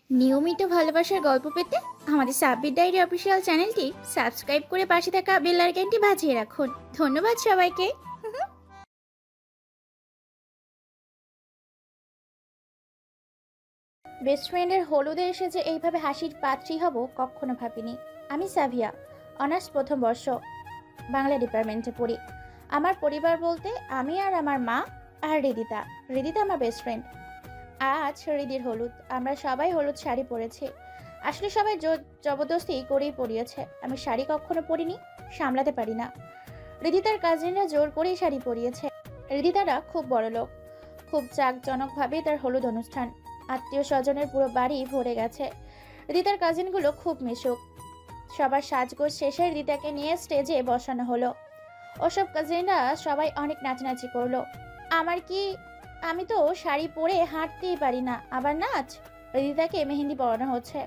নিয়মিত ভালোবাসার গল্প পেতে আমাদের সাব্বির ডায়েরি অফিসিয়াল চ্যানেলটি সাবস্ক্রাইব করে পাশে থাকা বেল আইকনটি বাজিয়ে রাখুন। ধন্যবাদ সবাইকে। বেস্ট ফ্রেন্ডের হলুদে এসে যে এইভাবে হাসির পাত্রী হব কখনো ভাবিনি। আমি সাভিয়া, অনার্স প্রথম বর্ষ, বাংলা ডিপার্টমেন্টে পড়ি। আমার পরিবার বলতে আমি আর আমার মা আর রিদিতা। রিদিতা আমার বেস্ট ফ্রেন্ড। আজ রিদির হলুদ, আমরা সবাই হলুদ শাড়ি পরেছি। আসলে সবাই জবরদস্তি করেই পরিয়েছে। আমি শাড়ি কখনো পরিনি, সামলাতে পারি না। রিদিতার কাজিনরা জোর করেই শাড়ি পরিয়েছে। রিদিতারা খুব বড় লোক, খুব জাঁকজনকভাবে তার হলুদ অনুষ্ঠান। আত্মীয় স্বজনের পুরো বাড়ি ভরে গেছে। রিদিতার কাজিনগুলো খুব মিশুক। সবার সাজগোজ শেষে রিদিতাকে নিয়ে স্টেজে বসানো হলো। ওসব কাজিনরা সবাই অনেক নাচানাচি করলো। আমি তো শাড়ি পরে হাঁটতেই পারি না, আবার নাচ। রিদিতাকে মেহেন্দি পরানো হচ্ছে।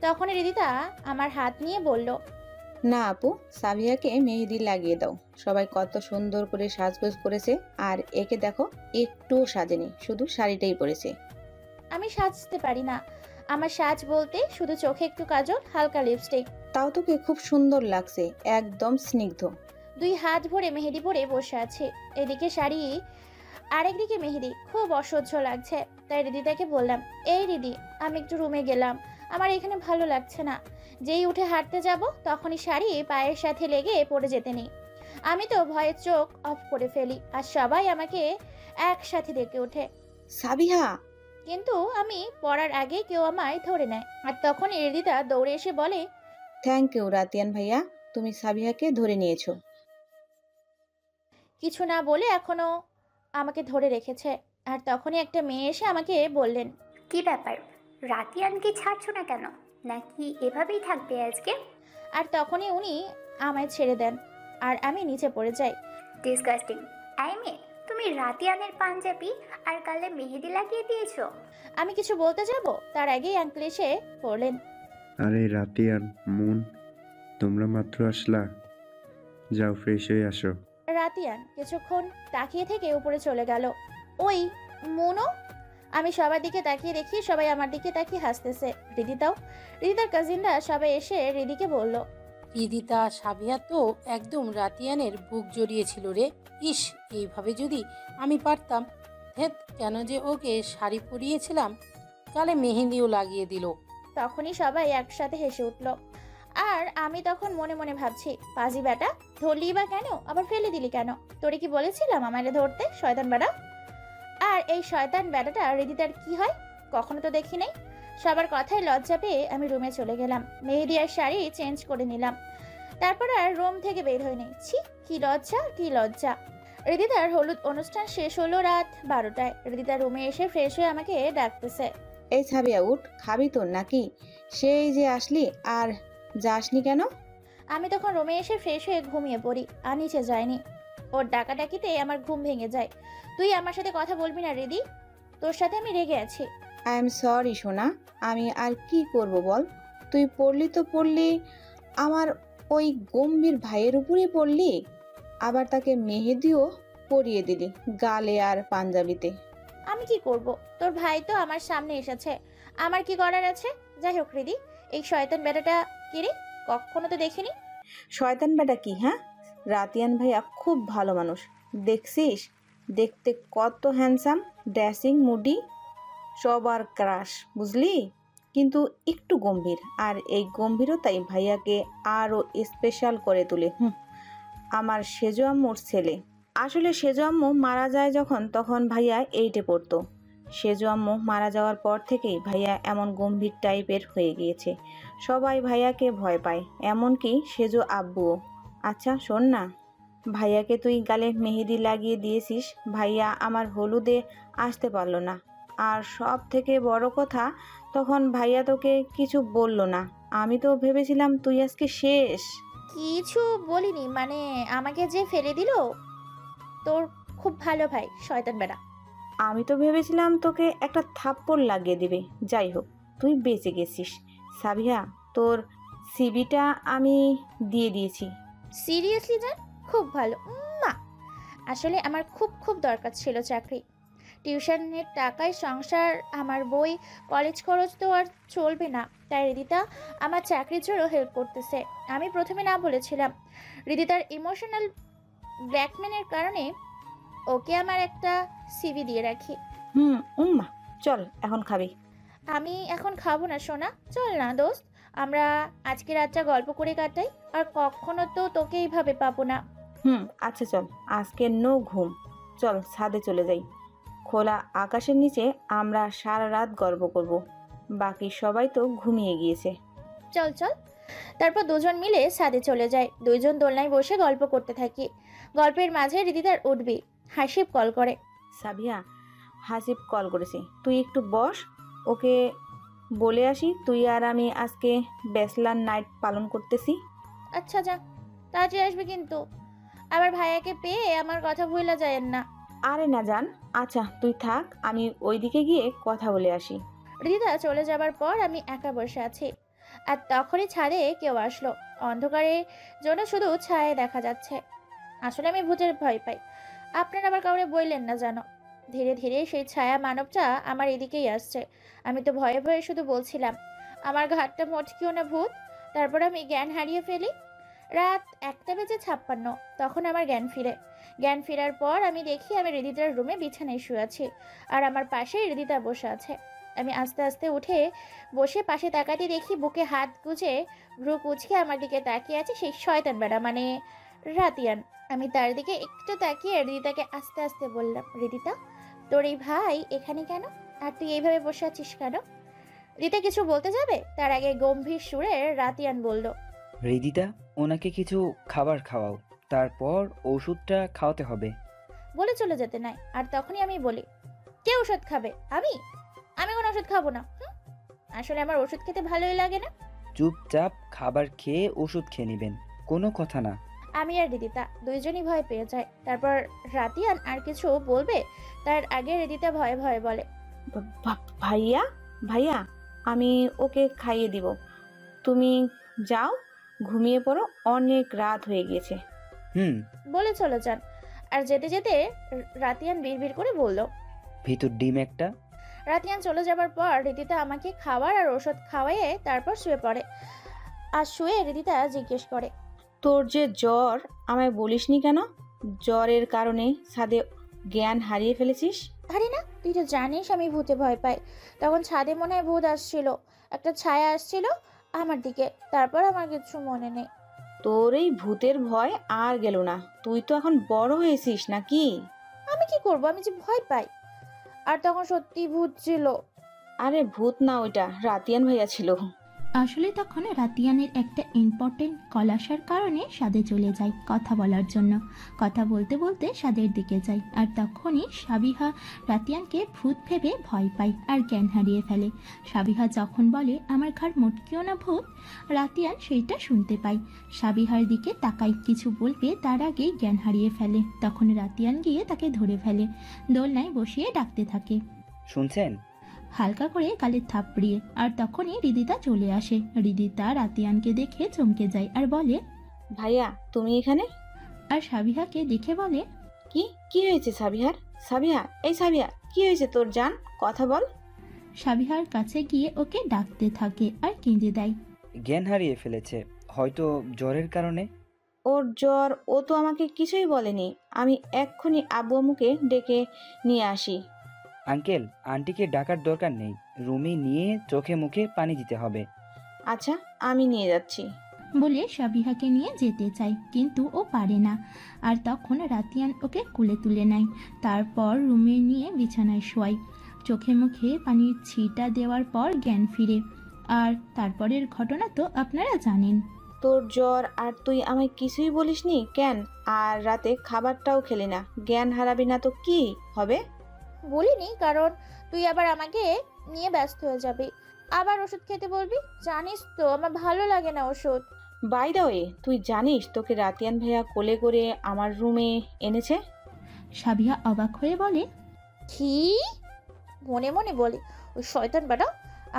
তখনই রিদিতা আমার হাত নিয়ে বলল, না আপু, সাবিয়াকে মেহেদি লাগিয়ে দাও। সবাই কত সুন্দর করে সাজগোজ করেছে, আর একে দেখো একটুও সাজেনি, শুধু শাড়িটাই পরেছে। আমি সাজতে পারি না। আমার সাজ বলতে শুধু চোখে একটু কাজল, হালকা লিপস্টিক। তাও তোকে খুব সুন্দর লাগছে, একদম স্নিগ্ধ। দুই হাত ভরে মেহেদি পরে বসে আছে। এদিকে শাড়ি, আরেকদিকে মেহেদি, খুব অসহ্য লাগছে। তাই রিদিতাকে বললাম, এই রিদি, আমি একটু রুমে গেলাম, আমার এখানে ভালো লাগছে না। যেই উঠে হাঁটতে যাব তখনই শাড়ি পায়ের সাথে লেগে পড়ে যেতে নেই। আমি তো ভয়ে চোখ অফ করে ফেলি, আর সবাই আমাকে একসাথে ডেকে ওঠে। সাবিহা! কিন্তু আমি পড়ার আগে কেউ আমায় ধরে নেয়, আর তখন রিদিতা দৌড়ে এসে বলে, থ্যাংক ইউ রাতিয়ান ভাইয়া, তুমি সাবিহাকে ধরে নিয়েছো। কিছু না বলে এখনো আমাকে ধরে রেখেছে। আর তখনই একটা মেয়ে এসে আমাকে বললেন, কি ব্যাপার, রাতিয়ানকে ছাড়ছো না কেন? নাকি এভাবেই থাকবে আজকে? আর তখনই উনি আমায় ছেড়ে দেন, আর আমি নিচে পড়ে যাই। ডিসগাস্টিং! আই মে, তুমি রাতিয়ানের পাঞ্জাবি আর গালে মেহেদি লাগিয়ে দিয়েছো? আমি কিছু বলতে যাব, তার আগেই আঙ্কেল এসে পড়লেন। আরে রাতিয়ান, মুন, তোমরা মাত্র আসলা, যাও ফ্রেশ হয়ে আসো। রাতিয়ান কিছুক্ষণ তাকিয়ে থেকে উপরে চলে গেল। ওই মনো! আমি সবার দিকে তাকিয়ে দেখি সবাই আমার দিকে তাকিয়ে হাসতেছে। রিদিতার কাজিনরা সবাই এসে রিদিকে বলল, রিদিতা সাবিয়া তো একদম রাতিয়ানের বুক জড়িয়েছিল রে। ইস, এইভাবে যদি আমি পারতাম। হেৎ, কেন যে ওকে শাড়ি পরিয়েছিলাম, গালে মেহেন্দিও লাগিয়ে দিল। তখনই সবাই একসাথে হেসে উঠল। আর আমি তখন মনে মনে ভাবছি, পাজি বেটা, ধরলি বা কেন, আবার ফেলে দিলি কেন? তোরে কি বলেছিলাম আমারে ধরতে, শয়তান বেটা? আর এই শয়তান বেটাটা রিদিতার কি হয় কখনো তো দেখি নাই। সবার কথায় লজ্জা পেয়ে আমি রুমে চলে গেলাম। মেহেদি আর শাড়ি চেঞ্জ করে নিলাম। তারপর আর রুম থেকে বের হয়নি। ছি, কি লজ্জা, কি লজ্জা। রিদিতার হলুদ অনুষ্ঠান শেষ হলো রাত 12টায়। রিদিতার রুমে এসে ফ্রেশ হয়ে আমাকে ডাকতেছে। এই সাবিয়া, উঠ, খাবি তো নাকি? সেই যে আসলি আর যাসনি কেন? আমি তখন রুমে এসে ফ্রেশ হয়ে ঘুমিয়ে পড়ি, আর নিচে যাইনি। ওর ডাকাডাকিতে আমার ঘুম ভেঙে যায়। তুই আমার সাথে কথা বলবি না রিদি? তোর সাথে আমি রেগে আছি। আই এম সরি সোনা, আমি আর কি করব বল। তুই পড়লি তো পড়লি, আমার ওই গম্ভীর ভাইয়ের উপরে পড়লি, আবার তাকে মেহেদিও পরিয়ে দিলি গালে আর পাঞ্জাবিতে। আমি কি করব? তোর ভাই তো আমার সামনে এসেছে, আমার কি করার আছে? যাই হোক রিদি, এই শয়তান বেটাটা কি রে? কখনো তো দেখিনি। শয়তান বেটা কি? হ্যাঁ, রাতিয়ান ভাইয়া খুব ভালো মানুষ, দেখছিস? দেখতে কত হ্যান্ডসাম, ড্যাসিং, মুডি, সবার ক্রাশ, বুঝলি? কিন্তু একটু গম্ভীর, আর এই গম্ভীরতাই ভাইয়াকে আরও স্পেশাল করে তোলে। আমার সেজো আম্মুর ছেলে। আসলে সেজো আম্মু মারা যায় যখন, তখন ভাইয়া 8-এ পড়তো। সেজো আম্মু মারা যাওয়ার পর থেকেই ভাইয়া এমন গম্ভীর টাইপের হয়ে গিয়েছে। সবাই ভাইয়াকে ভয় পায়, এমনকি সেজো আব্বুও। আচ্ছা শোন না, ভাইয়াকে তুই গালে মেহেদি লাগিয়ে দিয়েছিস, ভাইয়া আমার হলুদে আসতে পারলো না। আর সব থেকে বড় কথা, তখন ভাইয়া তোকে কিছু বলল না। আমি তো ভেবেছিলাম তুই আজকে শেষ। কিছু বলিনি, মানে আমাকে যে ফেলে দিল তোর খুব ভালো ভাই, শয়তান বেটা। আমি তো ভেবেছিলাম তোকে একটা থাপ্পড় লাগিয়ে দিবে। যাই হোক, তুই বেঁচে গেছিস। সাবিহা, তোর সিবিটা আমি দিয়ে দিয়েছি। সিরিয়াসলি জান? খুব ভালো। মা, আসলে আমার খুব খুব দরকার ছিল চাকরি। টিউশনের টাকায় সংসার, আমার বই, কলেজ খরচ তো আর চলবে না। তাই রিদিতা আমার চাকরির জন্য হেল্প করতেছে। আমি প্রথমে না বলেছিলাম, রিদিতার ইমোশনাল ব্ল্যাকমেলের কারণে ওকে আমার একটা সিভি দিয়ে রাখি। উম্মা, চল এখন খাবি। আমি এখন খাবো না সোনা, চল না দোস্ত, আমরা আজকে রাতটা গল্প করে কাটাই। আর কখনো তো তোকে এইভাবে পাবো না। আচ্ছা চল, আজকে নো ঘুম। চল ছাদে চলে যাই। খোলা আকাশের নিচে আমরা সারা রাত গল্প করব। বাকি সবাই তো ঘুমিয়ে গিয়েছে। চল চল। তারপর দুজন মিলে ছাদে চলে যায়। দুইজন দোলনায় বসে গল্প করতে থাকি। গল্পের মাঝে রিদিতার উঠবি হাসিব কল করে। সাবিয়া, হাসিব কল করেছে, তুই একটু বস, ওকে বলে আসি তুই আর আমি আজকে ব্যাচলার নাইট পালন করতেছি। আচ্ছা যা, তাড়াতাড়ি আসবে কিন্তু। আবার ভাইয়াকে পেয়ে আমার কথা ভুলা যায় না। আরে না জান, আচ্ছা তুই থাক, আমি ওইদিকে গিয়ে কথা বলে আসি। রিদিতা চলে যাবার পর আমি একা বসে আছি। আর তখনই ছাদে কেউ আসলো। অন্ধকারের জন্য শুধু ছায়া দেখা যাচ্ছে। আসলে আমি ভূতের ভয় পাই, আপনারা আবার কাউরে বললেন না জানো। ধীরে ধীরে সেই ছায়া মানবটা আমার এদিকেই আসছে। আমি তো ভয়ে ভয়ে শুধু বলছিলাম, আমার ঘাটটা মটকিও না ভূত। তারপর আমি জ্ঞান হারিয়ে ফেলি। রাত 1:56। তখন আমার জ্ঞান ফিরে। জ্ঞান ফেরার পর আমি দেখি আমি রিদিতার রুমে বিছানায় শুয়ে আছি, আর আমার পাশেই রিদিতা বসে আছে। আমি আস্তে আস্তে উঠে বসে পাশে তাকাতে দেখি বুকে হাত গুজে ভ্রু কুচকে আমার দিকে তাকিয়ে আছে সেই শয়তান বেড়া, মানে রাতিয়ান। আমি তার দিকে একটু তাকিয়ে রিদিতাকে আস্তে আস্তে বললাম, রিদিতা, তোর এই ভাই এখানে কেন? আর তুই এইভাবে বসে আছিস কেন? রিদিতা কিছু বলতে যাবে, তার আগে গম্ভীর সুরে রাতিয়ান বলল, রিদিতা, ওনাকে কিছু খাবার খাওয়াও, তারপর ওষুধটা খাওয়াতে হবে। বলে চলে যেতে নাই। আর তখনই আমি বলি, কে ওষুধ খাবে? আমি আমি কোনো ওষুধ খাবো না। আসলে আমার ওষুধ খেতে ভালোই লাগে না। চুপচাপ খাবার খেয়ে ওষুধ খেয়ে নেবেন, কোনো কথা না। আমি আর রিদিতা দুইজনই ভয় পেয়ে যায়। তারপর রাতিয়ান আর কিছু বলবে তার আগে রিদিতা ভয়ে ভয়ে বলে, ভাইয়া ভাইয়া, আমি ওকে খাইয়ে দিব, তুমি যাও ঘুমিয়ে পড়ো, অনেক রাত হয়ে গিয়েছে। বলে চলে যান। আর যেতে যেতে রাতিয়ান বিড়বিড় করে বলল, ভিতর ডিম একটা। রাতিয়ান চলে যাবার পর রিদিতা আমাকে খাবার আর ওষুধ খাওয়াইয়ে তারপর শুয়ে পড়ে। আর শুয়ে রিদিতা জিজ্ঞেস করে, তোর যে জ্বর, আমায় বলিসনি কেন? জ্বরের কারণে ছাদে জ্ঞান হারিয়ে ফেলেছিস? আরে না, তুই তো জানিস আমি ভূতে ভয় পাই। তখন ছাদে মনে হয় ভূত আসছিল, একটা ছায়া আসছিল আমার দিকে। তারপর আমার কিছু মনে নেই। তোর এই ভূতের ভয় আর গেল না, তুই তো এখন বড় হয়েছিস নাকি? আমি কি করব, আমি যে ভয় পাই। আর তখন সত্যি ভূত ছিল। আরে ভূত না, ওইটা রাতিয়ান ভাইয়া ছিল। আসলে তখন রাতিয়ানের একটা ইম্পর্টেন্ট কল আসার কারণে সাদে চলে যায় কথা বলার জন্য। কথা বলতে বলতে সাদের দিকে যায়, আর তখনই সাবিহা রাতিয়ানকে ভূত ভেবে ভয় পায় আর জ্ঞান হারিয়ে ফেলে। সাবিহা যখন বলে আমার ঘর মটকিও না ভূত, রাতিয়ান সেইটা শুনতে পায়। সাবিহার দিকে তাকায়, কিছু বলবে তার আগেই জ্ঞান হারিয়ে ফেলে। তখন রাতিয়ান গিয়ে তাকে ধরে ফেলে, দোলনায় বসিয়ে ডাকতে থাকে, শুনছেন? হালকা করে গালে থাপড়িয়ে। আর তখনই রিদিতা চলে আসে। রিদিতা রাতিয়ানকে দেখে চমকে যায় আর বলে, ভাইয়া তুমি এখানে? আর সাবিহাকে দেখে বলে, কি হয়েছে সাবিহার? সাবিহা, এই সাবিহা, কি হয়েছে তোর জান? কথা বল। সাবিহার কাছে গিয়ে ওকে ডাকতে থাকে আর কেঁদে দেয়। জ্ঞান হারিয়ে ফেলেছে, হয়তো জ্বরের কারণে। ওর জ্বর, ও তো আমাকে কিছুই বলেনি। আমি এক্ষুনি আব্বু আম্মুকে ডেকে নিয়ে আসি। আঙ্কেল আন্টিকে ডাকার দরকার নেই, রুমে নিয়ে চোখে মুখে পানি দিতে হবে। আচ্ছা, আমি নিয়ে যাচ্ছি। বলে সাবিহাকে নিয়ে যেতে চায়, কিন্তু ও পারে না। আর তখন রাতিয়ান ওকে কোলে তুলে নেয়, তারপর রুমে নিয়ে বিছানায় শোয়। চোখে মুখে পানির ছিটা দেওয়ার পর জ্ঞান ফিরে। আর তারপরের ঘটনা তো আপনারা জানেন। তোর জ্বর আর তুই আমায় কিছুই বলিসনি কেন? আর রাতে খাবারটাও খেলি না, জ্ঞান হারাবি না তো কি হবে? বলিনি, কারণ তুই আবার আমাকে নিয়ে ব্যস্ত হয়ে যাবি, আবার ওষুধ খেতে বলবি। জানিস তো আমার ভালো লাগে না ওষুধ। বাই দ্য ওয়ে, তুই জানিস তোকে রাতিয়ান ভাইয়া কোলে করে আমার রুমে এনেছে? সাবিহা অবাক হয়ে বলে, কি? মনে মনে বলি, ওই শয়তান বেটা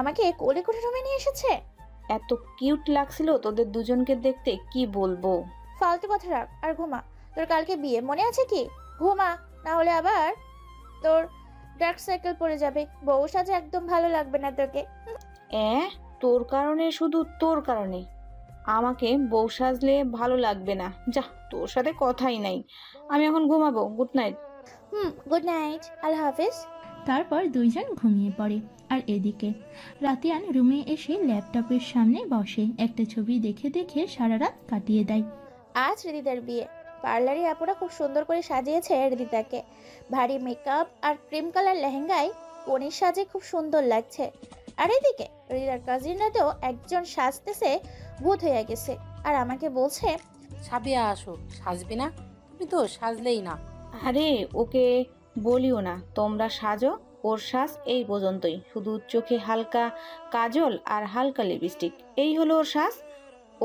আমাকে কোলে করে রুমে নিয়ে এসেছে। এত কিউট লাগছিল তোদের দুজনকে দেখতে, কি বলবো। ফালতু কথা রাখ আর ঘুমা। তোর কালকে বিয়ে, মনে আছে কি? ঘুমা, না হলে আবার তোর ডার্ক সার্কেল পড়ে যাবে, বউ সাজে একদম ভালো লাগবে না তোকে। তোর কারণে, শুধু তোর কারণে আমাকে বউ সাজলে ভালো লাগবে না। যা, তোর সাথে কথাই নাই। আমি এখন ঘুমাবো। Good night. গুড নাইট, আল্লাহ হাফিজ। তারপর দুইজন ঘুমিয়ে পড়ে। আর এদিকে রাতিয়ান রুমে এসে ল্যাপটপের সামনে বসে একটা ছবি দেখে দেখে সারা রাত কাটিয়ে দেয়। আজ হৃদিতার বিয়ে। পার্লারে আপুরা খুব সুন্দর করে সাজিয়েছে হৃদিতাকে। ভারী মেকআপ আর ক্রিম কালার লেহেঙ্গায় কনের সাজে খুব সুন্দর লাগছে। আর এদিকে হৃদিতার কাজিনরা তো একজন সাজতেছে ভূত হয়ে গেছে, আর আমাকে বলছে সাবিয়া আসো, সাজবে না? তুমি তো সাজলেই না। আরে ওকে বলিও না, তোমরা সাজো। ওর সাজ এই পর্যন্তই, শুধু চোখে হালকা কাজল আর হালকা লিপস্টিক, এই হলো ওর সাজ।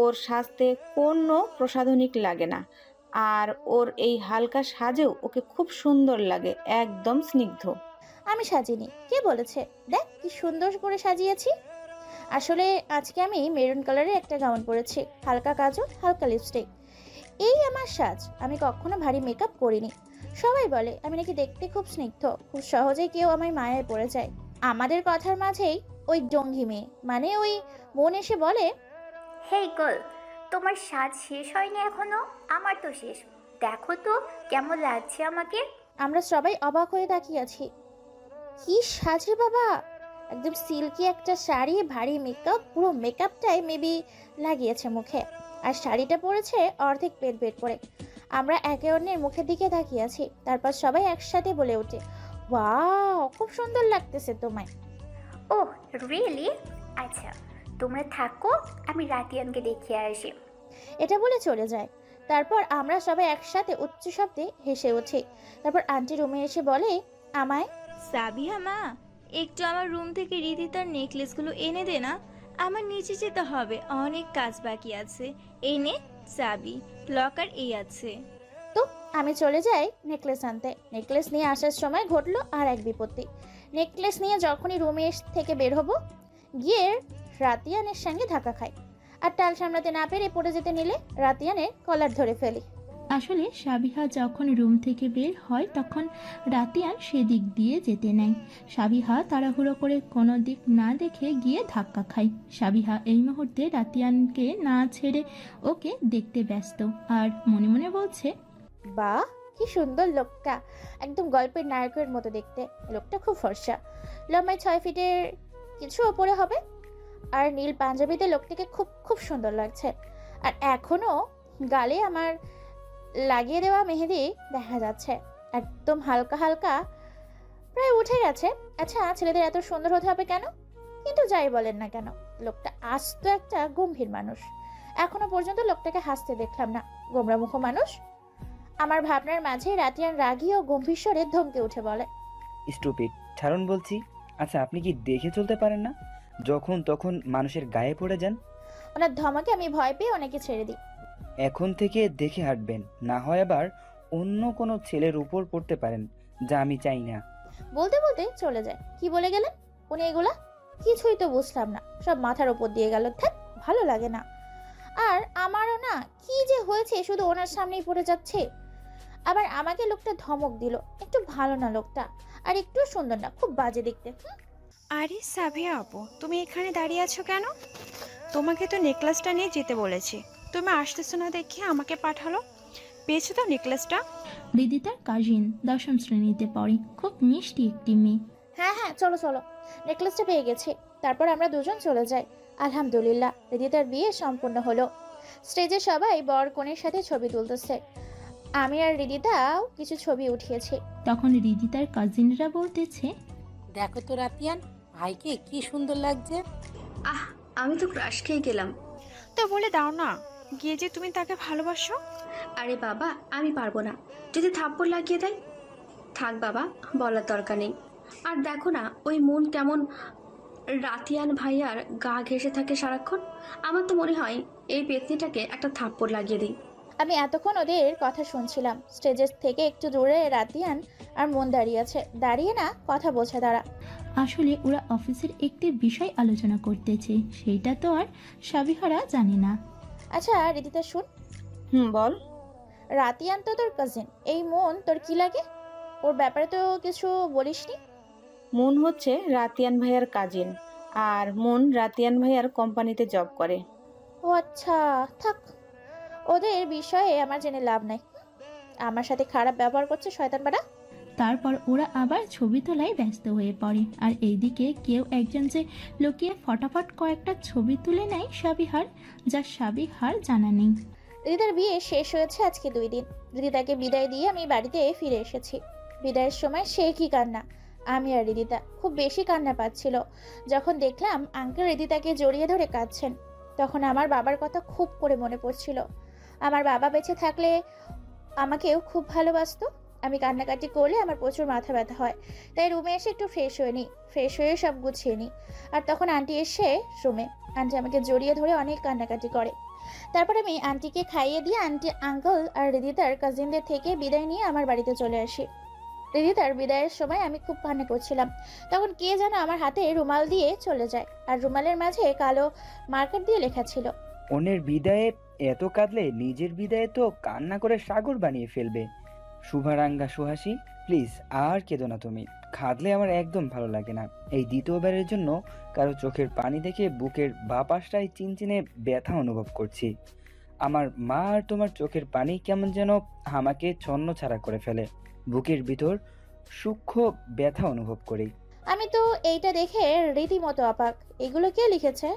ওর সাজতে কোনো প্রসাধনিক লাগে না, আর ওর এই হালকা সাজেও ওকে খুব সুন্দর লাগে, একদম স্নিগ্ধ। আমি সাজিনি, কে বলেছে? দেখ কি সুন্দর করে সাজিয়েছি। আসলে আজকে আমি মেরুন কালারের একটা গাউন পরেছি, হালকা কাজল হালকা লিপস্টিক, এই আমার সাজ। আমি কখনো ভারী মেকআপ করিনি। সবাই বলে আমি নাকি দেখতে খুব স্নিগ্ধ, খুব সহজেই কেউ আমার মায়ায় পড়ে যায়। আমাদের কথার মাঝেই ওই জঙ্গি মেয়ে মানে ওই বোন এসে বলে, হেই গার্ল, তোমার সাজ শেষ হয়নি এখনো? আমার তো শেষ। দেখো তো কেমন লাগছে আমাকে। আমরা সবাই অবাক হয়ে তাকিয়ে আছি। কি সাজে বাবা! একদম সিল্কি একটা শাড়ি, ভারী মেকআপ, পুরো মেকআপটাই মেবি লাগিয়েছে মুখে, আর শাড়িটা পরেছে অর্ধেক পেট বের করে। আমরা একে অন্যের মুখের দিকে তাকিয়ে আছি। তারপর সবাই একসাথে বলে ওঠে, ওয়াও, খুব সুন্দর লাগতেছে তোমায়। Oh really? আচ্ছা তোমরা থাকো, আমি রাতিয়ানকে দেখিয়ে আসি। এটা বলে চলে যায়। তারপর আমরা সবাই একসাথে উচ্চ শব্দে হেসে উঠি। তারপর আন্টি রুমে এসে বলে আমায়, সাবিহা মা, একটু আমার রুম থেকে রিদিতার নেকলেসগুলো এনে দে না, আমার নিচে যেতে হবে, অনেক কাজ বাকি আছে। এই নে চাবি, লকার এই আছে। তো আমি চলে যাই নেকলেস আনতে। নেকলেস নিয়ে আসার সময় ঘটলো আর এক বিপত্তি। নেকলেস নিয়ে যখনই রুমে থেকে বের হব, গিয়ে রাতিয়ানের সঙ্গে ধাক্কা খাই, আর টাল সামলাতে না পেরে পড়ে যেতে নিলে রাতিয়ানের কলার ধরে ফেলি। আসলে সাবিহা যখন রুম থেকে বের হয় তখন রাতিয়ান সেদিক দিয়ে যেতে নেয়। সাবিহা তাড়াহুড়ো করে কোনো দিক না দেখে গিয়ে ধাক্কা খায়। সাবিহা এই মুহূর্তে রাতিয়ানকে না ছেড়ে ওকে দেখতে ব্যস্ত, আর মনে মনে বলছে, বাহ, কি সুন্দর লোকটা, একদম গল্পের নায়কের মতো দেখতে। লোকটা খুব ফর্সা, লম্বায় 6 ফিটের কিছু ওপরে হবে, আর নীল পাঞ্জাবিতে লোকটাকে খুব খুব সুন্দর লাগছে। আর এখনো গালে আমার লাগিয়ে দেওয়া মেহেদি দেখা যাচ্ছে, একদম হালকা হালকা, প্রায় উঠে গেছে। আচ্ছা, ছেলেদের এত সুন্দর হতে হবে কেন? কিন্তু যাই বলেন না কেন, লোকটা আস্ত একটা গম্ভীর মানুষ। এখনো পর্যন্ত লোকটাকে হাসতে দেখলাম না। গোমরামুখ মানুষ। আমার ভাবনার মাঝে রাতিয়ান রাগী ও গম্ভীর স্বরে ধমকে উঠে বলে, স্টুপিড, ছাড়ুন বলছি। আচ্ছা আপনি কি দেখে চলতে পারেন না? যখন তখন মানুষের গায়ে পড়ে যান। ওনার ধমকে আমি ভয় পেয়ে ওনাকে ছেড়ে দিই। এখন থেকে দেখে হাঁটবেন, না হয় আবার অন্য কোনো ছেলের উপর পড়তে পারেন, যা আমি চাই না। বলতে বলতে চলে যায়। কি বলে গেলেন উনি এগুলা? কিছুই তো বুঝলাম না, সব মাথার উপর দিয়ে গেল। ধ্যাৎ, ভালো লাগে না। আর আমারও না কি যে হয়েছে, শুধু ওনার সামনেই পড়ে যাচ্ছে। আবার আমাকে লোকটা ধমক দিল। একটু ভালো না লোকটা, আর একটু সুন্দর না, খুব বাজে দেখতে। আরে সাবিয়া আপু, তুমি এখানে দাঁড়িয়ে আছো কেন? তোমাকে তো নেকলেসটা নিয়ে যেতে বলেছি, তুমি আসতেছো না দেখে আমাকে পাঠালো। পেয়েছো তো নেকলেসটা? রিদিতার কাজিন 10ম শ্রেণীতে পড়ে, খুব মিষ্টি একটি মেয়ে। হ্যাঁ হ্যাঁ, চলো চলো, নেকলেসটা পেয়ে গেছি। তারপর আমরা দুজন চলে যাই। আলহামদুলিল্লাহ, রিদিতার বিয়ে সম্পূর্ণ হলো। স্টেজে সবাই বর কনের সাথে ছবি তুলতেছে। আমি আর রিদিতাও কিছু ছবি উঠিয়েছি। তখন রিদিতার কাজিনরা বলতেছে, দেখো তো রাতিয়ান, ভাইকে কি সুন্দর লাগছে। আমি তো ক্রাশ খেয়ে গেলাম। তো বলে দাও না, গিয়ে যে তুমি তাকে ভালোবাসো। আরে বাবা, আমি পারবো না, যদি থাপ্পড় লাগিয়ে দেয়। থাক বাবা, বলার দরকার নেই। আর দেখো না, ওই মন কেমন রাতিয়ান ভাইয়ার গা ঘেঁষে থাকে সারাক্ষণ। আমার তো মনে হয় এই পেতনিটাকে একটা থাপ্পড় লাগিয়ে দিই। আমি এতক্ষণ ওদের কথা শুনছিলাম। স্টেজের থেকে একটু দূরে রাতিয়ান আর মন দাঁড়িয়ে আছে। দাঁড়িয়ে না, কথা বলছে তারা। আসলে ওরা অফিসের একটি বিষয় আলোচনা করতেছে, সেটা তো আর সাবিহারা জানে না। আচ্ছা রিদিতা, শুন। বল। রাতিয়ান তো তোর কাজিন, এই মন তোর কি লাগে? ওর ব্যাপারে তো কিছু বলিসনি। মুন হচ্ছে রাতিয়ান ভাইয়ার কাজিন, আর মুন রাতিয়ান ভাইয়ার কোম্পানিতে জব করে। ও আচ্ছা, থাক, ওদের বিষয়ে আমার জেনে লাভ নাই। আমার সাথে খারাপ ব্যবহার করছে শয়তান বেটা। তারপর ওরা আবার ছবি তোলায় ব্যস্ত হয়ে পড়ে। আর এইদিকে কেউ একজন যে লুকিয়ে ফটাফট কয়েকটা ছবি তুলে নেয় সাবিহার, যা সাবিহার জানা নেই। রিদিতার বিয়ে শেষ হয়েছে আজকে 2 দিন। রিদিতাকে বিদায় দিয়ে আমি বাড়িতে ফিরে এসেছি। বিদায়ের সময় সে কি কান্না! আমি আর রিদিতা খুব বেশি কান্না পাচ্ছিল। যখন দেখলাম আঙ্কেল রিদিতাকে জড়িয়ে ধরে কাঁদছেন, তখন আমার বাবার কথা খুব করে মনে পড়ছিল। আমার বাবা বেঁচে থাকলে আমাকেও খুব ভালোবাসতো। আমি কান্নাকাটি করলে আমার প্রচুর মাথা ব্যথা হয়, তাই রুমে এসে একটু ফ্রেশ হয়ে নিই। ফ্রেশ হয়ে সব গুছিয়ে নিই। আর তখন আন্টি এসে রুমে, আন্টি আমাকে জড়িয়ে ধরে অনেক কান্নাকাটি করে। তারপর আমি আন্টিকে খাইয়ে দিয়ে আন্টি, আঙ্কেল আর রিদিতার কাজিনদের থেকে বিদায় নিয়ে আমার বাড়িতে চলে আসি। রিদিতার বিদায়ের সময় আমি খুব কান্না করছিলাম। তখন কে যেন আমার হাতে রুমাল দিয়ে চলে যায়, আর রুমালের মাঝে কালো মার্কার দিয়ে লেখা ছিল, অন্যের বিদায়ে এত কাঁদলে নিজের বিদায়ে তো কান্না করে সাগর বানিয়ে ফেলবে। শুভারাঙ্গা সুহাসী, প্লিজ আর কেঁদো না তুমি। কাঁদলে আমার একদম ভালো লাগে না। এই দ্বিতীয়বারের জন্য কারো চোখের পানি দেখে বুকের বাঁ পাশটায় চিনচিনে ব্যথা অনুভব করছি। আমার মা আর তোমার চোখের পানি কেমন যেন আমাকে ছন্ন ছাড়া করে ফেলে। বুকের ভিতর সূক্ষ্ম ব্যথা অনুভব করি। আমি তো এইটা দেখে রীতিমতো অবাক। এগুলো কে লিখেছে?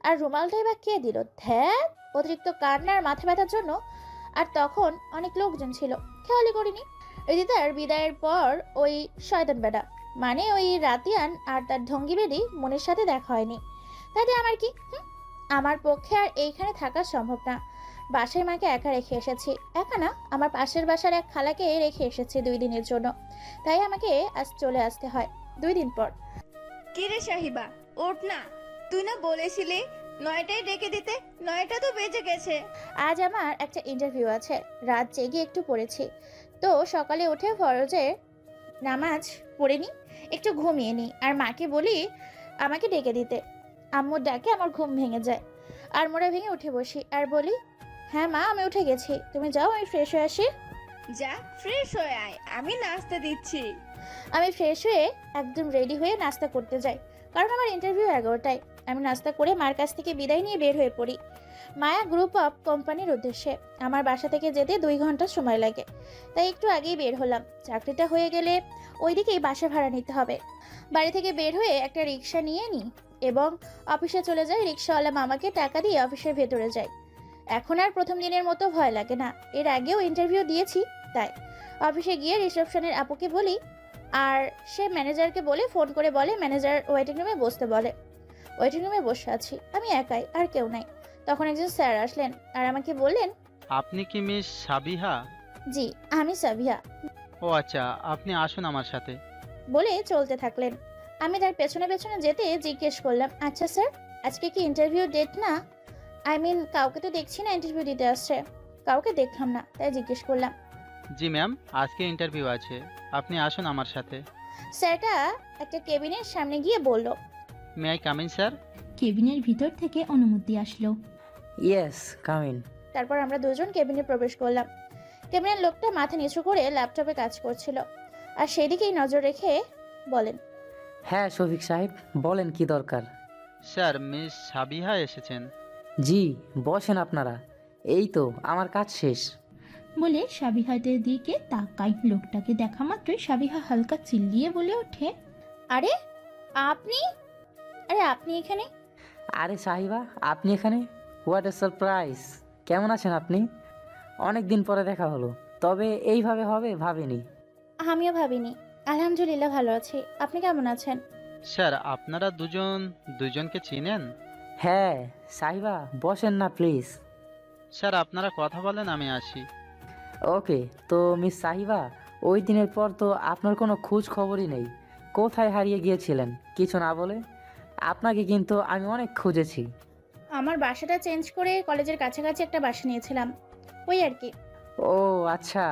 আর রুমালটাই বা কে দিল? ধ্যাত, অতিরিক্ত কান্নার মাথা ব্যথার জন্য। আর তখন অনেক লোকজন ছিল, খেয়ালই করিনি। রিদিতার বিদায়ের পর ওই শয়তান বেটা, মানে ওই রাতিয়ান আর তার ঢঙ্গি বেডি মনের সাথে দেখা হয়নি। তাতে আমার কি? আমার পক্ষে আর এইখানে থাকা সম্ভব না। বাসায় মাকে একা রেখে এসেছি। একা না, আমার পাশের বাসার এক খালাকে রেখে এসেছি 2 দিনের জন্য। তাই আমাকে আজ চলে আসতে হয় 2 দিন পর। কি রে সাহিবা, ওঠ না। তুই না বলেছিলি 9টায় ডেকে দিতে, 9টা তো বেজে গেছে। আজ আমার একটা ইন্টারভিউ আছে। রাত জেগে একটু পড়েছি, তো সকালে উঠে ফরজের নামাজ পড়ে নি, একটু ঘুমিয়ে নিই। আর মাকে বলি আমাকে ডেকে দিতে। আম্মুর ডাকে আমার ঘুম ভেঙে যায়। আর মোড়ে ভেঙে উঠে বসি আর বলি, হ্যাঁ মা, আমি উঠে গেছি, তুমি যাও, আমি ফ্রেশ হয়ে আসি। যা, ফ্রেশ হয়ে আয়, আমি নাস্তা দিচ্ছি। আমি ফ্রেশ হয়ে একদম রেডি হয়ে নাস্তা করতে যাই, কারণ আমার ইন্টারভিউ 11টায়। আমি নাস্তা করে মার কাছ থেকে বিদায় নিয়ে বের হয়ে পড়ি মায়া গ্রুপ অফ কোম্পানির উদ্দেশ্যে। আমার বাসা থেকে যেতে 2 ঘন্টা সময় লাগে, তাই একটু আগেই বের হলাম। চাকরিটা হয়ে গেলে ওইদিকেই বাসা ভাড়া নিতে হবে। বাড়ি থেকে বের হয়ে একটা রিক্সা নিয়ে নিই এবং অফিসে চলে যাই। রিক্সাওয়ালা মামাকে টাকা দিয়ে অফিসের ভেতরে যাই। এখন আর প্রথম দিনের মতো ভয় লাগে না, এর আগেও ইন্টারভিউ দিয়েছি তাই। অফিসে গিয়ে রিসেপশনের আপুকে বলি, আর সে ম্যানেজারকে বলে ফোন করে বলে ম্যানেজার ওয়েটিং রুমে বসতে বলে। ওয়েটিং রুমে বসে আছি, আমি একাই, আর কেউ নাই। তখন একজন স্যার আসলেন আর আমাকে বললেন, আপনি কি মিস সাবিহা? জি, আমি সাবিয়া। ও আচ্ছা, আপনি আসুন আমার সাথে। বলে চলতে থাকলেন। আমি তার পেছনে পেছনে যেতে জিজ্ঞেস করলাম, আচ্ছা স্যার, আজকে কি ইন্টারভিউ ডেট না? আই মিন, কাউকে তো দেখছি না ইন্টারভিউ দিতে আসছে। কাউকে দেখলাম না, তাই জিজ্ঞেস করলাম। জি ম্যাম, আজকে ইন্টারভিউ আছে, আপনি আসুন আমার সাথে। স্যারটা একটা কেবিনের সামনে গিয়ে বলল, may I come in sir? কেবিনের ভিতর থেকে অনুমতি আসলো। Yes, come in. তারপর আমরা দুজন কেবিনে প্রবেশ করলাম। কেবিনের লোকটা মাথা নিচু করে ল্যাপটপে কাজ করছিল, আর সেদিকেই নজর রেখে বলেন, হ্যাঁ শফিক সাহেব, বলেন কি দরকার? স্যার, মিস সাবিহা এসেছেন। জি, বসেন আপনারা, এই তো আমার কাজ শেষ। বলে সাবিহাদের দিকে তাকাই। লোকটাকে দেখা মাত্রই সাবিহা হালকা চিল্লিয়ে বলে ওঠে, আরে আপনি, আপনি এখানে? আরে সাহিবা, আপনি এখানে? What a surprise! কেমন আছেন আপনি? অনেক দিন পরে দেখা হলো, তবে এইভাবে হবে ভাবিনি। আমিও ভাবিনি। আলহামদুলিল্লাহ ভালো আছি, আপনি কেমন আছেন? স্যার, আপনারা দুজনকে চিনেন? হ্যাঁ সাহিবা, বসেন না প্লিজ। স্যার, আপনারা কথা বলেন, আমি আসি। ওকে, তো মিস সাহিবা, ওই দিনের পর তো আপনার কোনো খোঁজ খবরই নেই। কোথায় হারিয়ে গিয়েছিলেন কিছু না বলে? আপনাকে কিন্তু আমি অনেক খুঁজেছি। আমার বাসাটা চেঞ্জ করে কলেজের কাছাকাছি একটা বাসা নিয়েছিলাম, ওই আর কি। ও আচ্ছা,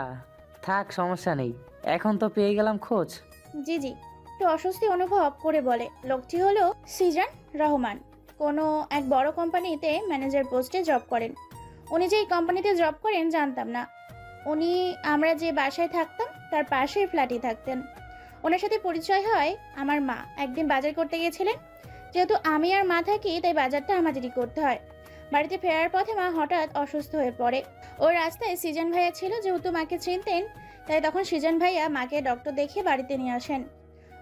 থাক, সমস্যা নেই, এখন তো পেয়ে গেলাম খোঁজ। জি জি, একটু অস্বস্তি অনুভব করে বলে। লোকটি হলো সিজান রহমান, কোনো এক বড় কোম্পানিতে ম্যানেজার পোস্টে জব করেন। উনি যে এই কোম্পানিতে জব করেন জানতাম না। উনি আমরা যে বাসায় থাকতাম তার পাশের ফ্ল্যাটে থাকতেন। ওনার সাথে পরিচয় হয় আমার মা একদিন বাজার করতে গিয়েছিলেন। যেহেতু আমি আর মা থাকি তাই বাজারটা আমাদেরই করতে হয়। বাড়িতে ফেরার পথে মা হঠাৎ অসুস্থ হয়ে পড়ে। ওর রাস্তায় সিজন ভাইয়া ছিল, যেহেতু মাকে চিনতেন তাই তখন সিজন ভাইয়া মাকে ডক্টর দেখিয়ে বাড়িতে নিয়ে আসেন।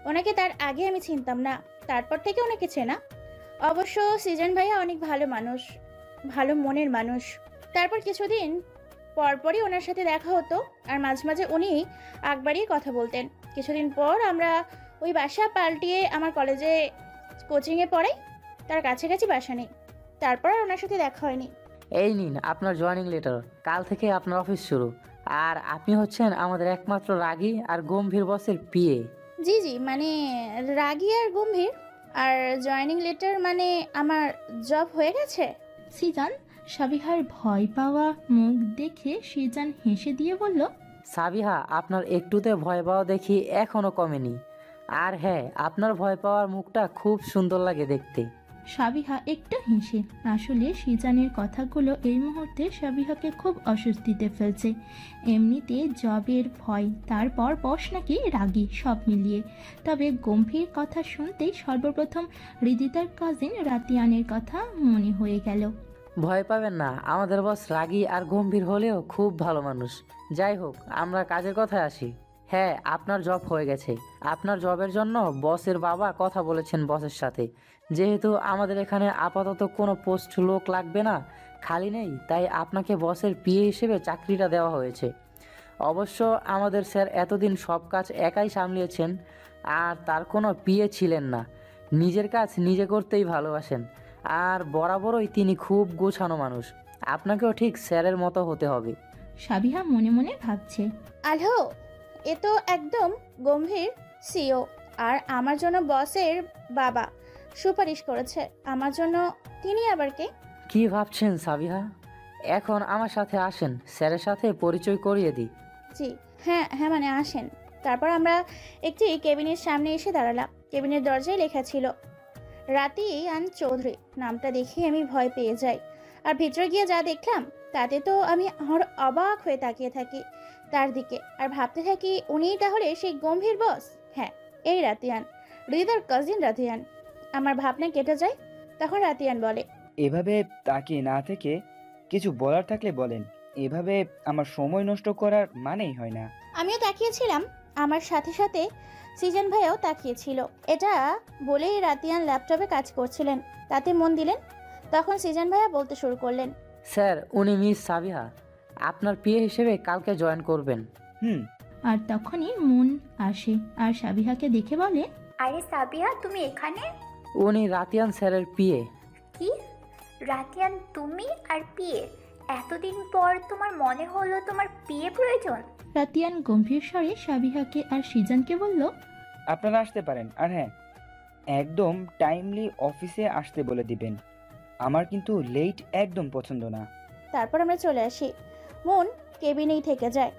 ওনাকে তার আগে আমি চিনতাম না, তারপর থেকে ওনাকে চেনা। অবশ্য সিজন ভাইয়া অনেক ভালো মানুষ, ভালো মনের মানুষ। তারপর কিছুদিন পরপরই ওনার সাথে দেখা হতো, আর মাঝে মাঝে উনি আগ বাড়িয়ে কথা বলতেন। কিছুদিন পর আমরা ওই বাসা পাল্টিয়ে আমার কলেজে কোচিংয়ে পড়াই, তার কাছাকাছি বাসা নেই। তারপর আর ওনার সাথে দেখা হয়নি। এই নিন আপনার জয়েনিং লেটার। কাল থেকে আপনার অফিস শুরু। আর আপনি হচ্ছেন আমাদের একমাত্র রাগী আর গম্ভীর বসের পিএ। জি জি, মানে রাগী আর গম্ভীর। আর জয়েনিং লেটার মানে আমার জব হয়ে গেছে? সিজান সাবিহার ভয় পাওয়া মুখ দেখে সিজান হেসে দিয়ে বলল, সাবিহা, আপনার একটুতে ভয় পাওয়া দেখি এখনো কমেনি। আর হ্যাঁ, আপনার ভয় পাওয়ার মুখটা খুব সুন্দর লাগে দেখতে। সাবিহা একটু হেসে। আসলে সিজানের কথাগুলো এই মুহূর্তে সাবিহাকে খুব অস্বস্তিতে ফেলছে। এমনিতে জবের ভয়, তারপর বস নাকি রাগী, সব মিলিয়ে। তবে গম্ভীর কথা শুনতেই সর্বপ্রথম হৃদিতার কাজিন রাতিয়ানের কথা মনে হয়ে গেল। ভয় পাবেন না, আমাদের বস রাগী আর গম্ভীর হলেও খুব ভালো মানুষ। যাই হোক, আমরা কাজের কথায় আসি। হ্যাঁ, আপনার জব হয়ে গেছে। আপনার জবের জন্য বসের বাবা কথা বলেছেন বসের সাথে। যেহেতু আমাদের এখানে আপাতত কোনো পোস্ট লোক লাগবে না, খালি নেই, তাই আপনাকে বসের পিএ হিসেবে চাকরিটা দেওয়া হয়েছে। অবশ্য আমাদের স্যার এতদিন সব কাজ একাই সামলিয়েছেন, আর তার কোনো পিএ ছিলেন না। নিজের কাজ নিজে করতেই ভালোবাসেন, আর বরাবরই তিনি খুব গোছানো মানুষ। আপনাকেও ঠিক স্যারের মতো হতে হবে। সাবিহা মনে মনে ভাবছে, আলো, এ তো একদম গম্ভীর সিও। আর আমার জন্য বসের বাবা সুপারিশ করেছে, আমার জন্য তিনি আবার কে? কি ভাবছেন সাবিহা? এখন আমার সাথে আসেন, স্যারের সাথে পরিচয় করিয়ে দিই। জি হ্যাঁ হ্যাঁ, মানে আসেন। তারপর আমরা একটি কেবিনের সামনে এসে দাঁড়ালাম। কেবিনের দরজায় লেখা ছিল রাতিয়ান চৌধুরী। নামটা দেখে আমি ভয় পেয়ে যাই, আর ভিতরে গিয়ে যা দেখলাম তাতে তো আমি অবাক হয়ে তাকিয়ে থাকি তার দিকে, আর ভাবতে থাকি উনিই তাহলে সেই গম্ভীর বস। হ্যাঁ, এই রাতিয়ান, হৃদয়ের কাজিন রাতিয়ান। আমার ভাবনা কেটে যায়। তখন রাতিয়ান বলে, এভাবে তাকিয়ে না থেকে কিছু বলার থাকলে বলেন। এভাবে আমার সময় নষ্ট করার মানেই হয় না। আমিও তাকিয়েছিলাম, আমার সাথে সাথে সিজন ভাইয়াও তাকিয়েছিল। এটা বলেই রাতিয়ান ল্যাপটপে কাজ করছিলেন, তাতে মন দিলেন। তখন সিজন ভাইয়া বলতে শুরু করলেন, স্যার, উনি মিস সাবিহা, আপনার পিএ হিসেবে কালকে জয়েন করবেন। আর তখনই মুন আসে আর সাবিহাকে দেখে বলে, আরে সাবিয়া, তুমি এখানে? উনি রাতিয়ান স্যারের পিএ। কি? রাতিয়ান তুমি আর পিএ? এতদিন পর তোমার মনে হলো তোমার পিএ প্রয়োজন? রাতিয়ান গম্ভীর স্বরে সাবিহাকে আর সিজানকে বলল, আপনারা আসতে পারেন। আর হ্যাঁ, একদম টাইমলি অফিসে আসতে বলে দিবেন। আমার কিন্তু লেট একদম পছন্দ না। তারপর আমরা চলে আসি। মন কেবিনেই থেকে যায়।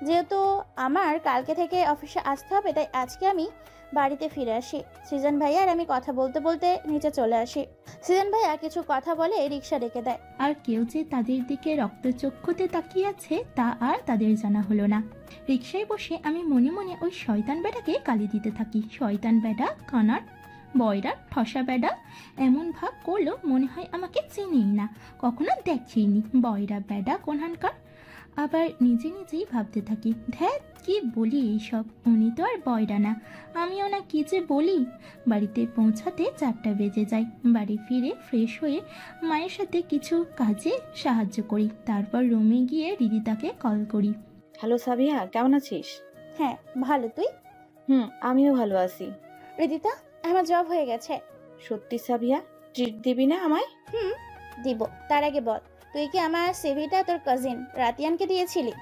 যেহেতু আমার কালকে থেকে অফিসে আসতে হবে, তাই আজকে আমি বাড়িতে ফিরে আসি। সিজন ভাইয়া আর আমি কথা বলতে বলতে নিচে চলে আসি। সিজন ভাইয়া কিছু কথা বলে রিক্সা ডেকে দেয়। আর কেউ যে তাদের দিকে রক্তচক্ষুতে তাকিয়ে আছে তা আর তাদের জানা হলো না। রিক্সায় বসে আমি মনে মনে ওই শয়তান বেটাকে গালি দিতে থাকি। শয়তান বেটা, কানার, বয়রা, ঠসা বেটা। এমন ভাব করলো মনে হয় আমাকে চিনেই না, কখনো দেখেইনি। বয়রা বেটা কোনহানকার। আবার নিজে নিজেই ভাবতে থাকি, ধ্যাত কি বলি এইসব, উনি তো আর বয়রা না, আমিও না কি যে বলি। বাড়িতে পৌঁছাতে 4টা বেজে যায়। বাড়ি ফিরে ফ্রেশ হয়ে মায়ের সাথে কিছু কাজে সাহায্য করি। তারপর রুমে গিয়ে রিদিতাকে কল করি। হ্যালো সাবিহা, কেমন আছিস? হ্যাঁ ভালো, তুই? আমিও ভালো আছি। রিদিতা, আমার জব হয়ে গেছে। সত্যি সাবিহা? ট্রিট দিবি না আমায়? দিব। তার আগে বল, তুই কি আমার সিভিটা তোর কাজিন রাতিয়ানকে দিয়েছিলি?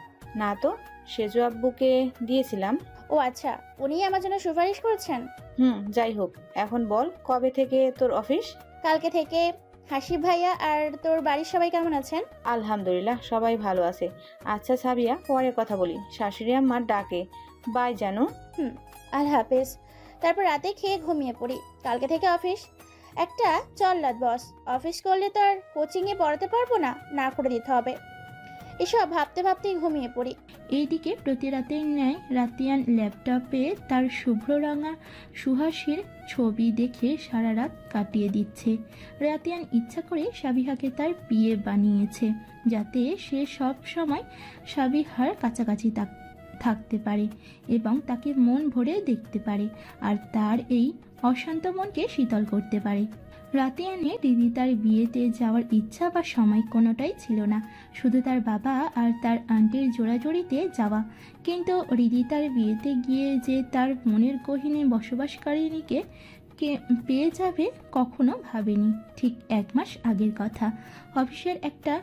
না তো, সেজু আব্বুকে দিয়েছিলাম। ও আচ্ছা, উনি আমার জন্য সুপারিশ করেছেন। যাই হোক, এখন বল কবে থেকে তোর অফিস? কালকে থেকে। হাসিব ভাইয়া আর তোর বাড়ির সবাই কেমন আছেন? আলহামদুলিল্লাহ, সবাই ভালো আছে। আচ্ছা সাবিয়া, পরে কথা বলি, শাশুড়ি আম্মার ডাকে। বাই জানো। আল্লাহ হাফেজ। তারপর রাতে খেয়ে ঘুমিয়ে পড়ি। কালকে থেকে অফিস। একটা চল্লাদ বস, অফিস করলে তো আর কোচিংয়ে পড়াতে পারবো না, না করে দিতে হবে। এসব ভাবতে ভাবতেই ঘুমিয়ে পড়ি। এইদিকে প্রতি রাতের ন্যায় রাতিয়ান ল্যাপটপে তার শুভ্র রঙা সুহাসীর ছবি দেখে সারা রাত কাটিয়ে দিচ্ছে। রাতিয়ান ইচ্ছা করে সাবিহাকে তার বিয়ে বানিয়েছে, যাতে সে সব সময় সাবিহার কাছাকাছি থাকতে পারে এবং তাকে মন ভরে দেখতে পারে আর তার এই অশান্ত মনকে শীতল করতে পারে। রাতিয়ানের রিদিতার বিয়েতে যাওয়ার ইচ্ছা বা সময় কোনোটাই ছিল না, শুধু তার বাবা আর তার আন্টির জোড়াজোড়িতে যাওয়া। কিন্তু রিদিতার বিয়েতে গিয়ে যে তার মনের গহীনে বসবাসকারিণীকে পেয়ে যাবে কখনো ভাবেনি। ঠিক 1 মাস আগের কথা, অফিসের একটা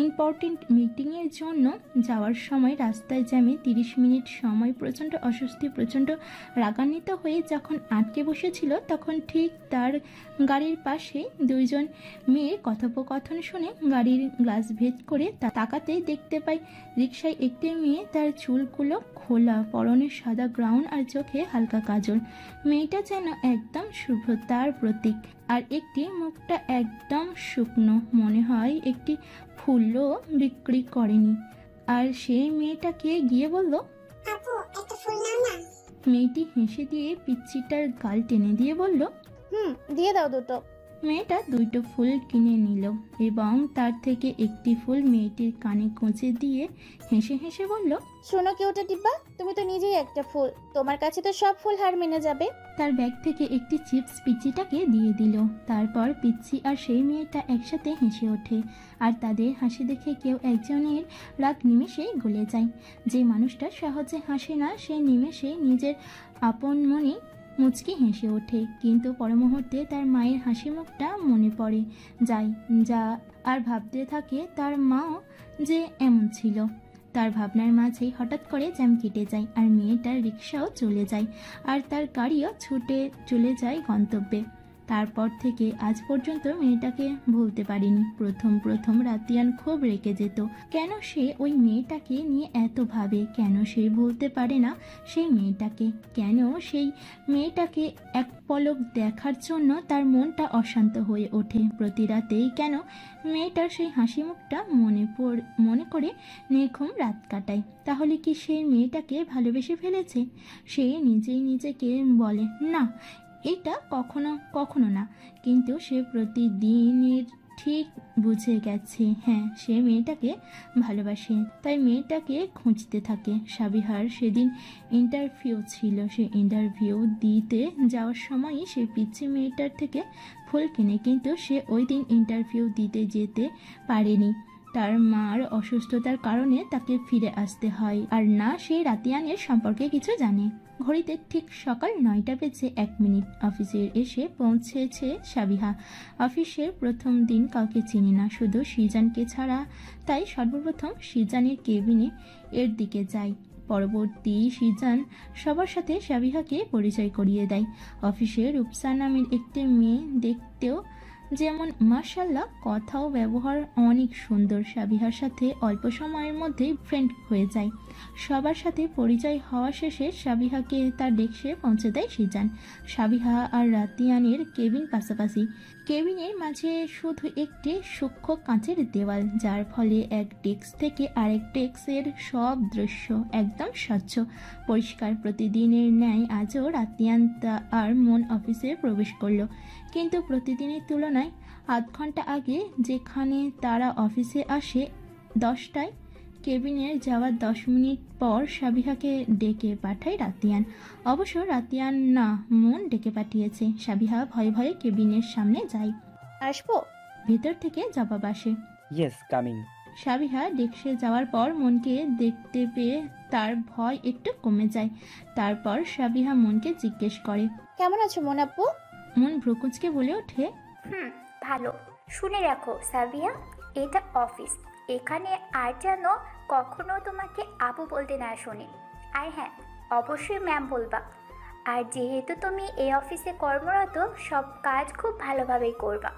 ইম্পর্টেন্ট মিটিংয়ের জন্য যাওয়ার সময় রাস্তায় জ্যামে 30 মিনিট সময় প্রচণ্ড অস্বস্তি, প্রচণ্ড রাগান্বিত হয়ে যখন আটকে বসেছিল, তখন ঠিক তার গাড়ির পাশে 2 জন মেয়ের কথোপকথন শুনে গাড়ির গ্লাস ভেদ করে তাকাতেই দেখতে পাই রিকশায় একটি মেয়ে, তার চুলগুলো খোলা, পরনে সাদা গ্রাউন আর চোখে হালকা কাজল। মেয়েটা যেন একদম শুভ্রতার প্রতীক, আর একটি মুখটা একদম শুকনো, মনে হয় একটি ফুলও বিক্রি করেনি। আর সেই মেয়েটাকে গিয়ে বলল, মেয়েটি হেসে দিয়ে পিচ্চিটার গাল টেনে দিয়ে বলল, দিয়ে দাও দুটো। মেয়েটা 2টো ফুল কিনে নিল এবং তার থেকে একটি ফুল মেয়েটির কানে গুঁজে দিয়ে হেসে হেসে বলল, শোনো কি ওটা ডিব্বা, তুমি তো নিজেই একটা ফুল, তোমার কাছে তো সব ফুল হার মেনে যাবে। তার ব্যাগ থেকে একটি চিপস পিচ্চিটাকে দিয়ে দিল। তারপর পিচ্চি আর সেই মেয়েটা একসাথে হেসে ওঠে, আর তাদের হাসি দেখে কেউ একজনের রাগ নিমেষেই গলে যায়। যে মানুষটা সহজে হাসে না, সে নিমেষেই নিজের আপন মনে মুচকি হেসে ওঠে, কিন্তু পরমুহূর্তে তার মায়ের হাসি মুখটা মনে পড়ে যা আর ভাবতে থাকে তার মাও যে এমন ছিল। তার ভাবনার মাঝেই হঠাৎ করে জ্যাম কেটে যায়, আর মেয়েটার রিক্সাও চলে যায়, আর তার গাড়িও ছুটে চলে যায় গন্তব্যে। তারপর থেকে আজ পর্যন্ত মেয়েটাকে ভুলতে পারিনি। প্রথম রাতিয়ান খুব রেগে যেত, কেন সে ওই মেয়েটাকে নিয়ে এত ভাবে, কেন সে ভুলতে পারে না সেই মেয়েটাকে, কেন সেই মেয়েটাকে এক পলক দেখার জন্য তার মনটা অশান্ত হয়ে ওঠে প্রতি রাতেই, কেন মেয়েটার সেই হাসি মুখটা মনে করে নির্ঘুম রাত কাটায়। তাহলে কি সেই মেয়েটাকে ভালোবেসে ফেলেছে? সে নিজেই নিজেকে বলে না, এটা কখনো না, কিন্তু সে প্রতিদিনের ঠিক বুঝে গেছে, হ্যাঁ সে মেয়েটাকে ভালোবাসে, তাই মেয়েটাকে খুঁজতে থাকে। সাবিহার সেদিন ইন্টারভিউ ছিল, সে ইন্টারভিউ দিতে যাওয়ার সময়ই সে পিচ্ছি মেয়েটার থেকে ফুল কিনে, কিন্তু সে ওই দিন ইন্টারভিউ দিতে যেতে পারেনি। তার মার অসুস্থতার কারণে তাকে ফিরে আসতে হয়, আর না সে রাতিয়ানের সম্পর্কে কিছু জানে। ঘড়িতে ঠিক সকাল 9টা বেজে 1 মিনিট। অফিসে এসে পৌঁছেছে সাবিহা। অফিসের প্রথম দিন কাউকে চিনি না, শুধু সিজানকে ছাড়া, তাই সর্বপ্রথম সিজানের কেবিনে এর দিকে যাই। পরবর্তী সিজান সবার সাথে সাবিহাকে পরিচয় করিয়ে দেয়। অফিসে রূপসা নামের একটি মেয়ে, দেখতেও যেমন মাশাআল্লাহ, কথাও ব্যবহার অনেক সুন্দর। সাবিহার সাথে অল্প সময়ের মধ্যেই ফ্রেন্ড হয়ে যায়। সবার সাথে পরিচয় হওয়া শেষে সাবিহাকে তার ডেস্কে পৌঁছে দেয় সিজান। সাবিহা আর রাতিয়ানের কেবিন পাশাপাশি, কেবিনের মাঝে শুধু একটি সূক্ষ্ম কাঁচের দেওয়াল, যার ফলে এক ডেস্ক থেকে আরেক ডেস্কের সব দৃশ্য একদম স্বচ্ছ পরিষ্কার। প্রতিদিনের ন্যায় আজও রাতিয়ান আর মন অফিসে প্রবেশ করলো, কিন্তু প্রতিদিনের তুলনায় আধ ঘন্টা আগে। যেখানে তারা অফিসে আসে 10টায়, কেবিনের যাওয়ার 10 মিনিট পর সাবিহাকে ডেকে পাঠায় রাতিয়ান। অবশ্য রাতিয়ান না, মন ডেকে পাঠিয়েছে। সাবিহা ভয়ে ভয়ে কেবিনের সামনে যায়। আসবো? ভেতর থেকে জবাব আসে, ইয়েস কামিং। সাবিহা ডেস্কে যাওয়ার পর মনকে দেখতে পেয়ে তার ভয় একটু কমে যায়। তারপর সাবিহা মনকে জিজ্ঞেস করে, কেমন আছো মন আপু? মন ভ্রুকুঁচকে বলে ওঠে, ভালো। শুনে রাখো সাবিয়া, এটা অফিস, এখানে আর যেন কখনো তোমাকে আপু বলতে না শুনি। আর হ্যাঁ, অবশ্যই ম্যাম বলবা। আর যেহেতু তুমি এই অফিসে কর্মরত, সব কাজ খুব ভালোভাবেই করবা,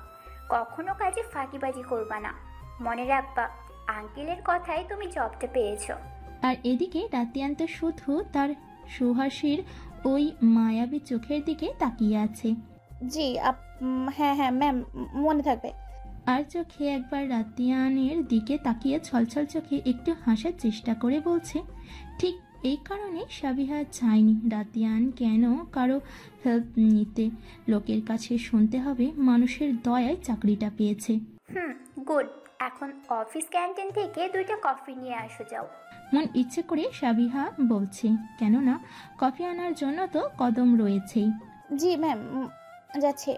কখনো কাজে ফাঁকিবাজি করবা না। মনে রাখবা, আঙ্কেলের কথাই তুমি জবটা পেয়েছো। আর এদিকে রাতিয়ান তো শুধু তার সুহাসীর ওই মায়াবী চোখের দিকে তাকিয়ে আছে। জি হ্যাঁ ম্যাম, মনে থাকবে। আর চোখে একবার রাতিয়ানের দিকে তাকিয়ে ছলছল চোখে একটু হাসার চেষ্টা করে বলছে, ঠিক এই কারণে সাবিহা চায়নি রাতিয়ান কেন কারো হেল্প নিতে। লোকের কাছে শুনতে হবে মানুষের দয়ায় চাকরিটা পেয়েছে। গুড। এখন অফিস ক্যান্টিন থেকে 2টা কফি নিয়ে আসো যাও। মন ইচ্ছে করে সাবিহা বলছে, কেননা কফি আনার জন্য তো কদম রয়েছেই। জি ম্যাম, যাচ্ছে।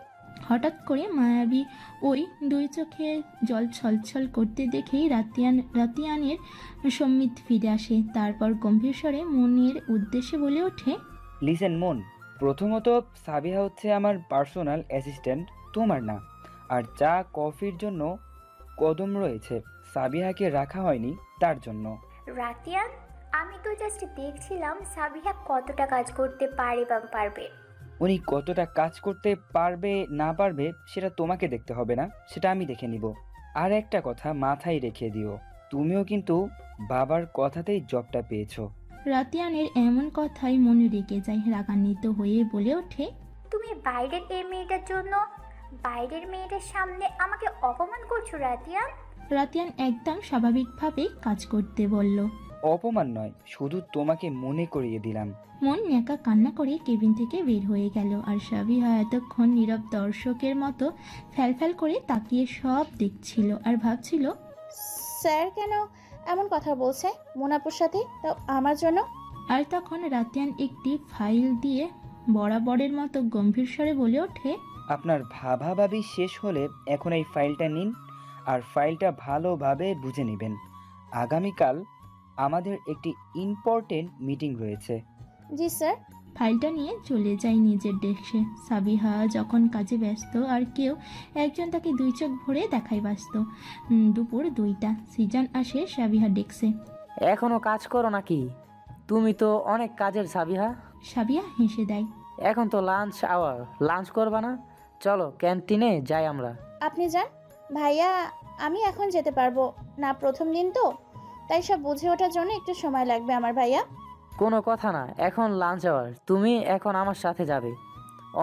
হঠাৎ করে মায়াবী ওই দুই চোখে জল ছলছল করতে দেখেই রাতিয়ানের সম্মিত ফিরে আসে। তারপর গম্ভীর স্বরে মনের উদ্দেশ্যে বলে ওঠে, লিসেন মন, প্রথমত সাবিহা হচ্ছে আমার পার্সোনাল অ্যাসিস্ট্যান্ট, তোমার না। আর চা কফির জন্য কদম রয়েছে, সাবিহাকে রাখা হয়নি তার জন্য। রাতিয়ান, আমি তো জাস্ট দেখছিলাম সাবিহা কতটা কাজ করতে পারে বা পারবে। উনি কতটা কাজ করতে পারবে না পারবে সেটা তোমাকে দেখতে হবে না, সেটা আমি দেখে নিব। আর একটা কথা মাথায় রেখে দিও, তুমিও কিন্তু বাবার কথাতেই জবটা পেয়েছো। রাতিয়ানের এমন কথাই মনে রেখে যায়। রাগান্বিত হয়ে বলে ওঠে, তুমি বাইরের এই মেয়েটার জন্য বাইরের মেয়েটার সামনে আমাকে অপমান করছো রাতিয়ান। রাতিয়ান একদম স্বাভাবিকভাবেই কাজ করতে বলল। অপমান নয়, শুধু তোমাকে মনে করিয়ে দিলাম। মন ন্যাকা কান্না করে কেবিন থেকে বের হয়ে গেল। আর সাবিহা এতক্ষণ নীরব দর্শকের মতো ফ্যালফ্যাল করে তাকিয়ে সব দেখছিল আর ভাবছিল, স্যার কেন এমন কথা বলছে মোনাপুর সাথে, তাও আমার জন্য। আর তখন রাতিয়ান একটি ফাইল দিয়ে বরাবরের মতো গম্ভীর স্বরে বলে ওঠে, আপনার ভাবাভাবি শেষ হলে এখন এই ফাইলটা নিন আর ফাইলটা ভালোভাবে বুঝে নেবেন। আগামীকাল আমাদের একটি ইম্পর্টেন্ট মিটিং রয়েছে। জি স্যার। ফাইলটা নিয়ে চলে যায় নিজের ডেস্কে। সাবিহা যখন কাজে ব্যস্ত আর কেউ একজন তাকে দুই চোখ ভরে দেখায় ব্যস্ত। দুপুর 2টা সিজন আসে সাবিহা ডেস্কে। এখনো কাজ করো নাকি? তুমি তো অনেক কাজের সাবিহা। সাবিহা হেসে দেয়, এখন তো লাঞ্চ আওয়ার, লাঞ্চ করবা না? চলো ক্যান্টিনে যাই আমরা। আপনি যান ভাইয়া, আমি এখন যেতে পারবো না, প্রথম দিন তো, তাই সব বুঝে ওঠার জন্য একটু সময় লাগবে আমার ভাইয়া। কোনো কথা না, এখন লাঞ্চ আওয়ার, তুমি এখন আমার সাথে যাবে,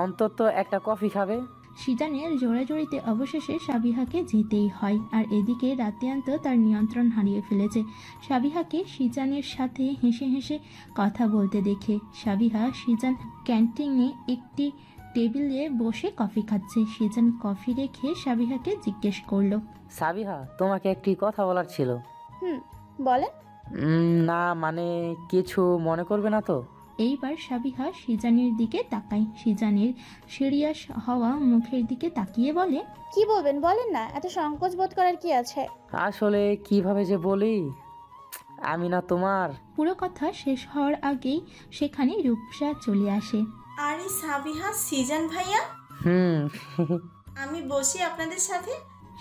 অন্তত একটা কফি খাবে। সিজানের জোড়াজড়িতে অবশেষে সাবিহাকে যেতেই হয়। আর এদিকে রাতিয়ান তো তার নিয়ন্ত্রণ হারিয়ে ফেলেছে। সাবিহাকে সিজানের সাথে হেসে হেসে কথা বলতে দেখে সাবিহা সিজান ক্যান্টিনে একটি টেবিলে বসে কফি খাচ্ছে। সিজান কফি রেখে সাবিহাকে জিজ্ঞেস করলো, সাবিহা, তোমাকে একটি কথা বলার ছিল। বলেন। না মানে কিছু মনে করবে না তো? এইবার সাবিহা সিজানের দিকে তাকায়। সিজানের সিরিয়াস হওয়া মুখের দিকে তাকিয়ে বলে, কি বলবেন বলেন না, এত সংকোচ বোধ করার কি আছে? আসলে কিভাবে যে বলি, আমি না তোমার। পুরো কথা শেষ হওয়ার আগেই সেখানে রূপসা চলে আসে। আরে সাবিহা, সিজান ভাইয়া, আমি বসি আপনাদের সাথে।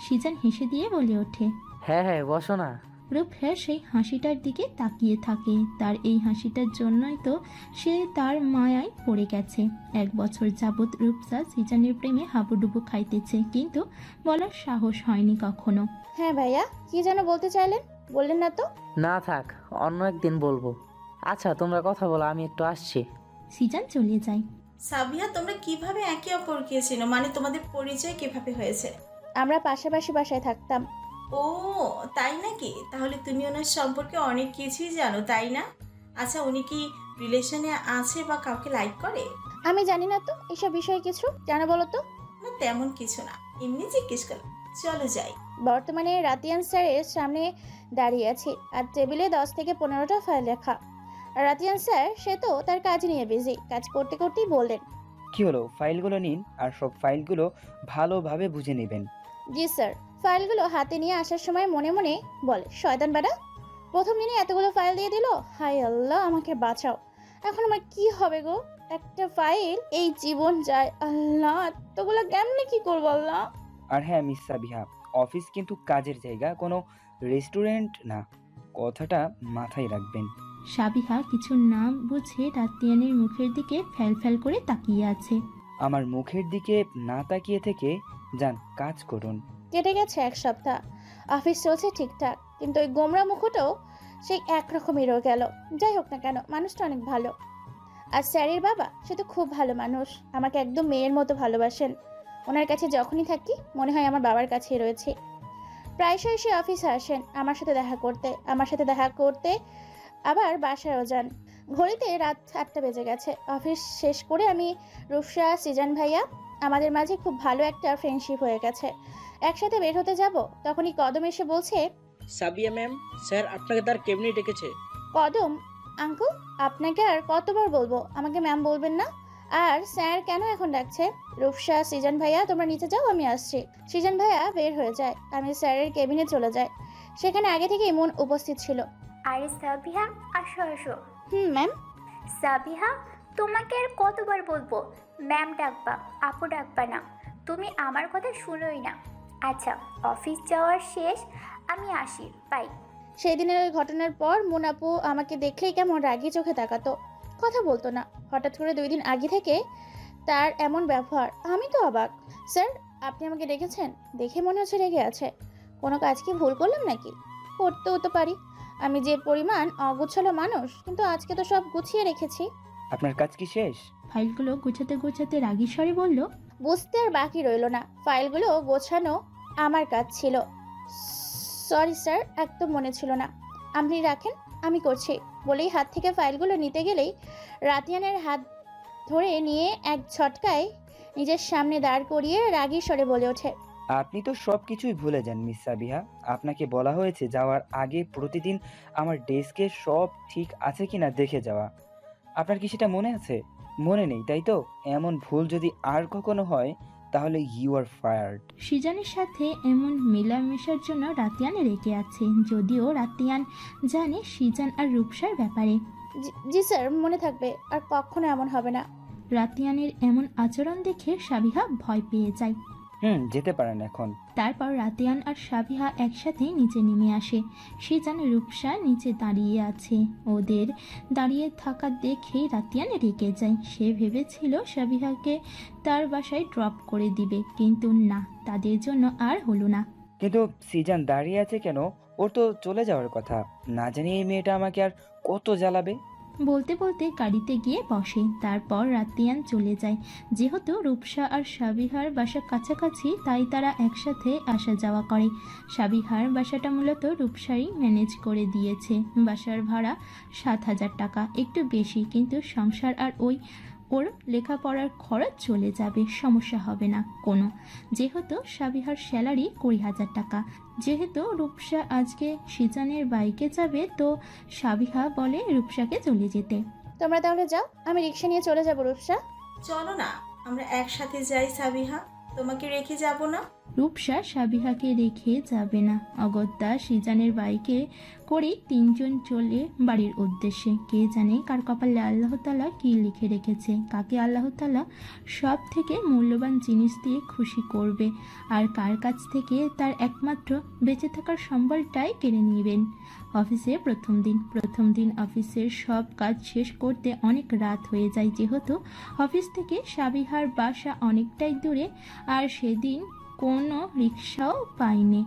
সিজান হেসে দিয়ে বলে ওঠে, হ্যাঁ হ্যাঁ বসো না। রূপসা সেই হাসিটার দিকে তাকিয়ে থাকে। তার এই হাসিটার জন্যই তো সে তার মায়ায় পড়ে গেছে। 1 বছর যাবৎ রূপসা সিজানের প্রেমে হাবুডুবু খাইতেছে, কিন্তু বলার সাহস হয়নি কখনো। হ্যাঁ ভাইয়া, কি যেন বলতে চাইলেন, বললেন না তো? না থাক, অন্য একদিন বলবো। আচ্ছা তোমরা কথা বলো, আমি একটু আসছি। সিজান চলে যায়। সাবিহা, তোমরা কিভাবে একে অপরকে চেনো, মানে তোমাদের পরিচয় কিভাবে হয়েছে? আমরা পাশাপাশি বাসায় থাকতাম। ও তাই নাকি? তাহলে তুমি ওনার সম্পর্কে অনেক কিছুই জানো, তাই না? আচ্ছা, উনি কি রিলেশনে আছে বা কাউকে লাইক করে? আমি জানি না তো এসব বিষয়ে কিছু, কেন বলো তো? না তেমন কিছু না, এমনি জিজ্ঞেস করলাম। চলো যাই। বর্তমানে রাতিয়ান স্যারের সামনে দাঁড়িয়ে আছি আর টেবিলে 10 থেকে 15টা ফাইল রাখা। আর রাতিয়ান স্যার সে তো তার কাজ নিয়ে বিজি, কাজ করতে করতেই বললেন, কি হলো, ফাইলগুলো নিন আর সব ফাইলগুলো ভালোভাবে বুঝে নেবেন। জি স্যার। ফাইলগুলো হাতে নিয়ে আসার সময় মনে মনে বলে, শয়তান বেটা, প্রথম দিনে এতগুলো ফাইল দিয়ে দিল, হায় আল্লাহ আমাকে বাঁচাও, এখন আমার কি হবে গো? একটা ফাইল, এই জীবন যায়, আল্লাহ এতগুলো কেমনে কি করবো আল্লাহ। আর হ্যাঁ মিস সাবিহা, অফিস কিন্তু কাজের জায়গা, কোনো রেস্টুরেন্ট না, কথাটা মাথায় রাখবেন। সাবিহা কিছু না বুঝে রাতিয়ানের মুখের দিকে ফ্যাল করে তাকিয়ে আছে। আমার মুখের দিকে না তাকিয়ে থেকে যান, কাজ করুন। কেটে গেছে 1 সপ্তাহ, অফিস চলছে ঠিকঠাক, কিন্তু ওই গোমরা মুখটাও সেই একরকমই রয়ে গেল। যাই হোক না কেন, মানুষটা অনেক ভালো। আর স্যারের বাবা সে তো খুব ভালো মানুষ, আমাকে একদম মেয়ের মতো ভালোবাসেন। ওনার কাছে যখনই থাকি মনে হয় আমার বাবার কাছেই রয়েছে। প্রায়শই সে অফিসে আসেন আমার সাথে দেখা করতে আবার বাসায়ও যান। ঘড়িতে রাত 8টা বেজে গেছে। অফিস শেষ করে আমি, রূপসা, সিজান ভাইয়া, আমাদের মাঝে খুব ভালো একটা ফ্রেন্ডশিপ হয়ে গেছে। একসাথে বের হতে যাব, তখনই কদম এসে বলছে, সাবিয়া ম্যাম, স্যার আপনাকে তার কেবিনে ডেকেছে। কদম আঙ্কেল, আপনাকে আর কতবার বলবো আমাকে ম্যাম বলবেন না? আর স্যার কেন এখন ডাকছে? রূপসা, সিজান ভাইয়া, তোমরা নিচে যাও, আমি আসছি। সিজান ভাইয়া বের হয়ে যায়। আমি স্যারের কেবিনে চলে যাই। সেখানে আগে থেকে মন উপস্থিত ছিল। আরে সাবিহা, আসো আসো। ম্যাম। সাবিহা, তোমাকে আর কতবার বলবো ম্যাম ডাকবা, আপু ডাকবা না? তুমি আমার কথা শুনোই না। আচ্ছা, অফিস যাওয়ার শেষ, আমি আসি, বাই। সেই দিনের ওই ঘটনার পর মুন আপু আমাকে দেখলেই কেমন রাগি চোখে তাকাতো, কথা বলতো না। হঠাৎ করে 2 দিন আগে থেকে তার এমন ব্যবহার, আমি তো অবাক। স্যার, আপনি আমাকে ডেকেছেন? দেখে মনে হচ্ছে রেগে আছে। কোনো কাজ কি ভুল করলাম নাকি? করতেও তো পারি, আমি যে পরিমাণ অগুছালো মানুষ, কিন্তু আজকে তো সব গুছিয়ে রেখেছি। আপনার কাজ কি শেষ? ফাইলগুলো গোছাতে গোছাতে রাগী স্বরে বলল, বুঝতে আর বাকি রইল না, ফাইলগুলো গোছানো আমার কাজ ছিল। সরি স্যার, একদম মনে ছিল না। আপনি রাখেন, আমি করছি বলেই হাত থেকে ফাইলগুলো নিতে গেলেই রাতিয়ানের হাত ধরে নিয়ে এক ঝটকায় নিজের সামনে দাঁড় করিয়ে রাগী স্বরে বলে ওঠে, আপনি তো সব কিছুই ভুলে যান মিস সাবিহা। আপনাকে বলা হয়েছে যাওয়ার আগে প্রতিদিন আমার ডেস্কে সব ঠিক আছে কিনা দেখে যাওয়া। আপনার কি সেটা মনে আছে? মনে নেই, তাই তো? এমন ভুল যদি আর কখনো হয় তাহলে ইউ আর ফায়ার্ড। সিজানের সাথে এমন মেলামেশার জন্য রাতিয়ান রেগে আছে, যদিও রাতিয়ান জানে সিজান আর রূপসার ব্যাপারে। জি স্যার, মনে থাকবে, আর কখনো এমন হবে না। রাতিয়ানের এমন আচরণ দেখে সাবিহা ভয় পেয়ে যায়। যেতে পারেন এখন। তারপর রাতিয়ান আর সাবিহা একসাথে নিচে নেমে আসে। সিজান, রূপসা নিচে দাঁড়িয়ে আছে। ওদের দাঁড়িয়ে থাকা দেখে রাতিয়ান রেগে যায়। সে ভেবেছিল সাবিহাকে তার বাসায় ড্রপ করে দিবে, কিন্তু না, তাদের জন্য আর হলো না। কিন্তু সিজান দাঁড়িয়ে আছে কেন? ওর তো চলে যাওয়ার কথা। না জানি এই মেয়েটা আমাকে আর কত জ্বালাবে। বলতে বলতে গাড়িতে গিয়ে বসে। তারপর রাতিয়ান চলে যায়। যেহেতু রূপসা আর সাবিহার বাসা কাছাকাছি, তাই তারা একসাথে আসা যাওয়া করে। সাবিহার বাসাটা মূলত রূপসারই ম্যানেজ করে দিয়েছে। বাসার ভাড়া 7,000 টাকা, একটু বেশি, কিন্তু সংসার আর ওর লেখাপড়ার খরচ চলে যাবে, সমস্যা হবে না কোনো। যেহেতু সাবিহার স্যালারি 20,000 টাকা। যেহেতু রূপসা আজকে সিজানের বাইকে যাবে, তো সাবিহা বলে রূপসাকে চলে যেতে। তোমরা তাহলে যাও, আমি রিক্সা নিয়ে চলে যাব। রূপসা, চলো না, আমরা একসাথে যাই। সাবিহা, তোমাকে রেখে যাব না। রূপসা সাবিহাকে রেখে যাবে না। অগত্যা সিজানের বাইকে করে 3 জন চলে বাড়ির উদ্দেশ্যে। কে জানে কার কপালে আল্লাহ তাআলা কি লিখে রেখেছে, কাকে আল্লাহ তাআলা সব থেকে মূল্যবান জিনিস দিয়ে খুশি করবে, আর কার কাছ থেকে তার একমাত্র বেঁচে থাকার সম্বলটাই কেড়ে নেবেন। অফিসে প্রথম দিন অফিসের সব কাজ শেষ করতে অনেক রাত হয়ে যায়। যেহেতু অফিস থেকে সাবিহার বাসা অনেকটাই দূরে, আর সেদিন কোনো রিক্সাও পায়নি।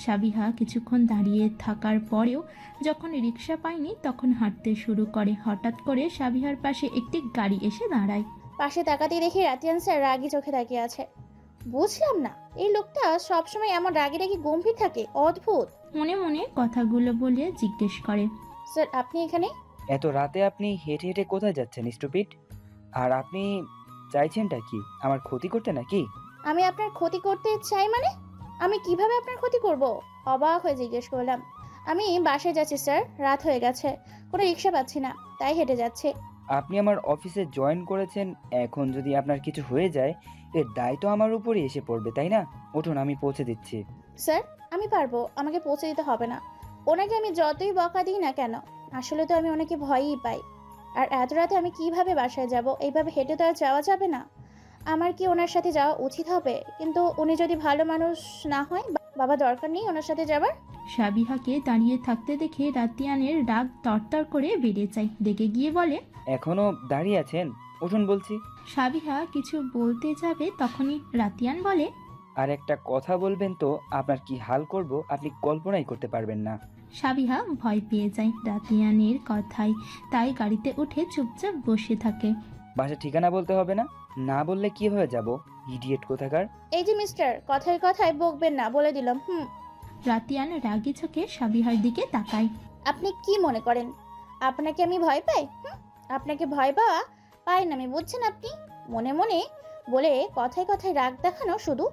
সাবিহা কিছুক্ষণ দাঁড়িয়ে থাকার পরেও যখন রিক্সা পায়নি, তখন হাঁটতে শুরু করে। হঠাৎ করে সাবিহার পাশে একটি গাড়ি এসে দাঁড়ায়। পাশে তাকাতেই দেখি রাতিয়ান স্যার রাগি চোখে তাকিয়ে আছে। বুঝলাম না, এই লোকটা সবসময় এমন রাগি রাগি গম্ভীর থাকে, অদ্ভুত। মনে মনে কথাগুলো বলে জিজ্ঞেস করে, স্যার আপনি এখানে? এত রাতে আপনি হেঁটে হেঁটে কোথায় যাচ্ছেন স্টুপিড? আর আপনি চাইছেনটা কি? আমার ক্ষতি করতে নাকি? আমি আপনার ক্ষতি করতে চাই মানে? আমি কিভাবে আপনার ক্ষতি করব? অবাক হয়ে জিজ্ঞেস করলাম। আমি বাসায় যাচ্ছি স্যার, রাত হয়ে গেছে, কোনো রিক্সা পাচ্ছি না, তাই হেঁটে যাচ্ছে। আপনি আমার অফিসে জয়েন করেছেন, এখন যদি আপনার কিছু হয়ে যায় এর দায় তো আমার উপরই এসে পড়বে, তাই না? উঠুন, আমি পৌঁছে দিচ্ছি। স্যার আমি পারবো, আমাকে পৌঁছে দিতে হবে না। ওনাকে আমি যতই বকা দিই না কেন, আসলে তো আমি ওনাকে ভয়ই পাই। আর এত রাতে আমি কিভাবে বাসায় যাব? এইভাবে হেঁটে তো আর যাওয়া যাবে না। আমার কি ওনার সাথে যাওয়া উচিত হবে? কিন্তু উনি যদি ভালো মানুষ না হয়, বাবা দরকার নেই ওনার সাথে যাবার। সাবিহাকে দাঁড়িয়ে থাকতে দেখে রাতিয়ানের রাগ তরতর করে বেড়ে যায়। রেগে গিয়ে বলে, এখনো দাঁড়িয়ে আছেন? উঠুন বলছি। সাবিহা কিছু বলতে যাবে, তখনই রাতিয়ান বলে, আর একটা কথা বলবেন তো আপনার কি হাল করব আপনি কল্পনাই করতে পারবেন না। সাবিহা ভয় পেয়ে যায় রাতিয়ানের কথায়, তাই গাড়িতে উঠে চুপচাপ বসে থাকে। বাসার ঠিকানা বলতে হবে না, না বললে কিভাবে যাব? ইডিয়েট কোথাকার। এই যে মিস্টার, কথায় কথায় বকবেন না, বলে দিলাম। রাতিয়ান রাগি চোখে সাবিহার দিকে তাকায়। আপনি কি মনে করেন আপনাকে আমি ভয় পাই? আপনাকে ভয় পাওয়া পাই না আমি, বুঝছেন আপনি? মনে মনে বলে কথায় কথায় রাগ দেখানো শুধু।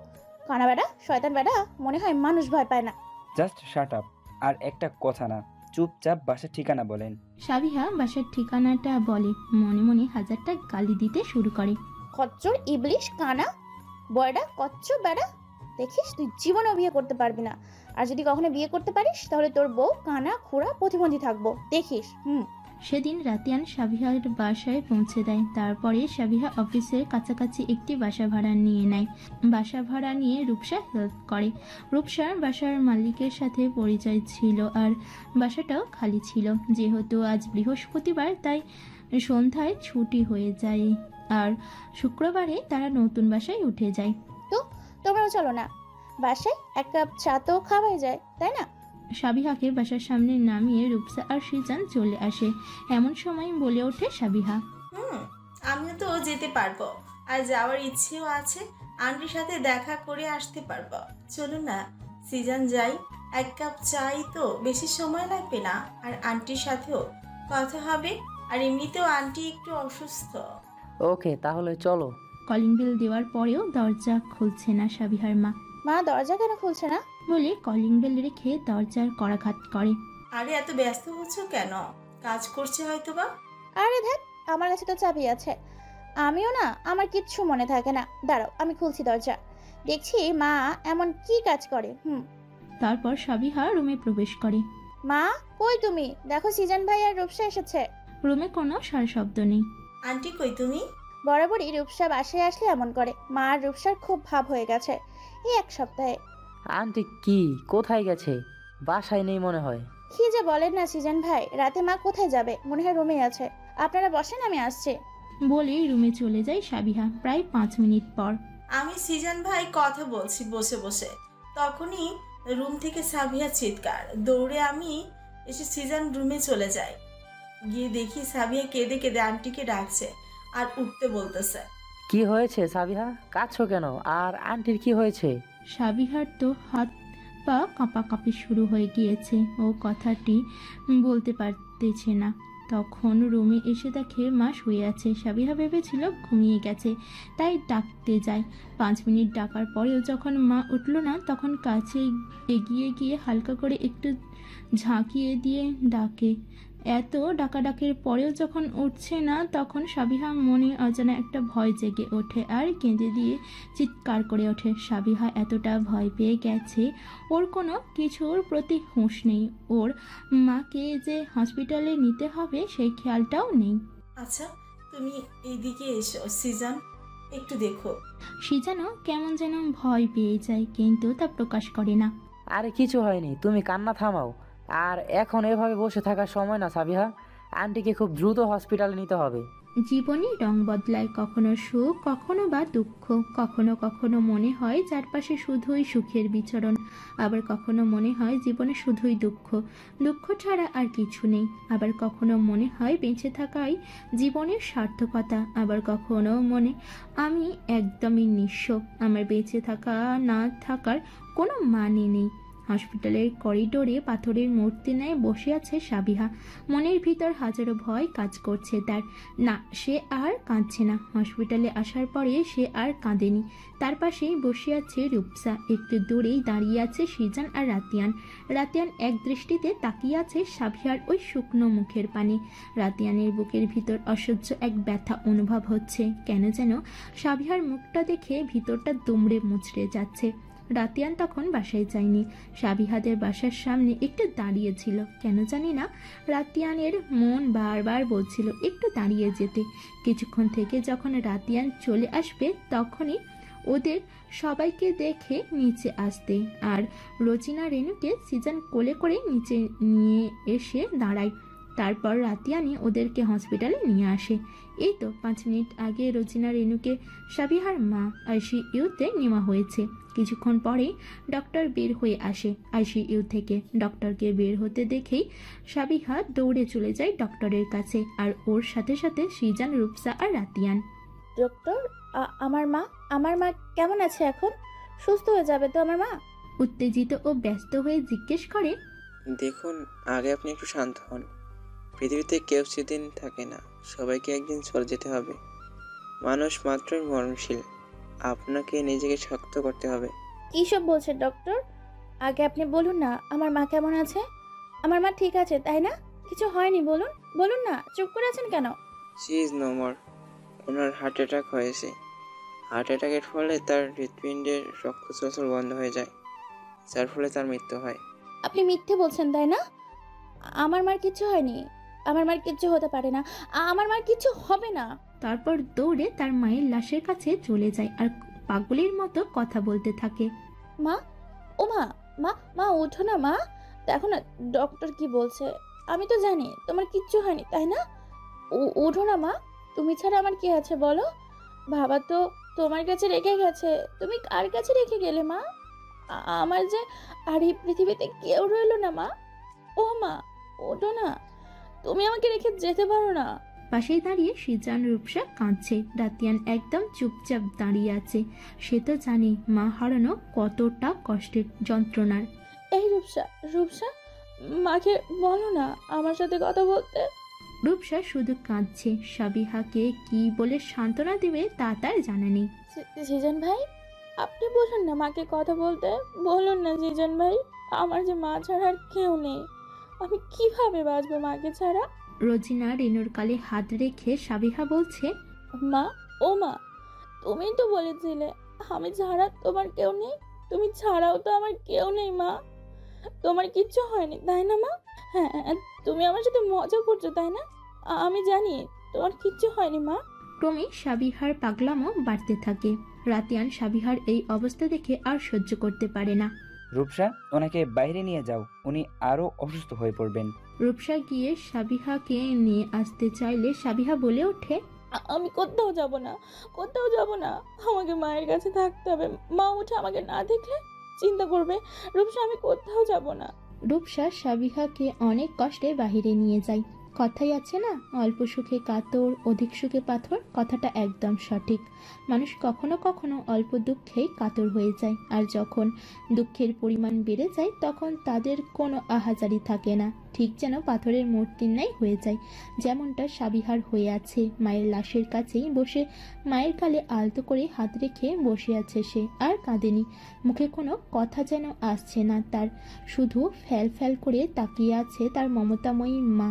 কানা বেড়া, শয়তান বেড়া, মনে হয় মানুষ ভয় পায় না। Just shut up. আর একটা কথা না, চুপচাপ বাসার ঠিকানা বলেন। সাবিহা বাসার ঠিকানাটা বলে, মনে মনে হাজারটা গালি দিতে শুরু করে। খচ্চর, ইবলিশ, কানা বয়ডা, কচ্চর বেড়া, দেখিস তুই জীবনেও বিয়ে করতে পারবি না। আর যদি কখনো বিয়ে করতে পারিস তাহলে তোর বউ কানা খুঁড়া প্রতিবন্ধী থাকবো, দেখিস। সেদিন রাতিয়ান সাবিহার বাসায় পৌঁছে দেয়। তারপরে সাবিহা অফিসের কাছাকাছি একটি বাসা ভাড়া নিয়ে নেয়। বাসা ভাড়া নিয়ে রূপসা হেল্প করে। রূপসার বাসার মালিকের সাথে পরিচয় ছিল আর বাসাটাও খালি ছিল। যেহেতু আজ বৃহস্পতিবার তাই সন্ধ্যায় ছুটি হয়ে যায় আর শুক্রবারে তারা নতুন বাসায় উঠে যায়। তো তোমরাও চলো না, বাসায় এক কাপ চা তো খাওয়াই যায়, তাই না? সাবিহাকে বাসার সামনে নামিয়ে রূপসা আর সিজান চলে আসে। এমন সময় বলে ওঠে সাবিহা, আমিও তো যেতে পারবো, আর যাওয়ার ইচ্ছেও আছে। আন্টির সাথে দেখা করে আসতে পারবো। চলুন না সিজন, যাই। এক কাপ চাই তো, বেশি সময় লাগবে না, আর আন্টির সাথেও কথা হবে। আর এমনিতেও আন্টি একটু অসুস্থ। ওকে, তাহলে চলো। কলিং বেল দেওয়ার পরেও দরজা খুলছে না সাবিহার মা। মা দরজা কেন খুলছে না বলে কলিং বেল রেখে দরজার কড়াঘাত করে। আরে এত ব্যস্ত হচ্ছ কেন? কাজ করছে হয়তো বা। আরে ধ্যাত, আমার কাছে তো চাবি আছে। আমিও না, আমার কিচ্ছু মনে থাকে না। দাঁড়াও, আমি খুলছি দরজা। দেখছি মা এমন কি কাজ করে। তারপর সাবিহা রুমে প্রবেশ করে। মা কই তুমি? দেখো সিজন ভাই আর রূপসা এসেছে। রুমে কোনো সারা শব্দ নেই। আন্টি কই তুমি? বরাবরই রূপসা বাসায় আসলে এমন করে। মা আর রূপসার খুব ভাব হয়ে গেছে এই এক সপ্তাহে। আন্টি কি কোথায় গেছে? বাসায় নেই মনে হয়। কি যে বলেন না সিজন ভাই, রাতে মা কোথায় যাবে? মনে হয় রুমে আছে। আপনারা বসেন, আমি আসছি। বলে রুমে চলে যায় সাবিহা। প্রায় 5 মিনিট পর আমি সিজন ভাই কথা বলছি বসে বসে, তখনই রুম থেকে সাবিহা চিৎকার। দৌড়ে আমি এসে সিজন রুমে চলে যাই। গিয়ে দেখি সাবিহা কেঁদে কেঁদে আন্টিকে ডাকছে আর উঠতে বলতেছে। কি হয়েছে সাবিহা? কাঁদছো কেন? আর আন্টির কি হয়েছে? সাবিহার তো হাত পা কাঁপাকাঁপি শুরু হয়ে গিয়েছে। ও কথাটি বলতে পারতেছে না। তখন রুমে এসে দেখে মা শুয়ে আছে। সাবিহা ভেবেছিল ঘুমিয়ে গেছে, তাই ডাকতে যায়। 5 মিনিট ডাকার পরেও যখন মা উঠল না, তখন কাছে এগিয়ে গিয়ে হালকা করে একটু ঝাঁকিয়ে দিয়ে ডাকে। এত ডাকাডাকির পরেও যখন উঠছে না, তখন সাবিহা মনে অজানা একটা ভয় জেগে ওঠে আর কেঁদে দিয়ে চিৎকার করে ওঠে। সাবিহা এতটা ভয় পেয়ে গেছে, ওর কোনো কিছুর প্রতি হুঁশ নেই। ওর মাকে যে হসপিটালে নিতে হবে সেই খেয়ালটাও নেই। আচ্ছা তুমি এইদিকে এসো সিজন, একটু দেখো। সিজানও কেমন যেন ভয় পেয়ে যায়, কিন্তু তা প্রকাশ করে না। আরে কিছু হয়নি, তুমি কান্না থামাও। আর এখন এভাবে বসে থাকার সময় না সাবিহা। আন্টিকে খুব দ্রুত হসপিটালে নিতে হবে। জীবনে রং বদলায়, কখনো সুখ, কখনো বা দুঃখ। কখনো কখনো মনে হয় চারপাশে শুধুই সুখের বিচরণ, আবার কখনো মনে হয় জীবনে শুধুই দুঃখ, দুঃখ ছাড়া আর কিছু নেই। আবার কখনো মনে হয় বেঁচে থাকাই জীবনের সার্থকতা। আবার কখনো মনে আমি একদমই নিঃস্ব, আমার বেঁচে থাকা না থাকার কোনো মানে নেই। হসপিটালের করিডোরে পাথরের মূর্তি ন্যায় বসে আছে সাবিহা। মনের ভিতর হাজারো ভয় কাজ করছে তার। না, সে আর কাঁদছে না। হসপিটালে আসার পরে সে আর কাঁদেনি। তার পাশেই বসে আছে রূপসা। একটু দূরেই দাঁড়িয়ে আছে সিজান আর রাতিয়ান। রাতিয়ান এক দৃষ্টিতে তাকিয়ে আছে সাবিহার ওই শুকনো মুখের পানে। রাতিয়ানের বুকের ভিতর অসহ্য এক ব্যথা অনুভব হচ্ছে। কেন যেন সাবিহার মুখটা দেখে ভিতরটা দুমড়ে মুচড়ে যাচ্ছে। রাতিয়ান তখন বাসায় যায়নি, সাবিহাদের বাসার সামনে একটু দাঁড়িয়েছিল। কেন জানি না রাতিয়ানের মন বারবার বলছিল একটু দাঁড়িয়ে যেতে। কিছুক্ষণ থেকে যখন রাতিয়ান চলে আসবে, তখনই ওদের সবাইকে দেখে নিচে আসতে, আর রচিনা রেনুকে সিজন কোলে করে নিচে নিয়ে এসে দাঁড়ায়। তারপর রাতিয়ানি ওদেরকে হসপিটালে নিয়ে আসে। এই তো 5 মিনিট আগে রচিনা রেনুকে সাবিহার মা আইসিইউতে নেওয়া হয়েছে। কিছুক্ষণ পরেই ডক্টর বের হয়ে আসে আইসিইউ থেকে। ডক্টরকে বের হতে দেখেই সাবিহা দৌড়ে চলে যায় ডক্টরের কাছে, আর ওর সাথে সাথে সিজান, রূপসা আর রাতিয়ান। ডক্টর, আমার মা কেমন আছে এখন? সুস্থ হয়ে যাবে তো আমার মা? উত্তেজিত ও ব্যস্ত হয়ে জিজ্ঞেস করে। দেখুন, আগে আপনি একটু শান্ত হন। পৃথিবীতে কেউ সেদিন থাকে না, সবাইকে একদিন চলে যেতে হবে। মানুষ মাত্রই মরণশীল। আপনাকে নিজেকে শক্ত করতে হবে। কী সব বলছেন ডক্টর? আগে আপনি বলুন না আমার মা কেমন আছে। আমার মা ঠিক আছে তাই না? কিছু হয়নি? বলুন বলুন না, চুপ করে আছেন কেন? She is no more. ওনার হার্ট অ্যাটাক হয়েছে। হার্ট অ্যাটাকের ফলে তার হৃৎপিণ্ডের রক্ত চলাচল বন্ধ হয়ে যায়, যার ফলে তার মৃত্যু হয়। আপনি মিথ্যে বলছেন তাই না? আমার মার কিছু হয়নি, আমার মার কিচ্ছু হতে পারে না, আমার মার কিছু হবে না। তারপর দৌড়ে তার মায়ের লাশের কাছে চলে যায় আর পাগলের মতো কথা বলতে থাকে। মা, ও মা, মা মা ওঠো না মা, দেখো না ডক্টর কি বলছে। আমি তো জানি তোমার কিচ্ছু হয়নি তাই না? ওঠো না মা, তুমি ছাড়া আমার কি আছে বলো? বাবা তো তোমার কাছে রেখে গেছে, তুমি কার কাছে রেখে গেলে মা? আমার যে আর এই পৃথিবীতে কেউ রইলো না মা। ও মা ওঠো না, তুমি আমাকে রেখে যেতে পারো না। পাশেই দাঁড়িয়ে সিজান রূপসা কাঁদছে। রাতিয়ান একদম চুপচাপ দাঁড়িয়ে আছে। সে তো জানে মা হারানো কতটা কষ্টের, যন্ত্রণার। এই রূপসা, রূপসা মাকে বলো না আমার সাথে কথা বলতে। রূপসা শুধু কাঁদছে। সাবিহাকে কি বলে সান্ত্বনা দেবে তা তার জানা নেই। সিজন ভাই, আপনি বলুন না মাকে কথা বলতে, বলুন না সিজন ভাই। আমার যে মা ছাড়া আর কেউ নেই, আমি কিভাবে বাঁচবো মাকে ছাড়া? রোজিনা রেনুর কালে হাত রেখে সাবিহা বলছে, মা, ও মা, তুমি তো বলেছিলে আমি ছাড়া তোমার কেউ নেই। তুমি ছাড়াও তো আমার কেউ নেই মা। তোমার কিচ্ছু হয়নি তাই না মা? হ্যাঁ, তুমি আমার সাথে মজা করছো তাই না? আমি জানি তোমার কিচ্ছু হয়নি মা। ক্রমে সাবিহার পাগলামো বাড়তে থাকে। রাতিয়ান সাবিহার এই অবস্থা দেখে আর সহ্য করতে পারে না। রূপসা, ওনাকে বাইরে নিয়ে যাও, উনি আরো অসুস্থ হয়ে পড়বেন। রূপসা গিয়ে সাবিহাকে নিয়ে আসতে চাইলে সাবিহা বলে ওঠে, আমি কোথাও যাব না, কোথাও যাব না, আমাকে মায়ের কাছে থাকতে হবে। মা উঠে আমাকে না দেখলে চিন্তা করবে। রূপসা, আমি কোথাও যাব না। রূপসা সাবিহাকে অনেক কষ্টে বাহিরে নিয়ে যায়। কথাই আছে না, অল্প সুখে কাতর, অধিক সুখে পাথর। কথাটা একদম সঠিক। মানুষ কখনো কখনো অল্প দুঃখেই কাতর হয়ে যায়, আর যখন দুঃখের পরিমাণ বেড়ে যায় তখন তাদের কোনো আহাজারি থাকে না, ঠিক যেন পাথরের মূর্তির ন্যায় হয়ে যায়। যেমনটা সাবিহার হয়ে আছে। মায়ের লাশের কাছেই বসে মায়ের গালে আলতো করে হাত রেখে বসে আছে সে, আর কাঁদেনি। মুখে কোনো কথা যেন আসছে না তার, শুধু ফ্যাল ফ্যাল করে তাকিয়ে আছে তার মমতাময়ী মা,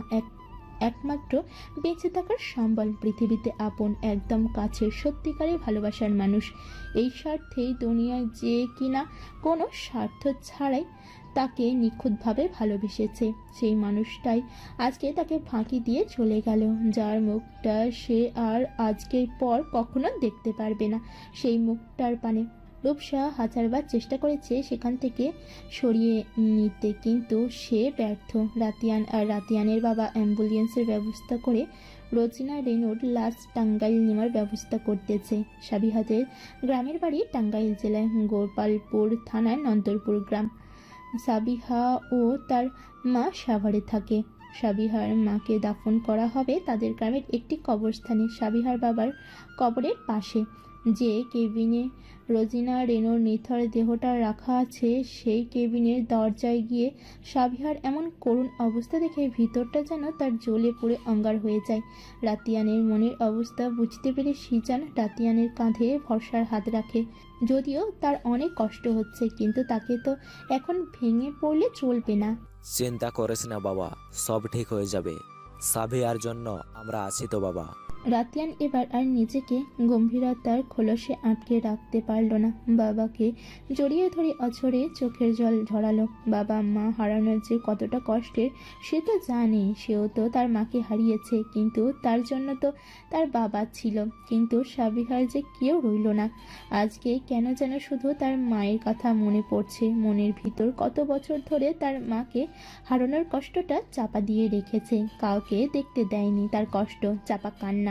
একমাত্র বেঁচে থাকার সম্বল, পৃথিবীতে আপন, একদম কাছের, সত্যিকারের ভালোবাসার মানুষ। এই স্বার্থেই দুনিয়ায় যে কিনা কোনো স্বার্থ ছাড়াই তাকে নিখুঁতভাবে ভালোবেসেছে, সেই মানুষটাই আজকে তাকে ফাঁকি দিয়ে চলে গেল, যার মুখটা সে আর আজকের পর কখনো দেখতে পারবে না। সেই মুখটার পানে রূপসা হাজারবার চেষ্টা করেছে সেখান থেকে সরিয়ে নিতে, কিন্তু সে ব্যর্থ। রাতিয়ানের বাবা অ্যাম্বুলেন্সের ব্যবস্থা করে রোজিনা রেনুর লাশ টাঙ্গাইল নেওয়ার ব্যবস্থা করতেছে। সাবিহাদের গ্রামের বাড়ি টাঙ্গাইল জেলায় গোপালপুর থানার নন্দরপুর গ্রাম। সাবিহা ও তার মা সাভারে থাকে। সাবিহার মাকে দাফন করা হবে তাদের গ্রামের একটি কবরস্থানে, সাবিহার বাবার কবরের পাশে। যে কেবিনে রোজিনা রেনুর নিথর দেহটা রাখা আছে, সেই কেবিনের দরজায় গিয়ে সাবিহার এমন করুণ অবস্থা দেখে ভিতরটা যেন তার জ্বলে পুড়ে অঙ্গার হয়ে যায়। রাতিয়ানের মনের অবস্থা বুঝতে পেরে সিজান রাতিয়ানের কাঁধে ভরসার হাত রাখে। যদিও তার অনেক কষ্ট হচ্ছে, কিন্তু তাকে তো এখন ভেঙে পড়লে চলবে না। চিন্তা করিস না বাবা, সব ঠিক হয়ে যাবে। সাবিহার জন্য আমরা আছি তো বাবা। রাতিয়ান এবার আর নিজেকে গম্ভীরতার খোলসে আটকে রাখতে পারল না। বাবাকে জড়িয়ে ধরে অঝরে চোখের জল ঝরালো। বাবা মা হারানোর যে কতটা কষ্টের সে তো জানে, সেও তো তার মাকে হারিয়েছে, কিন্তু তার জন্য তো তার বাবা ছিল। কিন্তু সাবিহার যে কেউ রইল না। আজকে কেন যেন শুধু তার মায়ের কথা মনে পড়ছে। মনের ভিতর কত বছর ধরে তার মাকে হারানোর কষ্টটা চাপা দিয়ে রেখেছে, কাউকে দেখতে দেয়নি তার কষ্ট, চাপা কান্না।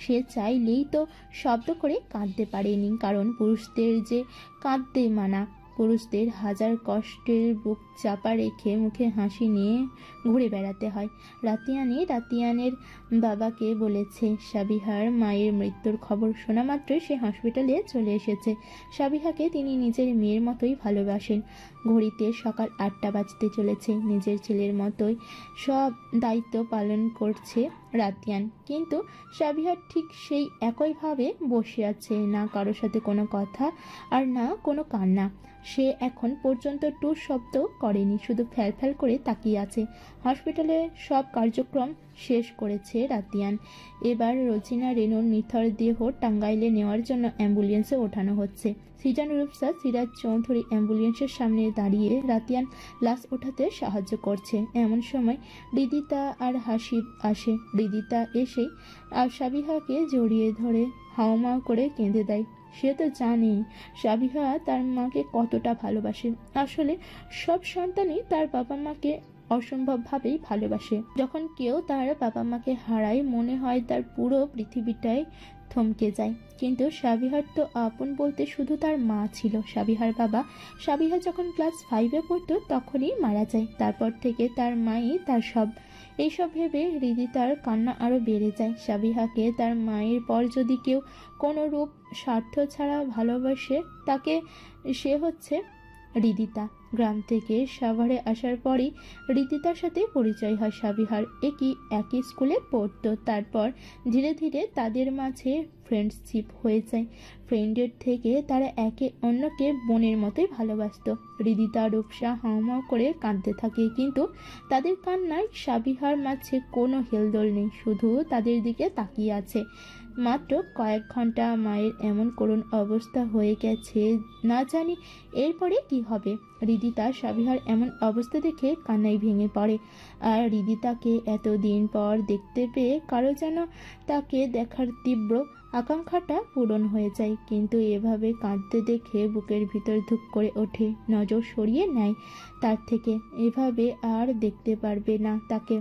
সে চাইলেই তো শব্দ করে কাঁদতে পারেনি, কারণ পুরুষদের যে কাঁদতে মানা। পুরুষদের হাজার কষ্টের বুক চাপা রেখে মুখে হাসি নিয়ে ঘুরে বেড়াতে হয়। রাতিয়ানের বাবাকে বলেছে সাবিহার মায়ের মৃত্যুর খবর শোনা মাত্রই সে হসপিটালে চলে এসেছে। সাবিহাকে তিনি নিজের মেয়ের মতোই ভালোবাসেন। ঘড়িতে সকাল 8টা বাজতে চলেছে। নিজের ছেলের মতোই সব দায়িত্ব পালন করছে রাতিয়ান, কিন্তু সাবিহার ঠিক সেই একইভাবে বসে আছে, না কারোর সাথে কোনো কথা আর না কোনো কান্না। সে এখন পর্যন্ত টুর শব্দ করেনি, শুধু ফ্যাল করে তাকিয়ে আছে। হসপিটালে সব কার্যক্রম শেষ করেছে রাতিয়ান। এবার রোজিনা রেনুর নিথর দেহ টাঙ্গাইলে নেওয়ার জন্য অ্যাম্বুলেন্সে ওঠানো হচ্ছে। সিজান, রূপসা, সিরাজ চৌধুরী অ্যাম্বুলেন্সের সামনে দাঁড়িয়ে রাতিয়ান লাশ ওঠাতে সাহায্য করছে। এমন সময় রিদিতা আর হাসিব আসে। রিদিতা এসে সাবিহাকে জড়িয়ে ধরে হাওমাও করে কেঁদে দেয়। সে তো জানে সাবিহা তার মাকে কতটা ভালোবাসে। আসলে সব সন্তানই তার বাবা মাকে অসম্ভবভাবেই ভালোবাসে। যখন কেউ তার বাবা মাকে হারায় মনে হয় তার পুরো পৃথিবীটাই থমকে যায়। কিন্তু সাবিহার তো আপন বলতে শুধু তার মা ছিল। সাবিহার বাবা সাবিহা যখন ক্লাস 5-এ পড়তো তখনই মারা যায়। তারপর থেকে তার মাই তার সব। এইসব ভেবে হৃদিতার কান্না আরো বেড়ে যায়। সাবিহাকে তার মায়ের পর যদি কেউ কোনো রূপ স্বার্থ ছাড়া ভালোবাসে তাকে সে হচ্ছে হৃদিতা। গ্রাম থেকে সাভারে আসার পরই হৃদিতার সাথে পরিচয় হয় সাবিহার। একই স্কুলে পড়তো। তারপর ধীরে ধীরে তাদের মাঝে ফ্রেন্ডশিপ হয়ে যায়। ফ্রেন্ডের থেকে তারা একে অন্যকে বোনের মতোই ভালোবাসত। হৃদিতা, রূপসা হাউমাউ করে কাঁদতে থাকে, কিন্তু তাদের কান্নায় সাবিহার মাঝে কোনো হেলদোল নেই, শুধু তাদের দিকে তাকিয়ে আছে। মাত্র কয়েক ঘন্টা মায়ের এমন করুণ অবস্থা হয়ে গেছে, না জানি এরপরে কি হবে। হৃদিতা সাবিহার এমন অবস্থা দেখে কান্নায় ভেঙে পড়ে। আর হৃদিতাকে এতদিন পর দেখতে পেয়ে কারো যেন তাকে দেখার তীব্র আকাঙ্ক্ষাটা পূরণ হয়ে যায়। কিন্তু এভাবে কাঁদতে দেখে বুকের ভিতর ধুক করে ওঠে, নজর সরিয়ে নেয় তার থেকে। এভাবে আর দেখতে পারবে না তাকে।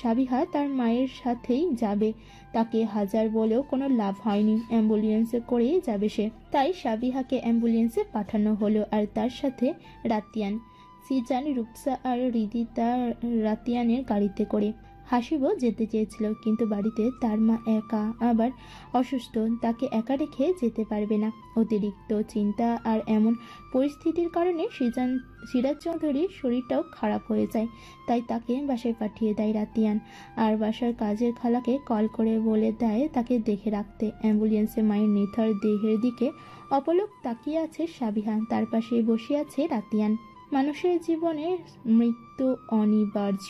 সাবিহা তার মায়ের সাথেই যাবে। তাকে হাজার বলেও কোনো লাভ হয়নি, অ্যাম্বুলেন্সে করেই যাবে সে। তাই সাবিহাকে অ্যাম্বুলেন্সে পাঠানো হলো, আর তার সাথে রাতিয়ান। সিজান, রূপসা আর হৃদিতা রাতিয়ানের গাড়িতে করে। হাসিবও যেতে চেয়েছিল, কিন্তু বাড়িতে তার মা একা, আবার অসুস্থ, তাকে একা রেখে যেতে পারবে না। অতিরিক্ত চিন্তা আর এমন পরিস্থিতির কারণে সিরাজ চৌধুরীর শরীরটাও খারাপ হয়ে যায়। তাই তাকে বাসায় পাঠিয়ে দেয় রাতিয়ান, আর বাসার কাজের খালাকে কল করে বলে দেয় তাকে দেখে রাখতে। অ্যাম্বুলেন্সে মায়ের নিথর দেহের দিকে অপলক তাকিয়ে আছে সাবিহা, তার পাশেই বসে আছে রাতিয়ান। মানুষের জীবনে মৃত্যু অনিবার্য,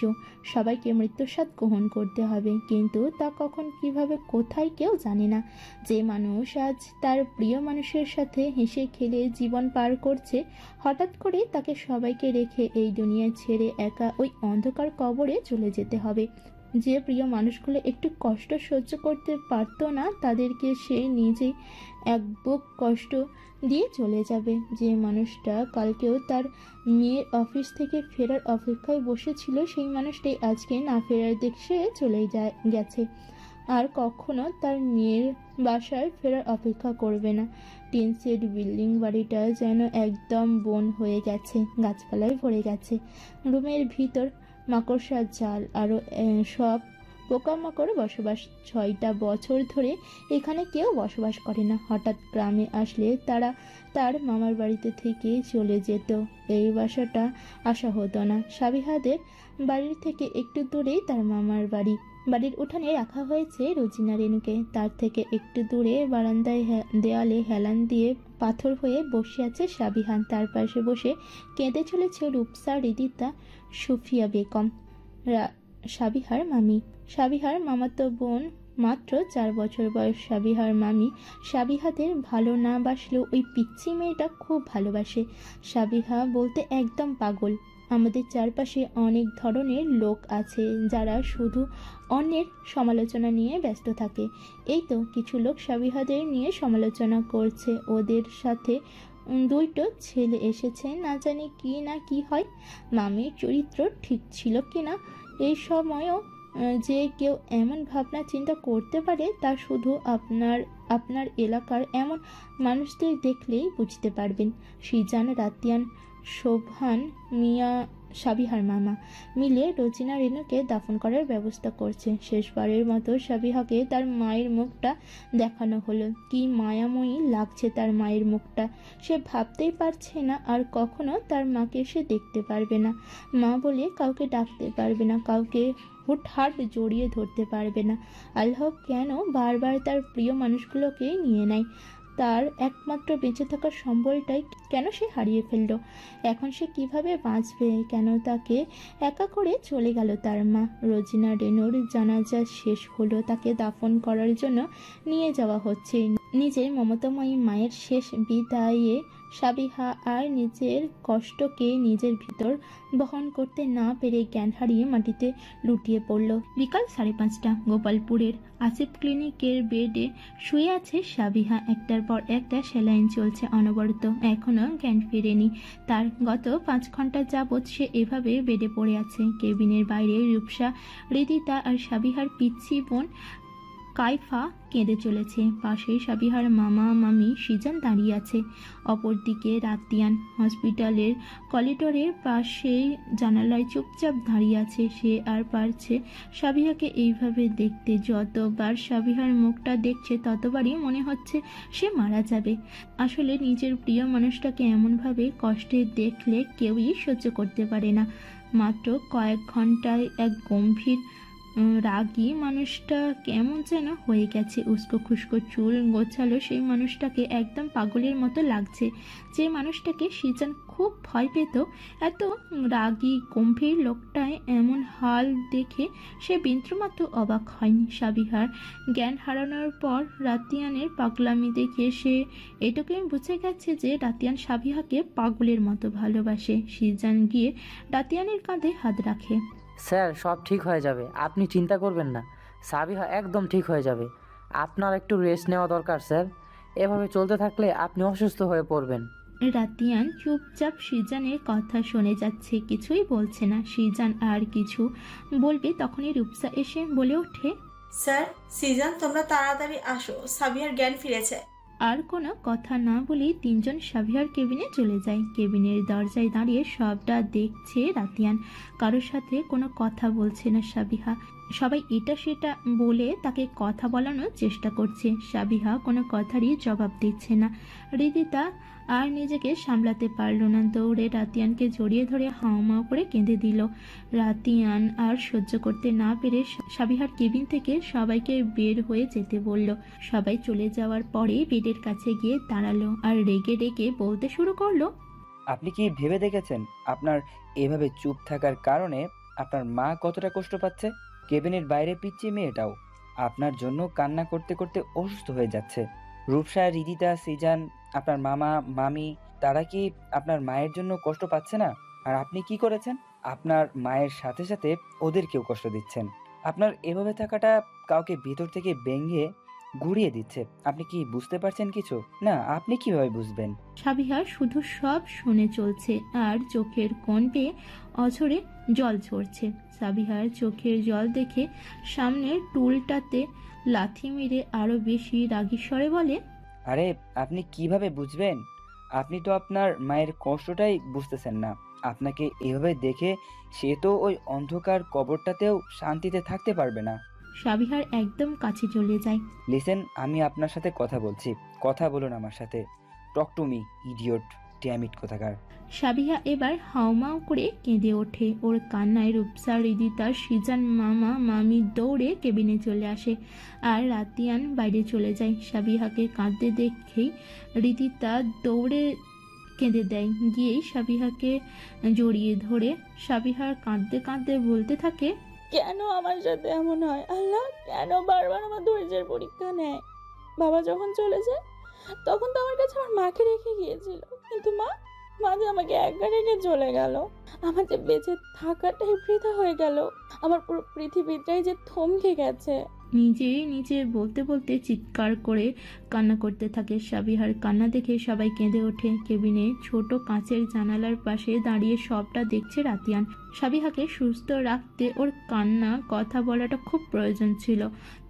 সবাইকে মৃত্যুর স্বাদ গ্রহণ করতে হবে, কিন্তু তা কখন, কিভাবে, কোথায় কেউ জানে না। যে মানুষ আজ তার প্রিয় মানুষের সাথে হেসে খেলে জীবন পার করছে, হঠাৎ করে তাকে সবাইকে রেখে এই দুনিয়া ছেড়ে একা ওই অন্ধকার কবরে চলে যেতে হবে। যে প্রিয় মানুষগুলো একটু কষ্ট সহ্য করতে পারতো না, তাদেরকে সে নিজেই এক বুক কষ্ট দিয়ে চলে যাবে। যে মানুষটা কালকেও তার মেয়ের অফিস থেকে ফেরার অপেক্ষায় বসেছিল, সেই মানুষটাই আজকে না ফেরার দেশে চলে গেছে, আর কখনো তার মেয়ের বাসায় ফেরার অপেক্ষা করবে না। টিন শেড বিল্ডিং বাড়িটা যেন একদম বন হয়ে গেছে, গাছপালায় ভরে গেছে। রুমের ভিতর মাকড়সার জাল, আরও সব পোকামাকড় বসবাস। 6টা বছর ধরে এখানে কেউ বসবাস করে না। হঠাৎ গ্রামে আসলে তারা তার মামার বাড়িতে থেকে চলে যেত। এই বাসাটা আসা হতো না। সাবিহাদের বাড়ির থেকে একটু দূরেই তার মামার বাড়ি। বাড়ির উঠানে রাখা হয়েছে রোজিনা রেনুকে। তার থেকে একটু দূরে বারান্দায় দেয়ালে হেলান দিয়ে পাথর হয়ে বসে আছে সাবিহান। তার পাশে বসে কেঁদে চলেছে রূপসা, হৃদিতা, সুফিয়া বেগম, সাবিহার মামি। সাবিহার মামাতো বোন, মাত্র 4 বছর বয়স। সাবিহার মামি সাবিহাদের ভালো না বাসলেও ওই পিচ্চি মেয়েটা খুব ভালোবাসে। সাবিহা বলতে একদম পাগল। আমাদের চারপাশে অনেক ধরনের লোক আছে যারা শুধু অন্যের সমালোচনা নিয়ে ব্যস্ত থাকে। এই তো কিছু লোক সাবিহাদের নিয়ে সমালোচনা করছে। ওদের সাথে 2টো ছেলে এসেছে, না জানি কি না কি হয়। মামির চরিত্র ঠিক ছিল কিনা এই সময়ও যে কেউ এমন ভাবনা চিন্তা করতে পারে তা শুধু আপনার এলাকার এমন মানুষদের দেখলেই বুঝতে পারবেন। সিজান, রাতিয়ান, শোভান মিয়া, সাবিহার মামা মিলে রোজিনা রেনুকে দাফন করার ব্যবস্থা করছে। শেষবারের মতো সাবিহাকে তার মায়ের মুখটা দেখানো হলো। কি মায়াময়ী লাগছে তার মায়ের মুখটা। সে ভাবতেই পারছে না আর কখনো তার মাকে সে দেখতে পারবে না। মা বলে কাউকে ডাকতে পারবে না, কাউকে হুটহাট জড়িয়ে ধরতে পারবে না। আল্লাহ কেন বারবার তার প্রিয় মানুষগুলোকে নিয়ে নেয়? তার একমাত্র বেঁচে থাকার সম্বলটাই কেন সে হারিয়ে ফেলল? এখন সে কিভাবে বাঁচবে? কেন তাকে একা করে চলে গেল তার মা? রোজিনা রেনুর জানাজা শেষ হলো, তাকে দাফন করার জন্য নিয়ে যাওয়া হচ্ছে। নিজের মমতাময়ী মায়ের শেষ বিদায়ে সাবিহা আর নিজের কষ্টকে নিজের ভিতর বহন করতে না পেরে জ্ঞান হারিয়ে মাটিতে লুটিয়ে পড়ল। বিকাল 5:30, গোপালপুরের আসিফ ক্লিনিকের বেডে শুয়ে আছে সাবিহা। একটার পর একটা স্যালাইন চলছে অনবরত। এখনো জ্ঞান ফেরেনি তার। গত 5 ঘন্টা যাবৎ সে এভাবে বেডে পড়ে আছে। কেবিনের বাইরে রূপসা, হৃদিতা আর সাবিহার পিচ্ছি বোন কাইফা কেঁদে চলেছে। পাশেই সাবিহার মামা মামি সিজান দাঁড়িয়ে আছে। অপরদিকে রাতিয়ান হসপিটালের করিডোরের পাশেই জানালায় চুপচাপ দাঁড়িয়ে আছে। সে আর পারছে সাবিহাকে এইভাবে দেখতে। যতবার সাবিহার মুখটা দেখছে ততবারই মনে হচ্ছে সে মারা যাবে। আসলে নিজের প্রিয় মানুষটাকে এমনভাবে কষ্টে দেখলে কেউই সহ্য করতে পারে না। মাত্র কয়েক ঘন্টায় এক গম্ভীর রাগী মানুষটা কেমন যেন হয়ে গেছে। উস্কো খুস্কো চুল গোছালো সেই মানুষটাকে একদম পাগলের মতো লাগছে। যে মানুষটাকে সিজান খুব ভয় পেত, এত রাগী গম্ভীর লোকটায় এমন হাল দেখে সে বিন্দুমাত্র অবাক হয়নি। সাবিহার জ্ঞান হারানোর পর রাতিয়ানের পাগলামি দেখে সে এটুকুই বুঝে গেছে যে রাতিয়ান সাবিহাকে পাগলের মতো ভালোবাসে। সিজান গিয়ে রাতিয়ানের কাঁধে হাত রাখে। স্যার, সব ঠিক হয়ে যাবে, আপনি চিন্তা করবেন না। সাবিহা একদম ঠিক হয়ে যাবে। আপনার একটু রেস্ট নেওয়া দরকার স্যার। এভাবে চলতে থাকলে আপনি অসুস্থ হয়ে পড়বেন। রাতিয়ান চুপচাপ সিজানের কথা শুনে যাচ্ছে, কিছুই বলছে না। সিজান আর কিছু বলবে তখনই রূপসা এসে বলে ওঠে, স্যার, সিজান তোমরা তাড়াতাড়ি আসো, সাবিহার জ্ঞান ফিরেছে। আর কোনো কথা না বলেই তিনজন সাবিহার কেবিনে চলে যায়। কেবিনের দরজায় দাঁড়িয়ে সবটা দেখছে রাতিয়ান। কারোর সাথে কোনো কথা বলছে না সাবিহা। সবাই এটা সেটা বলে তাকে কথা বলানোর চেষ্টা করছে। সাবিহা কোনো কথারই জবাব দিচ্ছে না। হৃদিতা আর নিজেকে সামলাতে পারল না, দৌড়ে রাতিয়ানকে জড়িয়ে ধরে হাওমাও করে কেঁদে দিল। রাতিয়ান আর সহ্য করতে না পেরে সাবিহার কেবিন থেকে সবাইকে বের হয়ে যেতে বলল। সবাই চলে যাওয়ার পরে বেডের কাছে গিয়ে দাঁড়ালো আর রেগে রেগে বলতে শুরু করলো, আপনি কি ভেবে দেখেছেন আপনার এভাবে চুপ থাকার কারণে আপনার মা কতটা কষ্ট পাচ্ছে? কেবিনের বাইরে পিচ্ছি মেয়েটাও আপনার জন্য কান্না করতে করতে অসুস্থ হয়ে যাচ্ছে। রূপসা, হৃদিতা, সিজান, আপনার মামা মামি, তারা কি আপনার মায়ের জন্য কষ্ট পাচ্ছে না? আর আপনি কি করেছেন? আপনার মায়ের সাথে সাথে ওদেরকেও কষ্ট দিচ্ছেন। আপনার এভাবে থাকাটা কাউকে ভিতর থেকে ভেঙে ঘুরিয়ে দিচ্ছে। আপনি কি বুঝতে পারছেন কিছু? না, আপনি কিভাবে বুঝবেন? সাবিহা শুধু সব শুনে চলছে আর চোখের কোণ বেয়ে অঝরে জল ঝরছে। সাবিহার চোখের জল দেখে সামনের টুলটাতে লাথি মেরে আরো বেশি রাগী স্বরে বলে, আরে আপনি কিভাবে বুঝবেন? আপনি তো আপনার মায়ের কষ্টটাই বুঝতেছেন না। আপনাকে এভাবে দেখে সে তো ওই অন্ধকার কবরটাতেও শান্তিতে থাকতে পারবে না। সাবিহার একদম কাছে চলে যায়। লিসেন, আমি আপনার সাথে কথা বলছি, কথা বলুন আমার সাথে। Talk to me, idiot, dammit কোথাকার। সাবিহা এবার হাউমাউ করে কেঁদে ওঠে। ওর কান্নায় রূপসা, হৃদিতা, সিজান, মামা মামি দৌড়ে কেবিনে চলে আসে আর রাতিয়ান বাইরে চলে যায়। সাবিহাকে কাঁদতে দেখেই হৃদিতা দৌড়ে কেঁদে দেয়। গিয়েই সাবিহাকে জড়িয়ে ধরে সাবিহার কাঁদতে কাঁদতে বলতে থাকে, কেন আমার সাথে এমন হয় আল্লাহ? কেন বারবার আমার ধৈর্যের পরীক্ষা নেয়? বাবা যখন চলে যায় তখন তো আমার কাছে আমার মাকে রেখে গিয়েছিল, কিন্তু মা যে আমাকে একা রেখে চলে গেল। আমার যে বেঁচে থাকাটাই বৃথা হয়ে গেল। আমার পুরো পৃথিবীটাই যে থমকে গেছে। নিজেই নিজে বলতে বলতে চিৎকার করে কান্না করতে থাকে। সাবিহার কান্না দেখে সবাই কেঁদে ওঠে। কেবিনে ছোট কাঁচের জানালার পাশে দাঁড়িয়ে সবটা দেখছে রাতিয়ান। সাবিহাকে সুস্থ রাখতে ওর কান্না কথা বলাটা খুব প্রয়োজন ছিল,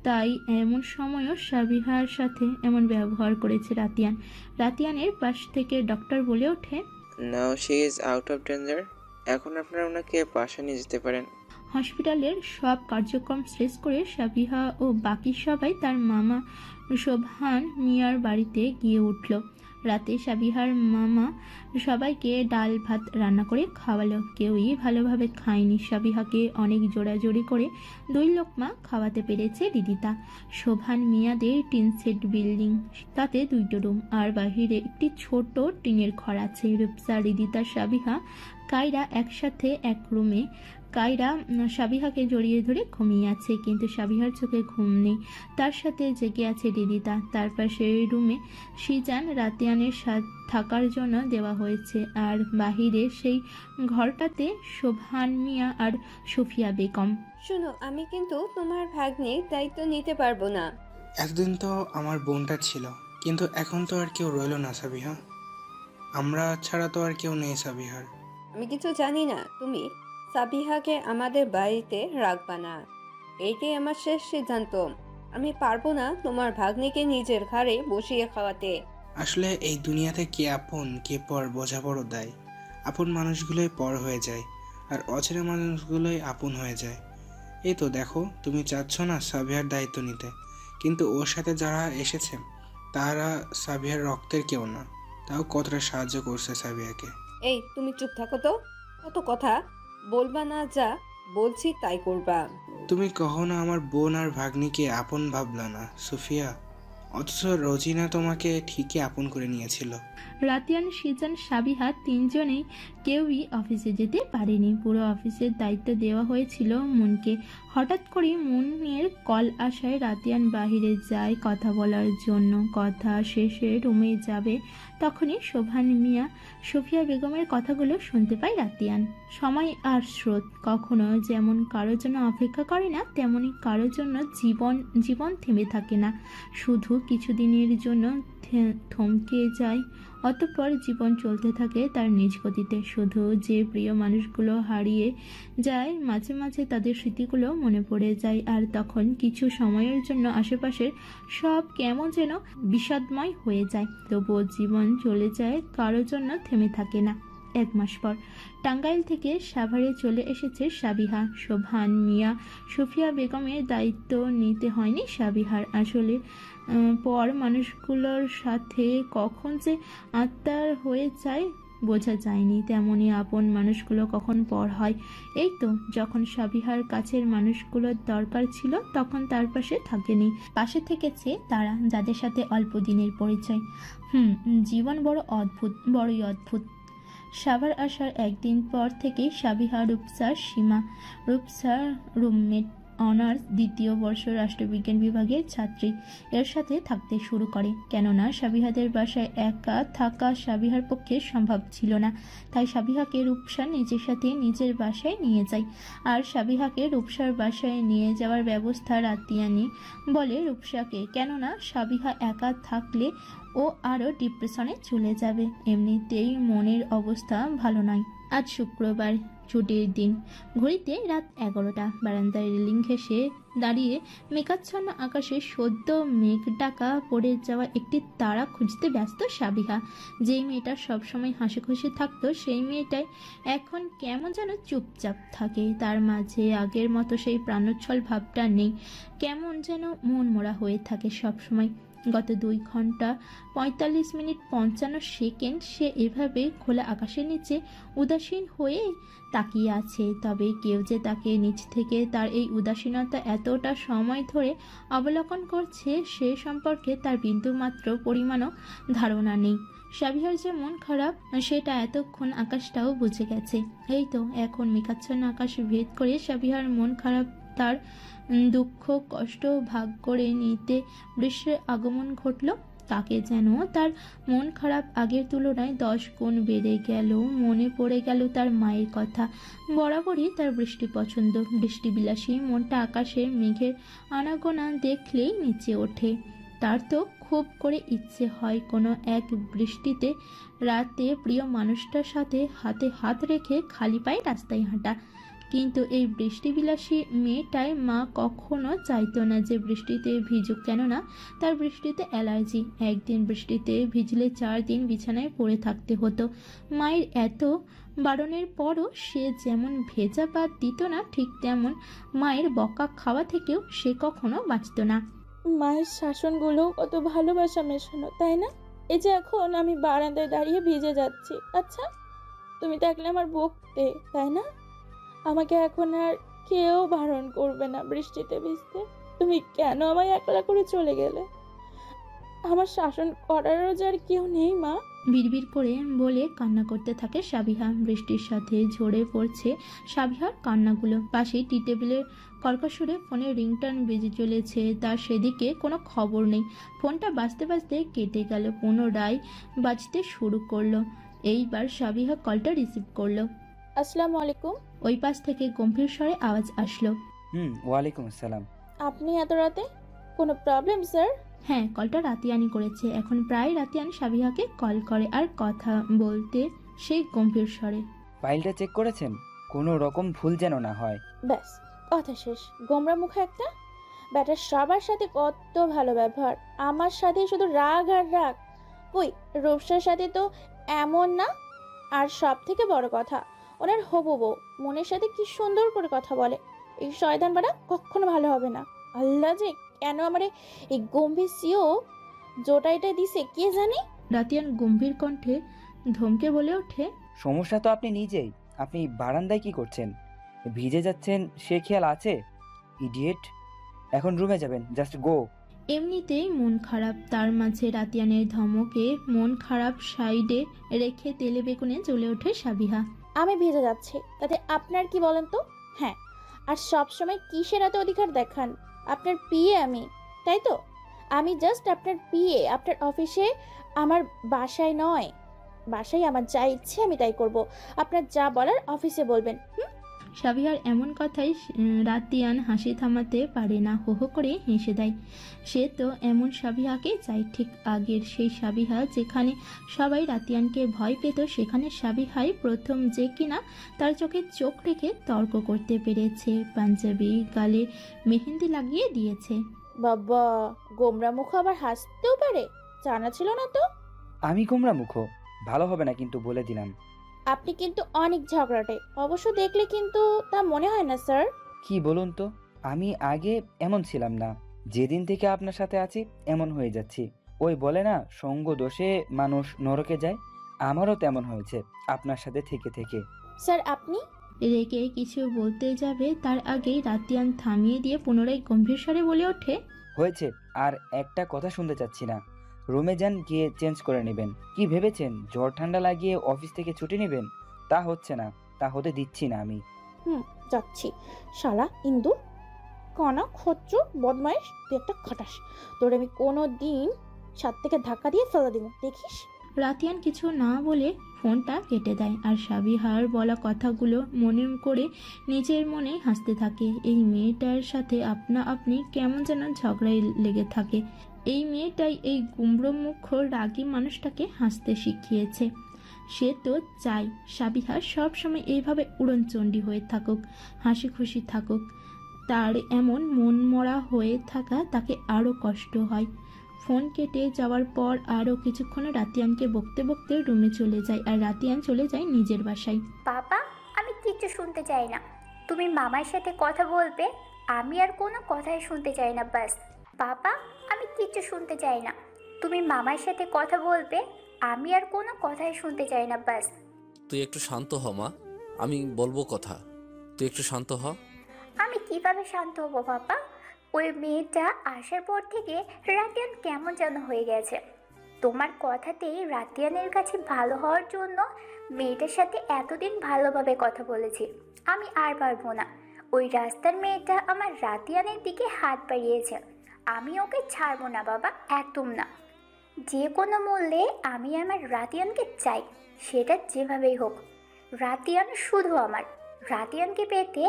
তাই এমন সময়ও সাবিহার সাথে এমন ব্যবহার করেছে রাতিয়ান। রাতিয়ানের পাশ থেকে ডক্টর বলে ওঠে, now she is out of danger. এখন আপনারা ওনাকে বাসা নিয়ে যেতে পারেন। হসপিটালের সব কার্যক্রম শেষ করে সাবিহা ও বাকি সবাই তার মামা শোভান মিয়ার বাড়িতে গিয়ে উঠল। রাতে সাবিহার মামা সবাইকে ডাল ভাত রান্না করে খাওয়ালো। কেউই ভালোভাবে খায়নি। সাবিহাকে অনেক জোড়াজোড়ি করে 2 লোকমা খাওয়াতে পেরেছে রিদিতা। শোভান মিয়াদের টিন সেট বিল্ডিং, তাতে 2টো রুম আর বাহিরে একটি ছোট টিনের ঘর আছে। রূপসা, রিদিতা, সাবিহা, কায়রা একসাথে এক রুমে। কায়রা সাবিহাকে জড়িয়ে ধরে ঘুমিয়ে আছে, কিন্তু সাবিহার চোখে ঘুম নেই। তার সাথে জেগে আছে রিদিতা। তার পাশে রুমে সিজান রাতিয়ানের সাথে থাকার জন্য দেওয়া হয়েছে, আর বাহিরে সেই ঘরটাতে শোভান মিয়া আর সুফিয়া বেগম। শোনো, আমি কিন্তু তোমার ভাগ্নির দায়িত্ব নিতে পারবো না। এতদিন তো আমার বোনটা ছিল, কিন্তু এখন তো আর কেউ রইল না সাবিহা। আমরা ছাড়া তো আর কেউ নেই সাবিহার। আমি কিছু জানি না। তুমি সাবিহাকে আমাদের বাড়িতে রাখবা না, এইটাই আমার শেষ সিদ্ধান্ত। আমি পারবো না তোমার ভাগ্নিকে নিজের ঘাড়ে বসিয়ে খাওয়াতে। আসলে এই দুনিয়াতে কে আপন কে পর বোঝা বড় দায়। আপন মানুষগুলোই পর হয়ে যায়, আর অচেনা মানুষগুলোই আপন হয়ে যায়। এই তো দেখো, তুমি চাচ্ছ না সাবিহার দায়িত্ব নিতে, কিন্তু ওর সাথে যারা এসেছে তারা সাবিহার রক্তের কেউ না, তাও কতটা সাহায্য করছে সাবিহাকে। এই তুমি চুপ থাকো তো, কত কথা বলবা না, যা বলছি তাই করবা। তুমি কখনো আমার বোন আর ভাগ্নিকে আপন ভাবলা না সুফিয়া, অথচ রোজিনা তোমাকে ঠিকই আপন করে নিয়েছিল। রাতিয়ান, সিজান, সাবিহা 3জনেই কেউই অফিসে যেতে পারেনি। পুরো অফিসের দায়িত্ব দেওয়া হয়েছিল মুনকে। হঠাৎ করে মুনের কল আসায় রাতিয়ান বাহিরে যায় কথা বলার জন্য। কথা শেষে রুমে যাবে, তখনই শোভান মিয়া সুফিয়া বেগমের কথাগুলো শুনতে পায় রাতিয়ান। সময় আর স্রোত কখনো যেমন কারোর জন্য অপেক্ষা করে না, তেমনি কারোর জন্য জীবন থেমে থাকে না, শুধু কিছুদিনের জন্য থমকে যায়। অতঃপর জীবন চলতে থাকে তার নিজ গতিতে। শুধু যে প্রিয় মানুষগুলো হারিয়ে যায়, মাঝে মাঝে তাদের স্মৃতিগুলো মনে পড়ে যায়, আর তখন কিছু সময়ের জন্য আশেপাশের সব কেমন যেন বিষাদময় হয়ে যায়। তবুও জীবন চলে যায়, কারোর জন্য থেমে থাকে না। 1 মাস পর টাঙ্গাইল থেকে সাভারে চলে এসেছে সাবিহা। শোভান মিয়া সুফিয়া বেগমের দায়িত্ব নিতে হয়নি সাবিহার। আসলে পর মানুষগুলোর সাথে কখন যে আত্মার হয়ে যায় বোঝা যায়নি, তেমনি আপন মানুষগুলো কখন পর হয়। এই তো যখন সাবিহার কাছের মানুষগুলোর দরকার ছিল, তখন তার পাশে থাকেনি। পাশে থেকেছে তারা যাদের সাথে অল্প দিনের পরিচয়। জীবন বড়ই অদ্ভুত। সাভার আসার একদিন পর থেকেই সাবিহা রূপসার সীমা, রূপসার রুমমেট, অনার্স 2য় বর্ষ রাষ্ট্রবিজ্ঞান বিভাগের ছাত্রী, এর সাথে থাকতে শুরু করে। কেননা সাবিহাদের বাসায় একা থাকা সাবিহার পক্ষে সম্ভব ছিল না, তাই সাবিহাকে রূপসা নিজের সাথে নিজের বাসায় নিয়ে যায়। আর সাবিহাকে রূপসার বাসায় নিয়ে যাওয়ার ব্যবস্থা রাতিয়ানি বলে রূপসাকে, কেননা সাবিহা একা থাকলে ও আরও ডিপ্রেশনে চলে যাবে। এমনিতেই মনের অবস্থা ভালো নয়। আজ শুক্রবার, ছুটির দিন। ঘড়িতে রাত 11টা। বারান্দায় রেলিং ঘেঁষে দাঁড়িয়ে মেঘাচ্ছন্ন আকাশে সদ্য মেঘ ডাকা পড়ে যাওয়া একটি তারা খুঁজতে ব্যস্ত সাবিহা। যেই মেয়েটা সবসময় হাসি খুশি থাকতো, সেই মেয়েটাই এখন কেমন যেন চুপচাপ থাকে। তার মাঝে আগের মতো সেই প্রাণোচ্ছল ভাবটা নেই, কেমন যেন মন মোড়া হয়ে থাকে সবসময়। গত 2 ঘন্টা 45 মিনিট 55 সেকেন্ড সে এভাবে খোলা আকাশের নিচে উদাসীন হয়ে তাকিয়ে আছে। তবে কেউ যে তাকে নিচ থেকে তার এই উদাসীনতা এতটা সময় ধরে অবলোকন করছে, সে সম্পর্কে তার বিন্দুমাত্র পরিমাণও ধারণা নেই। সাবিহার যে মন খারাপ সেটা এতক্ষণ আকাশটাও বুঝে গেছে। এই তো এখন মেঘাচ্ছন্ন আকাশ ভেদ করে সাবিহার মন খারাপ, তার দুঃখ কষ্ট ভাগ করে নিতে বৃষ্টির আগমন ঘটল। তাকে যেন তার মন খারাপ আগের তুলনায় 10 গুণ বেড়ে গেল। মনে পড়ে গেল তার মায়ের কথা। বরাবরই তার বৃষ্টি পছন্দ। বৃষ্টিবিলাসী মনটা আকাশের মেঘের আনাগোনা দেখলেই নিচে ওঠে। তার তো খুব করে ইচ্ছে হয় কোনো এক বৃষ্টিতে রাতে প্রিয় মানুষটার সাথে হাতে হাত রেখে খালি পায়ে রাস্তায় হাঁটা। কিন্তু এই বৃষ্টিবিলাসী মেয়েটাই মা কখনো চাইতো না যে বৃষ্টিতে ভিজুক, কেননা তার বৃষ্টিতে অ্যালার্জি। একদিন বৃষ্টিতে ভিজলে 4 দিন বিছানায় পড়ে থাকতে হতো। মায়ের এত বারণের পরও সে যেমন ভেজা বাদ দিত না, ঠিক তেমন মায়ের বকা খাওয়া থেকেও সে কখনো বাঁচত না। মায়ের শাসনগুলো কত ভালোবাসা মেশানো, তাই না? এই যে এখন আমি বারান্দায় দাঁড়িয়ে ভিজে যাচ্ছি, আচ্ছা তুমি থাকলে আমার বকতে, তাই না? আমাকে এখন আর কেউ বারণ করবে না বৃষ্টিতে ভিজতে। তুমি কেন আমায় একলা করে চলে গেলে? আমার শাসন করারও যার কেউ নেই মা। বিড়বিড় করে বলে কান্না করতে থাকে সাবিহা। বৃষ্টির সাথে ঝরে পড়ছে সাবিহার কান্নাগুলো। পাশেই টি টেবিলের কর্কশরে ফোনের রিংটন বেজে চলেছে। তার সেদিকে কোনো খবর নেই। ফোনটা বাজতে বাজতে কেটে গেল, পুনরায় বাজতে শুরু করলো। এইবার সাবিহা কলটা রিসিভ করলো। আসসালামু আলাইকুম। ওই পাশ থেকে গম্ভীর স্বরে আওয়াজ আসলো। ওয়ালাইকুম আসসালাম। আপনি এত রাতে? কোনো প্রবলেম স্যার? হ্যাঁ, কলটা রাতিয়ানি করেছে। এখন প্রায় রাতিয়ান সাবিহাকে কল করে আর কথা বলতে সেই গম্ভীর স্বরে। ফাইলটা চেক করেছেন? কোনো রকম ভুল যেন না হয়। ব্যাস, কথা শেষ। গোমরা মুখে একটা। ব্যাটার সবার সাথে কত ভালো ব্যবহার, আমার সাথে শুধু রাগ আর রাগ। কই রূপসার সাথে তো এমন না। আর সব থেকে বড় কথা, ওনার হবু বউ মনের সাথে কি সুন্দর করে কথা বলে। এই শয়তান বাড়া কখনো ভালো হবে না। আল্লাহ যে কেন আমারে এই গম্ভীর সিও জোটাইটা দিছে কে জানে। রাতিয়ান গম্ভীর কণ্ঠে ধমকে বলে ওঠে, সমস্যা তো আপনি নিজেই। আপনি বারান্দায় কি করছেন? ভিজে যাচ্ছেন সে খেয়াল আছে? ইডিয়েট। এখন রুমে যাবেন, জাস্ট গো। এমনিতেই মন খারাপ, তার মাঝে রাতিয়ানের ধমকে মন খারাপ সাইডে রেখে তেলে বেগুনে জ্বলে ওঠে সাবিহা। আমি ভিজে যাচ্ছি, তাতে আপনার কি বলেন তো? হ্যাঁ, আর সব সময় কিসের এত অধিকার দেখান? আপনার পিএ আমি, তাই তো? আমি জাস্ট আপনার পিএ। আপনার অফিসে, আমার বাসায় নয়। বাসায় আমার যা ইচ্ছে আমি তাই করব। আপনার যা বলার অফিসে বলবেন। সাবিহার এমন কথাই রাতিয়ান হাসি থামাতে পারে না, হো হো করে হেসে দেয়। সে তো এমন সাবিহাকে চাই, ঠিক আগের সেই সাবিহা যেখানে সবাই রাতিয়ানকে ভয় পেত, সেখানে সাবিহাই প্রথম যে কিনা তার চোখে চোখ রেখে তর্ক করতে পেরেছে। পাঞ্জাবি গালে মেহেন্দি লাগিয়ে দিয়েছে। বাবা, গোমরা মুখ আবার হাসতেও পারে, জানা ছিল না তো। আমি গোমরা মুখ? ভালো হবে না কিন্তু, বলে দিলাম। আপনি কিন্তু অনেক ঝগড়াটে, অবশ্য দেখলে কিন্তু তা মনে হয় না স্যার। কি বলুন তো, আমি আগে এমন ছিলাম না। যেদিন থেকে আপনার সাথে আছি এমন হয়ে যাচ্ছি। ওই বলে না, সঙ্গ দোষে মানুষ নরকে যায়, আমারও তেমন হয়েছে আপনার সাথে থেকে থেকে। স্যার আপনি? রেগে কিছু বলতে যাবে তার আগেই রাতিয়ান থামিয়ে দিয়ে পুনরায় গম্ভীর স্বরে বলে ওঠে, হয়েছে, আর একটা কথা শুনতে চাচ্ছি না। রুমে যান, গিয়ে চেঞ্জ করে নেবেন। কি ভেবেছেন জ্বর ঠান্ডা লাগিয়ে অফিস থেকে ছুটি নেবেন? তা হচ্ছে না, তা হতে দিচ্ছি না আমি। যাচ্ছি। শালা ইন্দু, কনা খচ্চর বদমাইশ, তুই একটা খাটাস। তোর আমি কোনো দিন ছাদ থেকে ধাক্কা দিয়ে ফেলে দেবো, দেখিস। রাতিয়ান কিছু না বলে ফোনটা কেটে দেয় আর সাবিহার বলা কথাগুলো মনে করে নিজের মনে হাসতে থাকে। এই মেয়েটার সাথে আপনা আপনি কেমন যেন ঝগড়ায় লেগে থাকে। এই মেয়েটাই এই গুমড়োমুখ রাগী মানুষটাকে হাসতে শিখিয়েছে। সে তো চাই সাবিহা সবসময় এইভাবে উড়নচণ্ডী হয়ে থাকুক, হাসি খুশি থাকুক। তার এমন মন মরা হয়ে থাকা তাকে আরও কষ্ট হয়। ফোন কেটে যাওয়ার পর আরও কিছুক্ষণ রাতিয়ানকে বকতে বকতে রুমে চলে যায় আর রাতিয়ান চলে যায় নিজের বাসায়। বাবা, আমি কিচ্ছু শুনতে চাই না। তুমি মামার সাথে কথা বলবে, আমি আর কোনো কথাই শুনতে চাই না, বাস। বাবা, আমি কিচ্ছু শুনতে চাই না। তুমি মামার সাথে কথা বলবে, আমি আর কোনো কথাই শুনতে চাই না, বাস। তুই একটু শান্ত হ মা, আমি বলবো কথা, তুই একটু শান্ত হ। আমি কিভাবে শান্ত হব বাবা? ওই মেয়েটা আসার পর থেকে রাতিয়ান কেমন যেন হয়ে গেছে। তোমার কথাতেই রাতিয়ানের কাছে ভালো হওয়ার জন্য মেয়েটার সাথে এতদিন ভালোভাবে কথা বলেছি। আমি আর পারবো না। ওই রাস্তার মেয়েটা আমার রাতিয়ানের দিকে হাত বাড়িয়েছে, আমি ওকে ছাড়বো না বাবা, একদম না। যে কোনো মূল্যে আমি আমার রাতিয়ানকে চাই, সেটা যেভাবেই হোক। রাতিয়ান শুধু আমার। রাতিয়ানকে পেতে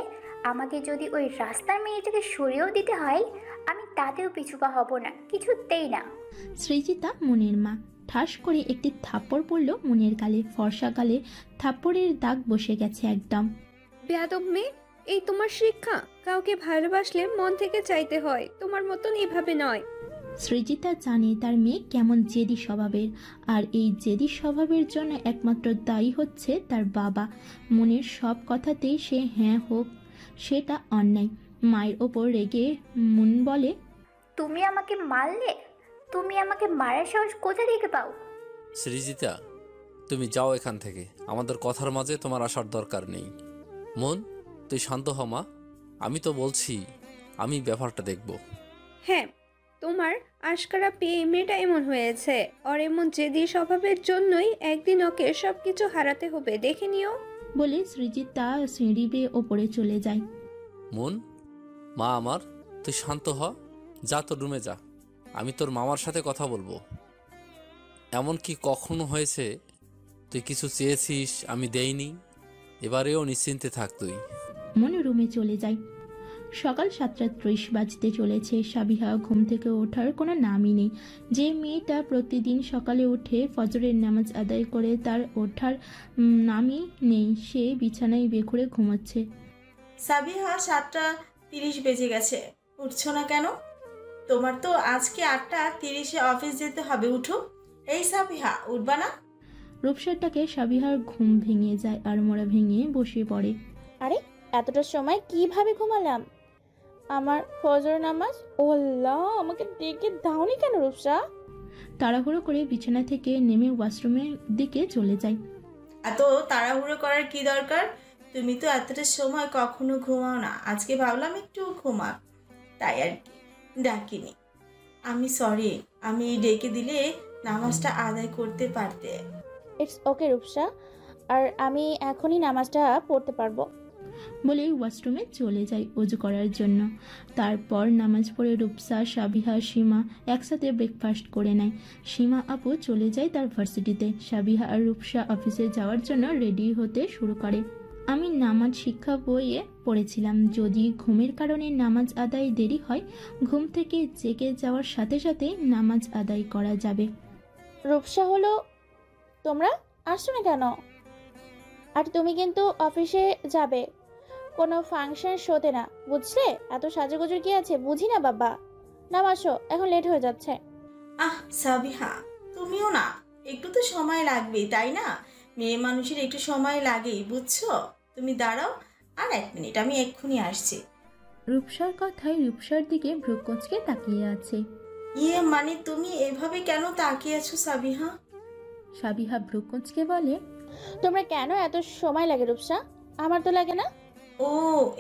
আমাকে যদি ওই রাস্তার মেয়েটাকে সরিয়েও দিতে হয়, আমি তাতেও পিছুপা হব না, কিছুতেই না। সৃজিতা মনের মা। ঠাস করে একটি থাপ্পড় পড়ল মনের গালে। ফর্সা গালে থাপ্পড়ের দাগ বসে গেছে একদম। বেয়াদব মেয়ে, এই তোমার শিক্ষা? কাউকে ভালোবাসলে মন থেকে চাইতে হয়, তোমার মতন এভাবে নয়। সৃজিতা জানে তার মেয়ে কেমন জেদি স্বভাবের, আর এই জেদি স্বভাবের জন্য একমাত্র দায়ী হচ্ছে তার বাবা। মনের সব কথাতেই সে হ্যাঁ হোক, সেটা অন্যায়। মায়ের ওপর রেগে মন বলে, তুমি আমাকে মারলে? তুমি আমাকে মারার সাহস কোথা থেকে পাও? সৃজিতা, তুমি যাও এখান থেকে, আমাদের কথার মাঝে তোমার আসার দরকার নেই। মন, তুই শান্ত হ মা, আমি তো বলছি আমি ব্যাপারটা দেখব। হ্যাঁ, তোমার আশকারা পেয়ে মেয়েটা এমন হয়েছে। আর এমন জেদি স্বভাবের জন্যই একদিন ওকে সবকিছু হারাতে হবে, দেখে নিও। বলে সৃজিতা সিঁড়ি বেয়ে ওপরে চলে যায়। মন, মা আমার, তুই শান্ত হ, যা তোর রুমে যা, আমি তোর মামার সাথে কথা বলবো। এমন কি কখনো হয়েছে তুই কিছু চেয়েছিস আমি দেইনি? এবারেও নিশ্চিন্তে থাক তুই। মনে রুমে চলে যায়। সকাল 7:30 বাজতে চলেছে। সাবিহা ঘুম থেকে ওঠার কোনো নামই নেই। যে মেয়েটা প্রতিদিন সকালে উঠে ফজরের নামাজ আদায় করে, তার ওঠার নামই নেই। সে বিছানায় বেঘুরে ঘুমাচ্ছে। সাবিহা 7:30 বেজে গেছে, উঠছো না কেন? তোমার তো আজকে 8:30 অফিস যেতে হবে, উঠো। এই সাবিহা, উঠবা না? রূপসারটাকে সাবিহার ঘুম ভেঙে যায় আর মোড়া ভেঙে বসে পড়ে। আরে এতটা সময় কিভাবে ঘুমালাম? আমার ফজর নামাজ। ও আল্লাহ, আমাকে ডেকে দাওনি কেন রূপসা? তাড়াহুড়ো করে বিছানা থেকে নেমে ওয়াশরুমের দিকে চলে যায়। এত তাড়াহুড়ো করার কি দরকার? তুমি তো এতটা সময় কখনো ঘুমাও না, আজকে ভাবলাম একটু ঘুমা, তাই আর কি ডাকিনি। আমি সরি, আমি ডেকে দিলে নামাজটা আদায় করতে পারতে। ইটস ওকে রূপসা, আর আমি এখনই নামাজটা পড়তে পারবো। বলে ওয়াশরুমে চলে যায় ওযু করার জন্য। তারপর নামাজ পড়ে রূপসা, সাবিহা, সীমা একসাথে ব্রেকফাস্ট করে নেয়। সীমা আপু চলে যায় তার ভার্সিটিতে। সাবিহা আর রূপসা অফিসে যাওয়ার জন্য রেডি হতে শুরু করে। আমি নামাজ শিক্ষা বইয়ে পড়েছিলাম, যদি ঘুমের কারণে নামাজ আদায় দেরি হয়, ঘুম থেকে জেগে যাওয়ার সাথে সাথে নামাজ আদায় করা যাবে। রূপসা হলো, তোমরা আসছো না কেন? আর তুমি কিন্তু অফিসে যাবে, কোনো ফাংশন শোতে না, বুঝলে? এত সাজুগুজুর কি আছে? বুঝি না বাবা। নাম আসো, এখন লেট হয়ে যাচ্ছে। আহ সাবিহা, তুমিও না, একটু তো সময় লাগবেই, তাই না? মেয়ে মানুষের একটু সময় লাগেই, বুঝছো? তুমি দাঁড়াও আর 1 মিনিট, আমি এক্ষুনি আসছি। রূপসার কথায় রূপসার দিকে ভ্রুকুঁচকে তাকিয়ে আছে। ইয়ে মানে তুমি এভাবে কেন তাকিয়ে আছো সাবিহা? সাবিহা ভ্রুকুঁচকে বলে, তোমরা কেন এত সময় লাগে রূপসা? আমার তো লাগে না। ও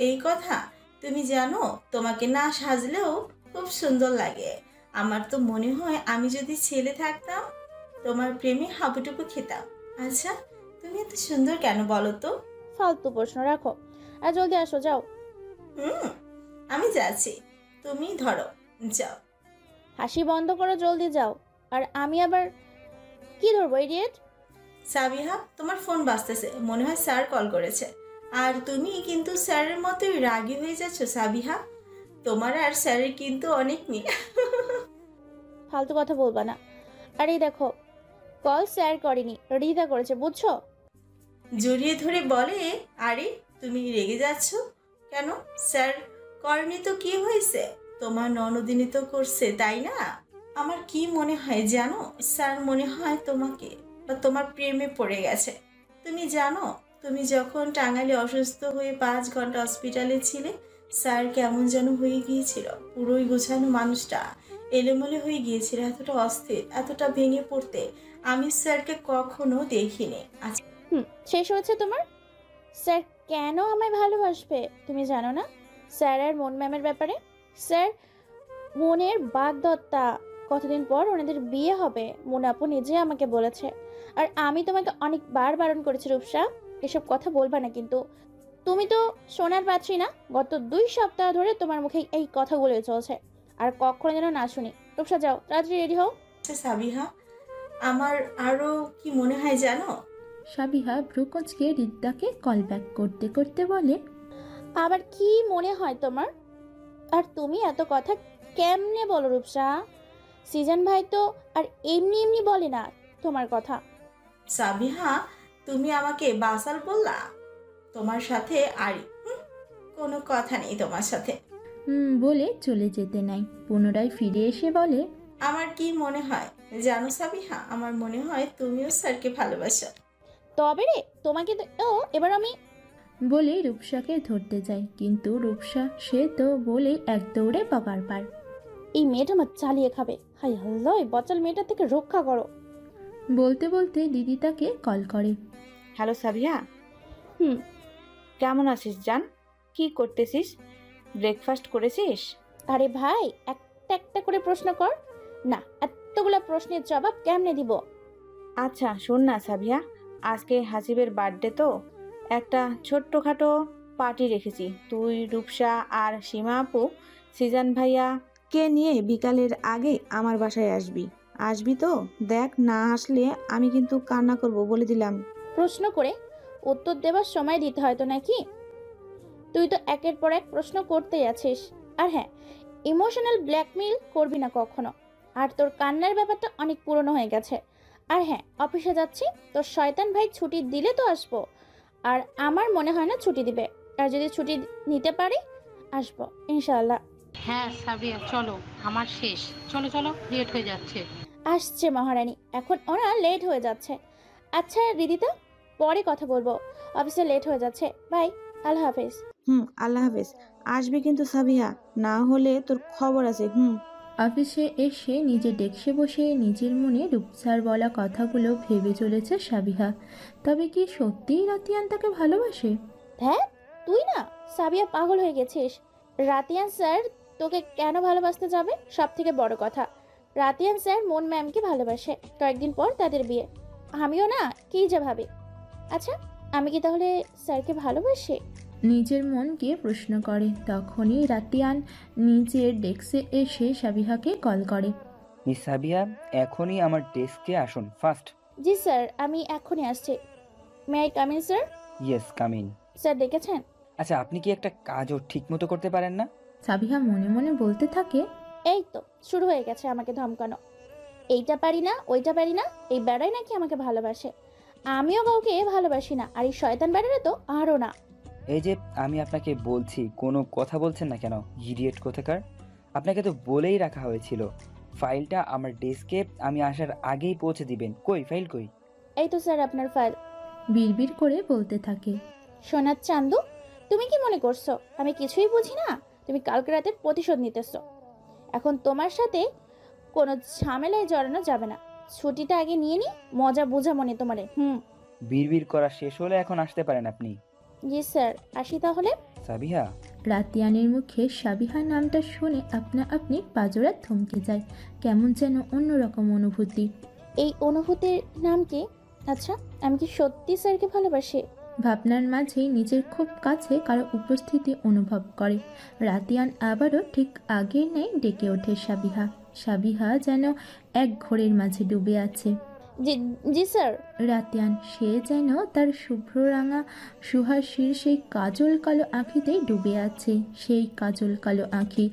এই কথা, তুমি জানো তোমাকে না সাজলেও খুব সুন্দর লাগে। আমার তো মনে হয় আমি যদি ছেলে থাকতাম তোমার প্রেমে হাবুডুবু খেতাম। আচ্ছা, তুমি এত সুন্দর কেন বলো তো? ফালতু প্রশ্ন রাখো, আর জলদি আসো, যাও। আমি যাচ্ছি, তুমি ধরো, যাও। হাসি বন্ধ করো, জলদি যাও। আর আমি আবার কি ধরবো, ইডিয়েট? সাবিহা, তোমার ফোন বাজতেছে, মনে হয় স্যার কল করেছে। আর তুমি কিন্তু স্যারের মতোই রাগী হয়ে যাচ্ছ সাবিহা। তোমার আর স্যারের কিন্তু অনেক মিল। ফালতু কথা বলবা না। আর এই দেখো, কল স্যার করেনি, রিতা করেছে, বুঝছো? জড়িয়ে ধরে বলে, আরে তুমি রেগে যাচ্ছ কেন? স্যার করেনি তো কি হয়েছে? তোমার ননদিনী তো করছে, তাই না? আমার কি মনে হয় জানো, স্যার মনে হয় তোমাকে বা তোমার প্রেমে পড়ে গেছে। তুমি জানো, তুমি যখন টাঙ্গাইলে অসুস্থ হয়ে 5 ঘন্টা হসপিটালে ছিলে, স্যার কেমন যেন হয়ে গিয়েছিল। পুরোই গোছানো মানুষটা এলোমেলো হয়ে গিয়েছিল, এতটা অস্থির, এতটা ভেঙে পড়তে আমি স্যারকে কখনো দেখিনি। আচ্ছা, শেষ হচ্ছে তোমার? স্যার কেন আমায় ভালোবাসবে তুমি জানো না? স্যার আর মন ম্যামের ব্যাপারে, স্যার মনের বাগদত্তা, কতদিন পর ওনাদের বিয়ে হবে, মন আপু নিজে আমাকে বলেছে। আর আমি তোমাকে অনেকবার বারণ করেছি রূপসা, এসব কথা বলবা না কিন্তু। তুমি তো সোনার পাত্রী না? গত 2 সপ্তাহ ধরে তোমার মুখে এই কথাগুলো চলছে, আর কখনো যেন না শুনি। রূপসা যাও, তাড়াতাড়ি রেডি হও। আচ্ছা সাবিহা, আমার আরো কি মনে হয় জানো? সাবিহা ভ্রুকচকে রিদ্দাকে কল ব্যাক করতে করতে বলে, আবার কি মনে হয় তোমার? আর তুমি এত কথা কেমনে বলো রূপসা? সিজন ভাই তো আর এমনি এমনি বলে না তোমার কথা। সাবিহা, তুমি আমাকে বাসাল বললা? তোমার সাথে আরি কোনো কথা নেই তোমার সাথে। বলে চলে যেতে নাই। পুনরায় ফিরে এসে বলে, আমার কি মনে হয় জানো সাবিহা, আমার মনে হয় তুমিও স্যারকে ভালোবাসো। তবে রে তোমাকে তো এবার আমি বলে রূপসাকে ধরতে যায়, কিন্তু রূপসা সে তো বলে এক দৌড়ে পকার পার। এই মেয়েটা আমার চালিয়ে খাবে। হাই হ্যালো, এই বচাল মেয়েটা থেকে রক্ষা করো। বলতে বলতে দিদি তাকে কল করে। হ্যালো সাবিহা। হুম। কেমন আছিস জান? কি করতেছিস? ব্রেকফাস্ট করেছিস? আরে ভাই, একটা একটা করে প্রশ্ন কর না, এতগুলা প্রশ্নের জবাব কেমনে দিব? আচ্ছা শোন না সাবিহা, আজকে হাসিবের বার্থডে তো, একটা ছোট্টখাটো পার্টি রেখেছি। তুই, রূপসা আর সীমা আপু, সিজান ভাইয়া কে নিয়ে বিকালের আগে আমার বাসায় আসবি। আসবি তো? দেখ, না আসলে আমি কিন্তু কান্না করব, বলে দিলাম। প্রশ্ন করে উত্তর দেবার সময় দিতে হয় তো নাকি? তুই তো একের পর এক প্রশ্ন করতেই আছিস। আর হ্যাঁ, ইমোশনাল ব্ল্যাকমেইল করবি না কখনো। আর তোর কান্নার ব্যাপারটা অনেক পুরনো হয়ে গেছে। আর হ্যাঁ, অফিসে যাচ্ছি, তোর শয়তান ভাই ছুটি দিলে তো আসবো। আর আমার মনে হয় না ছুটি দিবে। আর যদি ছুটি নিতে পারি আসবো ইনশাআল্লাহ। হ্যাঁ সাবিয়া, চলো, আমার শেষ। চলো চলো, লেট হয়ে যাচ্ছে। আসছে মহারানী, এখন ওরা লেট হয়ে যাচ্ছে। আচ্ছা রিদিতা, পরে কথা বলবো, অফিসে লেট হয়ে যাচ্ছে। বাই, আল্লাহ হাফেজ। আল্লাহ হাফেজ। আসবি কিন্তু সাবিহা, না হলে তোর খবর আছে। অফিসে এসে নিজের ডেস্কে বসে নিজের মনে রূপসার বলা কথাগুলো ভেবে চলেছে সাবিহা। তবে কি সত্যিই রাতিয়ান তাকে ভালোবাসে? হ্যাঁ, তুই না সাবিয়া পাগল হয়ে গেছিস। রাতিয়ান স্যার তোকে কেন ভালোবাসতে যাবে? সব থেকে বড় কথা, রাতিয়ান স্যার মুন ম্যামকে ভালোবাসে। কয়েকদিন পর তাদের বিয়ে। আমিও না কি যে ভাবি। আচ্ছা, আমি কি তাহলে স্যারকে ভালোবাসি? নিজের মনকে প্রশ্ন করে। তখনই রাতিয়ান নিজের ডেস্কে এসে সাবিহাকে কল করে। মিস সাবিহা, এখনই আমার ডেস্কে আসুন, ফাস্ট। জি স্যার, আমি এখনই আসছি। May I come in sir? Yes, come in. Sir ডেকেছেন? আচ্ছা, আপনি কি একটা কাজও ঠিক মতো করতে পারেন না? সাবিহা মনে মনে বলতে থাকে, এই তো শুরু হয়ে গেছে আমাকে ধমকানো। এইটা পারি না, ওইটা পারি না, এই বেড়াই নাকি আমাকে ভালোবাসে। আমিও কাউকে ভালোবাসি না, আর এই শয়তান বেড়ারে তো আরও না। এই যে আমি আপনাকে বলছি, কোনো কথা বলছেন না কেন? ইডিয়েট কোথাকার! আপনাকে তো বলেই রাখা হয়েছিল ফাইলটা আমার ডেস্কে আমি আসার আগেই পৌঁছে দিবেন। কই ফাইল কই? এই তো স্যার আপনার ফাইল। বিড়বিড় করে বলতে থাকে। সোনার চান্দু, তুমি কি মনে করছো আমি কিছুই বুঝি না? তুমি কালকে রাতের প্রতিশোধ নিতেছো। এখন তোমার সাথে কোনো ঝামেলায় জড়ানো যাবে না। ছুটিটা আগে নিয়ে নি, মজা বোঝা মনে তোমারে। বিড়বিড় করা শেষ হলে এখন আসতে পারেন আপনি। জি স্যার, আসি তাহলে। সাবিহা। রাতিয়ানের মুখে সাবিহা নামটা শুনে আপনা আপনি পাজোড়া থমকে যায়। কেমন যেন অন্যরকম অনুভূতি। এই অনুভূতির নাম কি? আচ্ছা, আমি কি সত্যি স্যারকে ভালোবাসি? ভাবনার মাঝেই নিজের খুব কাছে কারো উপস্থিতি অনুভব করে। রাতিয়ান আবারও ঠিক আগের ন্যায় ডেকে ওঠে সাবিহা। সাবিহা যেন এক ঘোরের মাঝে ডুবে আছে। জি স্যার। রাতিয়ান সে যেন তার শুভ্ররাঙা সুহাসীর সেই কাজল কালো আঁখিতেই ডুবে আছে। সেই কাজল কালো আঁখি,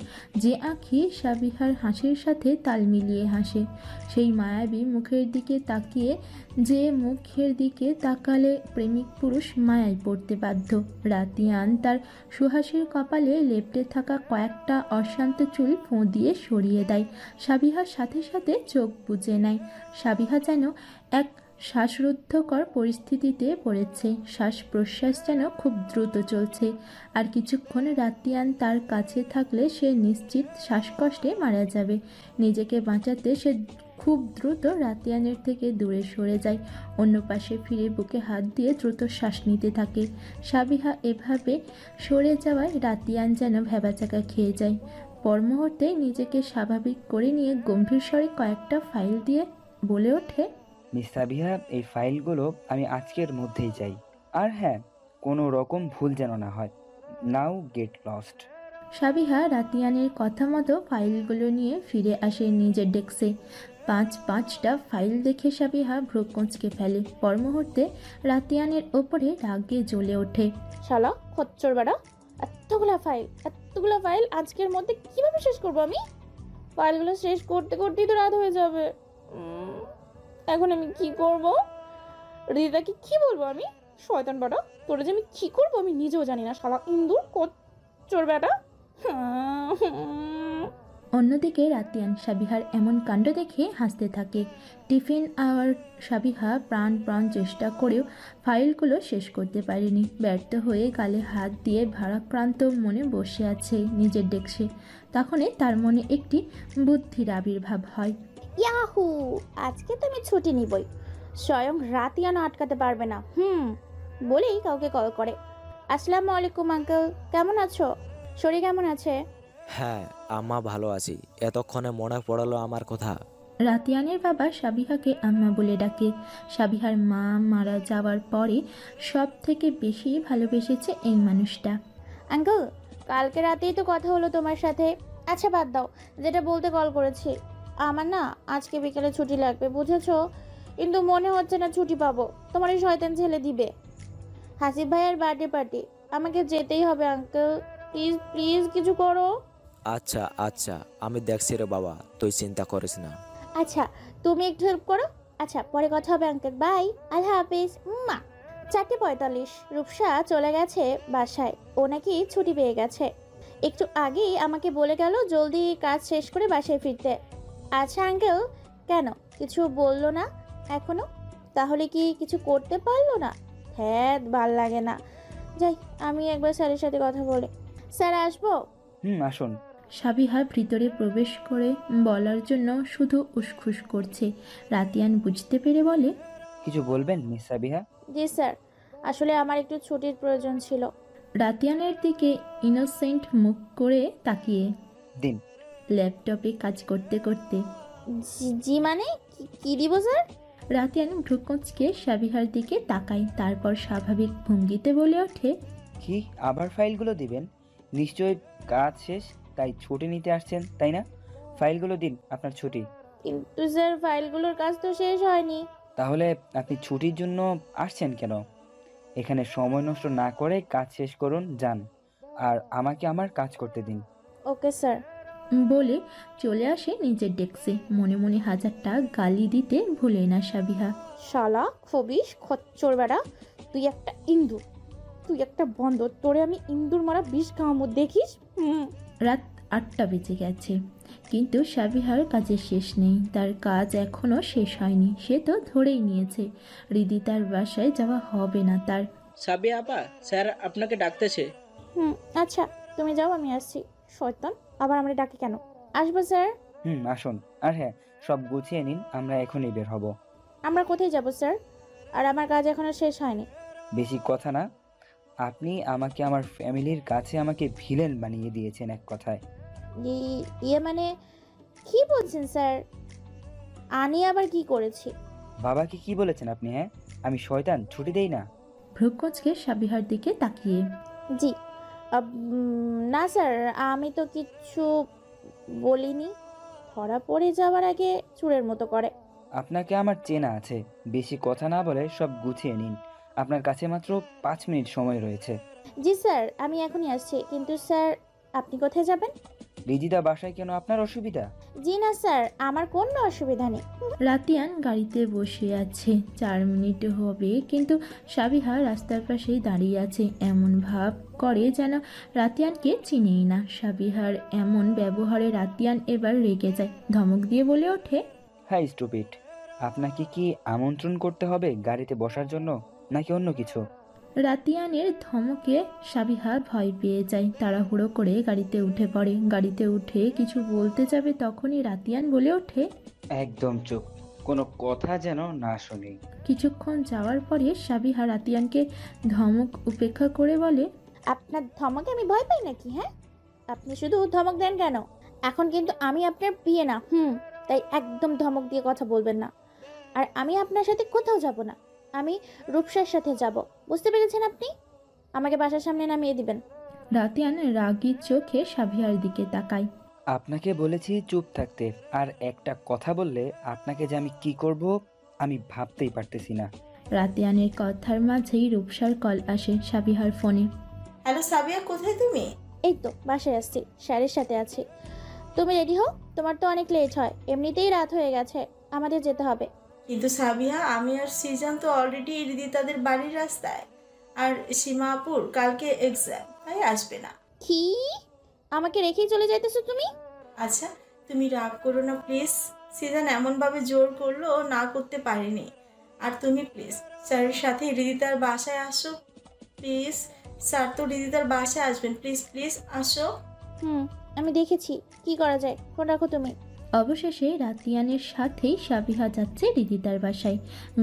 যে আঁখি সাবিহার হাসির সাথে তাল মিলিয়ে হাসে। সেই মায়াবী মুখের দিকে তাকিয়ে, যে মুখের দিকে তাকালে প্রেমিক পুরুষ মায়ায় পড়তে বাধ্য। রাতিয়ান তার সুহাসীর কপালে লেপ্টে থাকা কয়েকটা অশান্ত চুল ফোঁ দিয়ে সরিয়ে দেয়। সাবিহার সাথে সাথে চোখ বুজে নেয়। সাবিহা যেন এক শ্বাসরুদ্ধকর পরিস্থিতিতে পড়েছে। শ্বাস প্রশ্বাস যেন খুব দ্রুত চলছে। আর কিছুক্ষণ রাতিয়ান তার কাছে থাকলে সে নিশ্চিত শ্বাসকষ্টে মারা যাবে। নিজেকে বাঁচাতে সে খুব দ্রুত রাতিয়ানের থেকে দূরে সরে যায়। অন্য পাশে ফিরে বুকে হাত দিয়ে দ্রুত শ্বাস নিতে থাকে। সাবিহা এভাবে সরে যাওয়ায় রাতিয়ান যেন ভ্যাবাচাকা খেয়ে যায়। পর মুহূর্তে নিজেকে স্বাভাবিক করে নিয়ে গম্ভীর স্বরে কয়েকটা ফাইল দিয়ে বলে ওঠে, মিস সাবিহা, এই ফাইলগুলো আমি আজকের মধ্যেই চাই। আর হ্যাঁ, কোনো রকম ভুল যেন না হয়। Now get lost. সাবিহা রাতিয়ানের কথা মতো ফাইলগুলো নিয়ে ফিরে আসে নিজের ডেস্কে। পাঁচটা ফাইল দেখে সাবিহা ভ্রু কুঁচকে ফেলে। পর মুহূর্তে রাতিয়ানের ওপরে রাগে জ্বলে ওঠে। শালা খচ্চর বেড়া, এতগুলো ফাইল আজকের মধ্যে কিভাবে শেষ করবো আমি? ফাইলগুলো শেষ করতে করতেই তো রাত হয়ে যাবে। এখন আমি কি করব? রিদাকে কি বলবো আমি? শয়তান বেটা, তোরা যে আমি কি করবো আমি নিজেও জানি না। শালা ইন্দুর খচ্চর বেটা। অন্যদিকে রাতিয়ান সাবিহার এমন কাণ্ড দেখে হাসতে থাকে। টিফিন আওয়ার সাবিহা প্রাণ চেষ্টা করেও ফাইলগুলো শেষ করতে পারেনি। ব্যর্থ হয়ে গালে হাত দিয়ে ভারাক্রান্ত মনে বসে আছে নিজের ডেস্কে। তখনই তার মনে একটি বুদ্ধির আবির্ভাব হয়। ইয়াহু, আজকে তো আমি ছুটি নিবই, স্বয়ং রাতিয়ানও আটকাতে পারবে না। বলেই কাউকে কল করে। আসসালামু আলাইকুম আঙ্কেল, কেমন আছো? শরীর কেমন আছে? হ্যাঁ আম্মা ভালো আছি। এতক্ষণে মনে পড়লো আমার কথা। রাতিয়ানের বাবা সাবিহাকে আম্মা বলে ডাকে। সাবিহার মা মারা যাওয়ার পরে সব থেকে বেশি ভালোবেসেছে এই মানুষটা। আঙ্কেল, কালকে রাতেই তো কথা হলো তোমার সাথে। আচ্ছা বাদ দাও, যেটা বলতে কল করেছি, আমার না আজকে বিকেলে ছুটি লাগবে, বুঝেছো? কিন্তু মনে হচ্ছে না ছুটি পাবো। তোমার এই শয়তান ছেলে দিবে। হাসিব ভাইয়ের বার্থডে পার্টি, আমাকে যেতেই হবে আঙ্কেল। প্লিজ প্লিজ কিছু করো। আচ্ছা আচ্ছা, আমি দেখছি রে বাবা, তুই চিন্তা করিস না। আচ্ছা তুমি একটু হেল্প করো। আচ্ছা পরে কথা হবে আঙ্কেল, বাই, আল্লাহ হাফিজ। 4:45 রূপসা চলে গেছে বাসায়। ও নাকি ছুটি পেয়ে গেছে। একটু আগেই আমাকে বলে গেল জলদি কাজ শেষ করে বাসায় ফিরতে। আচ্ছা আঙ্কেল, কেন কিছু বললো না এখনো? তাহলে কি কিছু করতে পারলো না? হ্যাঁ, ভাল লাগে না। যাই, আমি একবার স্যারের সাথে কথা বলি। স্যার আসবো? আসুন। সাবিহা ভিতরে প্রবেশ করে বলার জন্য শুধু উসখুস করছে। রাতিয়ান বুঝতে পেরে বলে, কিছু বলবেন মিস সাবিহা? জি স্যার, আসলে আমার একটু ছুটির প্রয়োজন ছিল। রাতিয়ানের দিকে ইনোসেন্ট মুখ করে তাকিয়ে দিন। ল্যাপটপে কাজ করতে করতে। জি মানে কি দিব স্যার? রাতিয়ান ভ্রুকুঁচকে সাবিহার দিকে তাকায়, তারপর স্বাভাবিক ভঙ্গিতে বলে ওঠে, কি আবার ফাইলগুলো দিবেন? নিশ্চয়ই কাজ শেষ তাই ছুটি নিতে আসছেন, তাই না? ফাইলগুলো দিন, আপনার ছুটি। কিন্তু স্যার ফাইলগুলোর কাজ তো শেষ হয়নি। তাহলে আপনি ছুটির জন্য আসছেন কেন? এখানে সময় নষ্ট না করে কাজ শেষ করুন, যান। আর আমাকে আমার কাজ করতে দিন। ওকে স্যার বলে চলে আসে নিজের ডেস্কে। মনে মনে হাজারটা গালি দিতে ভুলে না সাবিহা। শালা খবিস খচ্চর বেড়া, তুই একটা ইন্দুর, তুই একটা বন্দর, তোরে আমি ইন্দুর মারা বিষ খাওয়াবো, দেখিস। রাত 8টা বেজে গেছে, কিন্তু সাবিহার কাজের শেষ নেই। তার কাজ এখনো শেষ হয়নি। সে তো ধরেই নিয়েছে রিদি তার বাসায় যাওয়া হবে না তার। সাবিয়া আপা, স্যার আপনাকে ডাকতেছে। আচ্ছা তুমি যাও, আমি আসছি। শয়তান আবার আমরা ডাকে কেন? আসবো স্যার। আসুন। আর হ্যাঁ, সব গুছিয়ে নিন, আমরা এখনই বের হব। আমরা কোথায় যাব স্যার? আর আমার কাজ এখনো শেষ হয়নি। বেশি কথা না, আপনি আমাকে আমার ফ্যামিলির কাছে আমাকে ভিলেন বানিয়ে দিয়েছেন এক কথায়। ইয়ে মানে কি বলছেন স্যার? আমি আবার কি করেছি? বাবাকে কি বলেছেন আপনি? হ্যাঁ, আমি শয়তান, ছুটি দেই না? ভ্রুকুঁচকে সাবিহার দিকে তাকিয়ে। জি না স্যার, আমি তো কিচ্ছু বলিনি। ধরা পড়ে যাওয়ার আগে চুরের মতো করে। আপনাকে আমার চেনা আছে, বেশি কথা না বলে সব গুছিয়ে নিন। আপনার কাছে মাত্র 5 মিনিট সময় রয়েছে। জি স্যার, আমি এখনই আসছি। কিন্তু স্যার আপনি কোথায় যাবেন? রিজিদা বাসায় কেন, আপনার অসুবিধা? জি না স্যার, আমার কোনো অসুবিধা নেই। রাতিয়ান গাড়িতে বসে আছে। 4 মিনিট হবে, কিন্তু সাবিহা রাস্তার পাশেই দাঁড়িয়ে আছে। এমন ভাব করে যেন রাতিয়ানকে চিনেই না। সাবিহার এমন ব্যবহারে রাতিয়ান এবার রেগে যায়। ধমক দিয়ে বলে ওঠে, হাই স্টুপিড, আপনাকে কি আমন্ত্রণ করতে হবে গাড়িতে বসার জন্য, নাকি অন্য কিছু? রাতিয়ানের ধমকে সাবিহা ভয় পেয়ে যায়। তাড়াহুড়ো করে গাড়িতে উঠে পড়ে। গাড়িতে উঠে কিছু বলতে যাবে, তখনই রাতিয়ান বলে ওঠে, একদম চুপ, কোনো কথা যেন না শুনি। কিছুক্ষণ যাওয়ার পরে সাবিহা রাতিয়ানকে ধমক উপেক্ষা করে বলে, আপনার ধমকে আমি ভয় পাই নাকি? হ্যাঁ, আপনি শুধু ধমক দেন কেন? এখন কিন্তু আমি আপনার বিয়ে না, তাই একদম ধমক দিয়ে কথা বলবেন না। আর আমি আপনার সাথে কোথাও যাব না, আমি রূপসার সাথে যাব, বুঝতে পেরেছেন আপনি? আমাকে বাসার সামনে নামিয়ে দিবেন। রাতিয়ান রাগী চোখে সাবিহার দিকে তাকায়। আপনাকে বলেছি চুপ থাকতে, আর একটা কথা বললে আপনাকে যে আমি কি করব আমি ভাবতেই পারতেছি না। রাতিয়ানের কথার মাঝেই রূপসার কল আসে সাবিহার ফোনে। হ্যালো সাবিয়া, কোথায় তুমি? এই তো বাসায় আসছি, স্যারের সাথে আছি। তুমি রেডি হও, তোমার তো অনেক লেট হয়, এমনিতেই রাত হয়ে গেছে, আমাদের যেতে হবে। কিন্তু সাবিয়া, আমি আর সিজন তো অলরেডি রিদিতাদের বাড়ির রাস্তায়, আর সীমাপুর কালকে এক্সাম, তাই আসবে না। কি? আমাকে রেখেই চলে যাইতেছো তুমি? আচ্ছা তুমি রাগ করো না প্লিজ, সিজন এমনভাবে জোর করলো, না করতে পারেনি। আর তুমি প্লিজ স্যারের সাথে রিদিতার বাসায় আসো প্লিজ। স্যার তো রিদিতার বাসায় আসবেন, প্লিজ প্লিজ আসো। আমি দেখেছি, কি করা যায়, ফোন রাখো তুমি। অবশেষে রাতিয়ানের সাথেই সাবিহা যাচ্ছে রিদিতার বাসায়।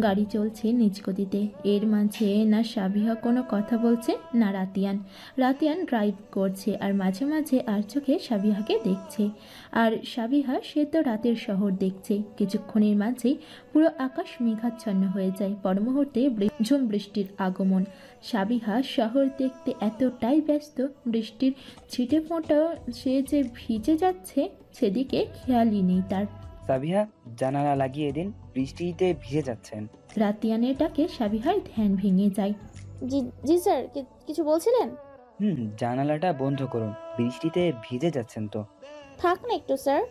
গাড়ি চলছে নিজ গতিতে। এর মাঝে না সাবিহা কোনো কথা বলছে, না রাতিয়ান ড্রাইভ করছে আর মাঝে মাঝে আর চোখে সাবিহাকে দেখছে। আর সাবিহা সে তো রাতের শহর দেখছে। কিছুক্ষণের মাঝেই পুরো আকাশ মেঘাচ্ছন্ন হয়ে যায়। পর মুহূর্তে ঝুম বৃষ্টির আগমন। সাবিহা শহর দেখতে এতটাই ব্যস্ত, বৃষ্টির ছিটে ফোঁটা সে যে ভিজে যাচ্ছে সেদিকে খেয়ালই নেই তার। সাবিহা, জানালা লাগিয়ে দিন, বৃষ্টিতে ভিজে যাচ্ছেন। রাতিয়ানের ডাকে সাবিহার ধ্যান ভেঙে যায়। জি স্যার, কিছু বলছিলেন? জানালাটা বন্ধ করুন, বৃষ্টিতে ভিজে যাচ্ছেন তো। থাক না একটু স্যার।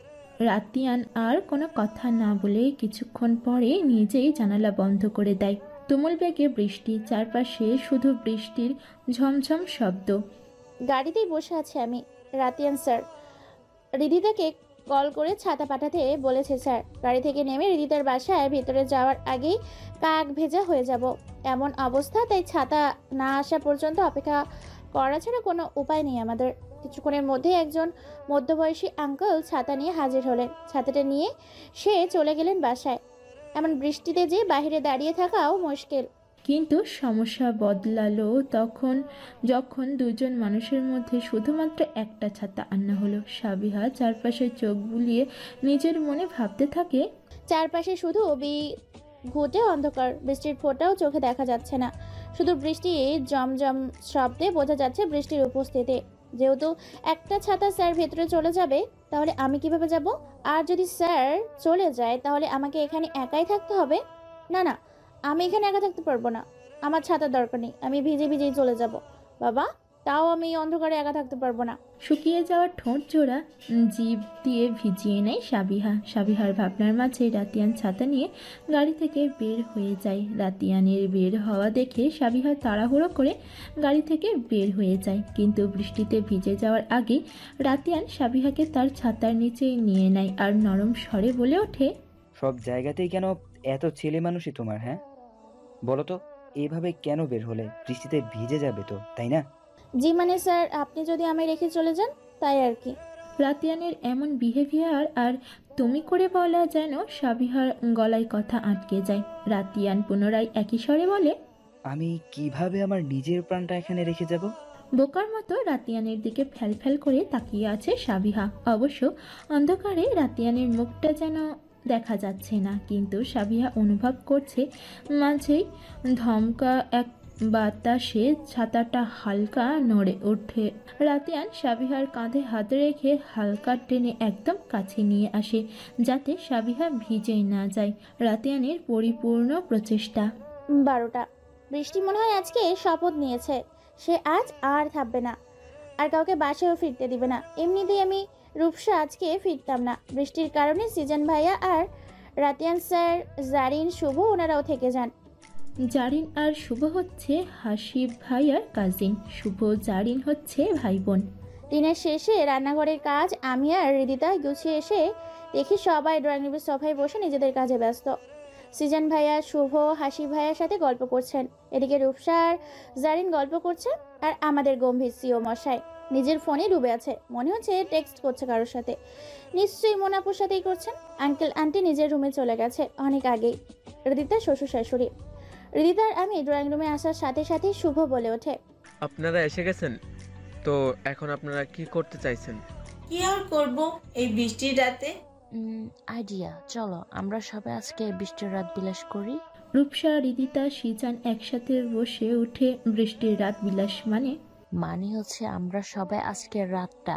রাতিয়ান আর কোনো কথা না বলে কিছুক্ষণ পরে নিজেই জানালা বন্ধ করে দেয়। তুমুল বেগে বৃষ্টি, চারপাশে শুধু বৃষ্টির ঝমঝম শব্দ। গাড়িতেই বসে আছি আমি। রাতিয়ান স্যার রিদিতাকে কল করে ছাতা পাঠাতে বলেছে স্যার। গাড়ি থেকে নেমে রিদিতার বাসায় ভেতরে যাওয়ার আগেই কাক ভেজা হয়ে যাব এমন অবস্থা, তাই ছাতা না আসা পর্যন্ত অপেক্ষা করা ছাড়া কোনো উপায় নেই আমাদের। কিছুক্ষণের মধ্যেই একজন মধ্যবয়সী আঙ্কেল ছাতা নিয়ে হাজির হলেন। ছাতাটা নিয়ে সে চলে গেলেন বাসায়। এমন বৃষ্টিতে যে বাইরে দাঁড়িয়ে থাকাও মুশকিল। কিন্তু সমস্যা বদলালো যখন দুজন মানুষের মধ্যে শুধুমাত্র একটা ছাতা আনা হলো। সাবিহা চারপাশে চোখ বুলিয়ে নিজের মনে ভাবতে থাকে, চারপাশে শুধু ঘুটে অন্ধকার, বৃষ্টির ফোঁটাও চোখে দেখা যাচ্ছে না। শুধু বৃষ্টি জমজম শব্দে বোঝা যাচ্ছে বৃষ্টির উপস্থিতি। যেহেতু একটা ছাতা স্যার ভেতরে চলে যাবে, তাহলে আমি কিভাবে যাব? আর যদি স্যার চলে যায় তাহলে আমাকে এখানে একাই থাকতে হবে। না, আমি এখানে একা থাকতে পারবো না। আমার ছাতার দরকার নেই, আমি ভিজে ভিজেই চলে যাব। বাবা, তাও আমি এই অন্ধকারে একা থাকতে পারবো না। শুকিয়ে যাওয়া ঠোঁট জোড়া জিভ দিয়ে ভিজিয়ে নেয় সাবিহার ভাবনার মাঝে রাতিয়ান ছাতা নিয়ে গাড়ি থেকে বের হয়ে যায়। রাতিয়ানের বের হওয়া দেখে সাবিহা তাড়াহুড়ো করে গাড়ি থেকে বের হয়ে যায়। কিন্তু বৃষ্টিতে ভিজে যাওয়ার আগে রাতিয়ান সাবিহাকে তার ছাতার নিচে নিয়ে নেয় আর নরম স্বরে বলে ওঠে, সব জায়গাতেই কেন এত ছেলে মানুষই তোমার? হ্যাঁ বলো তো, এইভাবে কেন বের হলে? বৃষ্টিতে ভিজে যাবে তো, তাই না? জি মানে স্যার, আপনি যদি আমায় রেখে চলে যান তাই আর কি। রাতিয়ানের এমন বিহেভিয়ার আর তুমি করে বলা যেন সাবিহার গলায় কথা আটকে যায়। রাতিয়ান পুনরায় একই স্বরে বলে, আমি কিভাবে আমার নিজের প্রাণটা এখানে রেখে যাব? বোকার মতো রাতিয়ানের দিকে ফ্যাল করে তাকিয়ে আছে সাবিহা। অবশ্য অন্ধকারে রাতিয়ানের মুখটা যেন দেখা যাচ্ছে না, কিন্তু সাবিহা অনুভব করছে মাঝেই ধমকা এক বাতাসে ছাতাটা হালকা নড়ে ওঠে। রাতিয়ান সাবিহার কাঁধে হাত রেখে হালকা টেনে একদম কাছে নিয়ে আসে, যাতে সাবিহা ভিজে না যায়। রাতিয়ানের পরিপূর্ণ প্রচেষ্টা। 12টা। বৃষ্টি মনে হয় আজকে শপথ নিয়েছে, সে আজ আর থাকবে না, আর কাউকে বাসায়ও ফিরতে দিবে না। এমনিতেই আমি রূপসা আজকে ফিরতাম না। বৃষ্টির কারণে সিজন ভাইয়া আর রাতিয়ান স্যার, জারিন, শুভ ওনারাও থেকে যান। জারিন আর শুভ হচ্ছে হাসিব ভাইয়ার কাজিন। শুভ জারিন হচ্ছে ভাই বোন। দিনের শেষে রান্নাঘরের কাজ আমি আর রিদিতা গুছিয়ে এসে দেখি সবাই ড্রয়িং রুমের সোফায় বসে নিজেদের কাজে ব্যস্ত। সিজন ভাইয়া, শুভ, হাসিব ভাইয়ার সাথে গল্প করছেন। এদিকে রূপসা আর জারিন গল্প করছে, আর আমাদের গম্ভীর সিও মশাই নিজের ফোনে ডুবে আছে। মনে হচ্ছে টেক্সট করছে কারোর সাথে। নিশ্চয়ই মোনাপুর সাথেই করছেন। আঙ্কেল আন্টি নিজের রুমে চলে গেছে অনেক আগেই। রিদিতা শ্বশুর শাশুড়ি। রিদিতার আমি ড্রয়িং রুমে আসার সাথে সাথে শুভ বলে ওঠে, আপনারা এসে গেছেন তো, এখন আপনারা কি করতে চাইছেন? কি আর করব এই বৃষ্টির রাতে? আইডিয়া, চলো আমরা সবাই আজকে বৃষ্টির রাত বিলাস করি। রূপসা, রিদিতা, সিজান একসাথে বসে উঠে বৃষ্টির রাত বিলাস মানে মানে হচ্ছে আমরা সবাই আজকের রাতটা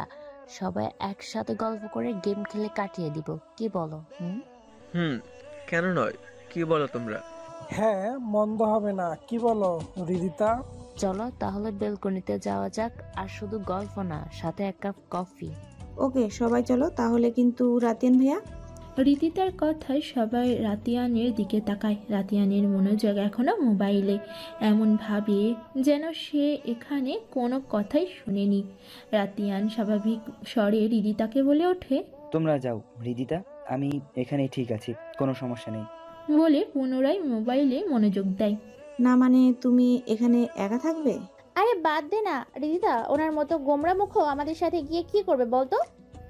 সবাই একসাথে গল্প করে গেম খেলে কাটিয়ে দিব, কি বলো? হুম, কেন নয়, কি বলো তোমরা? হ্যাঁ, মন্দ হবে না, কি বলো রিদিতা? চলো তাহলে বেলকনিতে যাওয়া যাক, আর শুধু গল্প না, সাথে এক কাপ কফি। ওকে সবাই চলো তাহলে, কিন্তু রাতিয়ান ভাইয়া? রিদিতার কথায় সবাই রাতিয়ানের দিকে তাকায়। রাতিয়ানের মনোযোগ এখনো মোবাইলে, এমন ভাবে যেন সে এখানে কোনো কথাই শুনেনি। রাতিয়ান স্বাভাবিক স্বরে রিদিতাকে বলে ওঠে, তোমরা যাও রিদিতা, আমি এখানেই ঠিক আছি, কোনো সমস্যা নেই। বলে পুনরায় মোবাইলে মনোযোগ দেয়। না মানে তুমি এখানে একা থাকবে? আরে বাদ দে না রিদিতা, ওনার মতো গোমরা মুখ আমাদের সাথে গিয়ে কি করবে বলতো?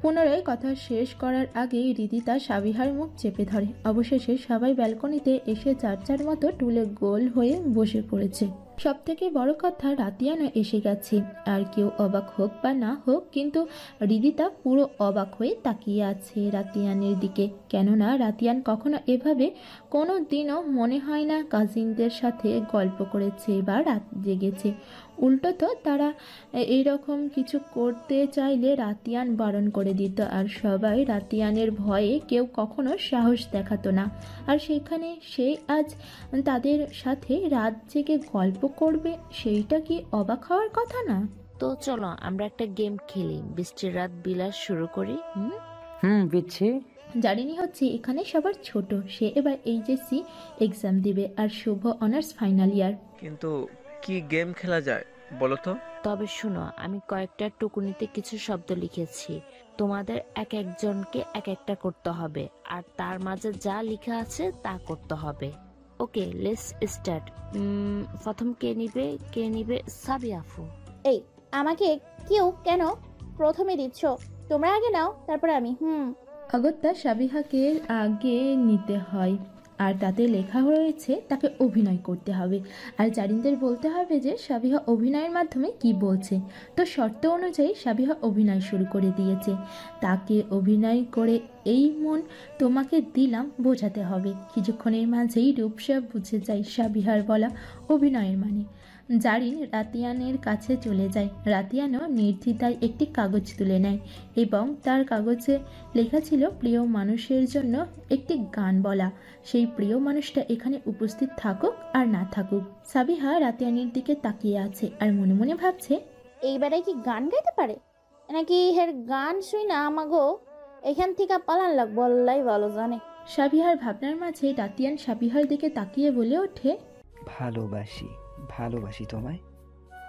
পুনরায় কথা শেষ করার আগেই রিদিতা সাবিহার মুখ চেপে ধরে। অবশেষে সবাই ব্যালকনিতে এসে যার যার মতো টুলে গোল হয়ে বসে পড়েছে। সব থেকে বড় কথা, রাতিয়ানও এসে গেছে। আর কেউ অবাক হোক বা না হোক, কিন্তু রিদিতা পুরো অবাক হয়ে তাকিয়ে আছে রাতিয়ানের দিকে। কেননা রাতিয়ান কখনো এভাবে কোনো দিনও মনে হয় না কাজিনদের সাথে গল্প করেছে বা রাত জেগেছে। উল্টো তো তারা এইরকম কিছু করতে চাইলে রাতিয়ান বারণ করে দিত, আর সবাই রাতিয়ানের ভয়ে কেউ কখনো সাহস দেখাতো না। আর সেখানে সে আজ তাদের সাথে রাত জেগে গল্প করবে, সেইটা কি অবাক হওয়ার কথা না? তো চলো আমরা একটা গেম খেলি, বৃষ্টির রাত বিলাস শুরু করি। পিচ্ছি। জারিনী হচ্ছে এখানে সবার ছোট, সে এবার এইচএসসি এক্সাম দিবে, আর শুভ অনার্স ফাইনাল ইয়ার। কিন্তু কি গেম খেলা যায় বলো তো? তবে শোনো, আমি কয়েকটা টুকুনিতে কিছু শব্দ লিখেছি, তোমাদের এক একজনকে এক একটা করতে হবে, আর তার মাঝে যা লেখা আছে তা করতে হবে। ওকে, লেটস স্টার্ট। প্রথম কে নিবে? সাবিয়া আপু। এই আমাকে কেন প্রথমে দিচ্ছ? তোমরা আগে নাও, তারপরে আমি। অগত্যা সাবিহাকে আগে নিতে হয়, আর তাতে লেখা রয়েছে তাকে অভিনয় করতে হবে। আর জারিনদের বলতে হবে যে সাবিহা অভিনয়ের মাধ্যমে কি বলছে। তো শর্ত অনুযায়ী সাবিহা অভিনয় শুরু করে দিয়েছে। তাকে অভিনয় করে এই মন তোমাকে দিলাম বোঝাতে হবে। কিছুক্ষণের মাঝেই রূপসা বুঝে যায় সাবিহার বলা অভিনয়ের মানে। জারিন রাতিয়ানের কাছে চলে যায়। রাতিয়ানও নির্দ্বিধায় একটি কাগজ তুলে নেয় এবং তার কাগজে লেখা ছিল প্রিয় মানুষের জন্য একটি গান বলা। সেই প্রিয় মানুষটা এখানে উপস্থিত থাকুক আর না থাকুক, সাবিহা রাতিয়ানের দিকে তাকিয়ে আছে আর মনে মনে ভাবছে, এইবারে কি গান গাইতে পারে নাকি হের গান শুই না আমাগো এখান থেকে পালান লাগবো, আল্লাহ ভালো জানে। সাবিহার ভাবনার মাঝে রাতিয়ান সাবিহার দিকে তাকিয়ে বলে ওঠে, ভালোবাসি তোমায়,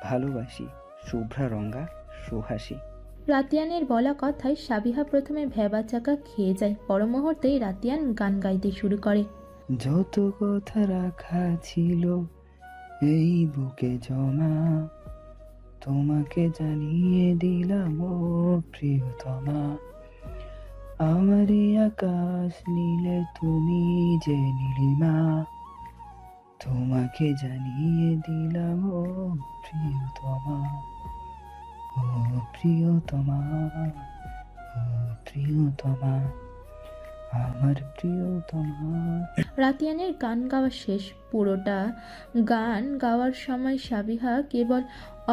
ভালোবাসি শুভ্রা রঙ্গা সুহাসী। রাতিয়ানের বলা কথায় সাবিহা প্রথমে ভেবা চাকা খেয়ে যায়। পর মুহূর্তেই রাতিয়ান গান গাইতে শুরু করে। যত কথা রাখা ছিল এই বুকে জমা, তোমাকে জানিয়ে দিলাম ও প্রিয়তমা, আমারই আকাশ নীলে তুমি যে নীলিমা, তোমাকে জানিয়ে দিলাম ও প্রিয়তমা, ও প্রিয়তমা, ও প্রিয়তমা, আমার প্রিয়তমা। রাতিয়ানের গান গাওয়া শেষ। পুরোটা গান গাওয়ার সময় সাবিহা কেবল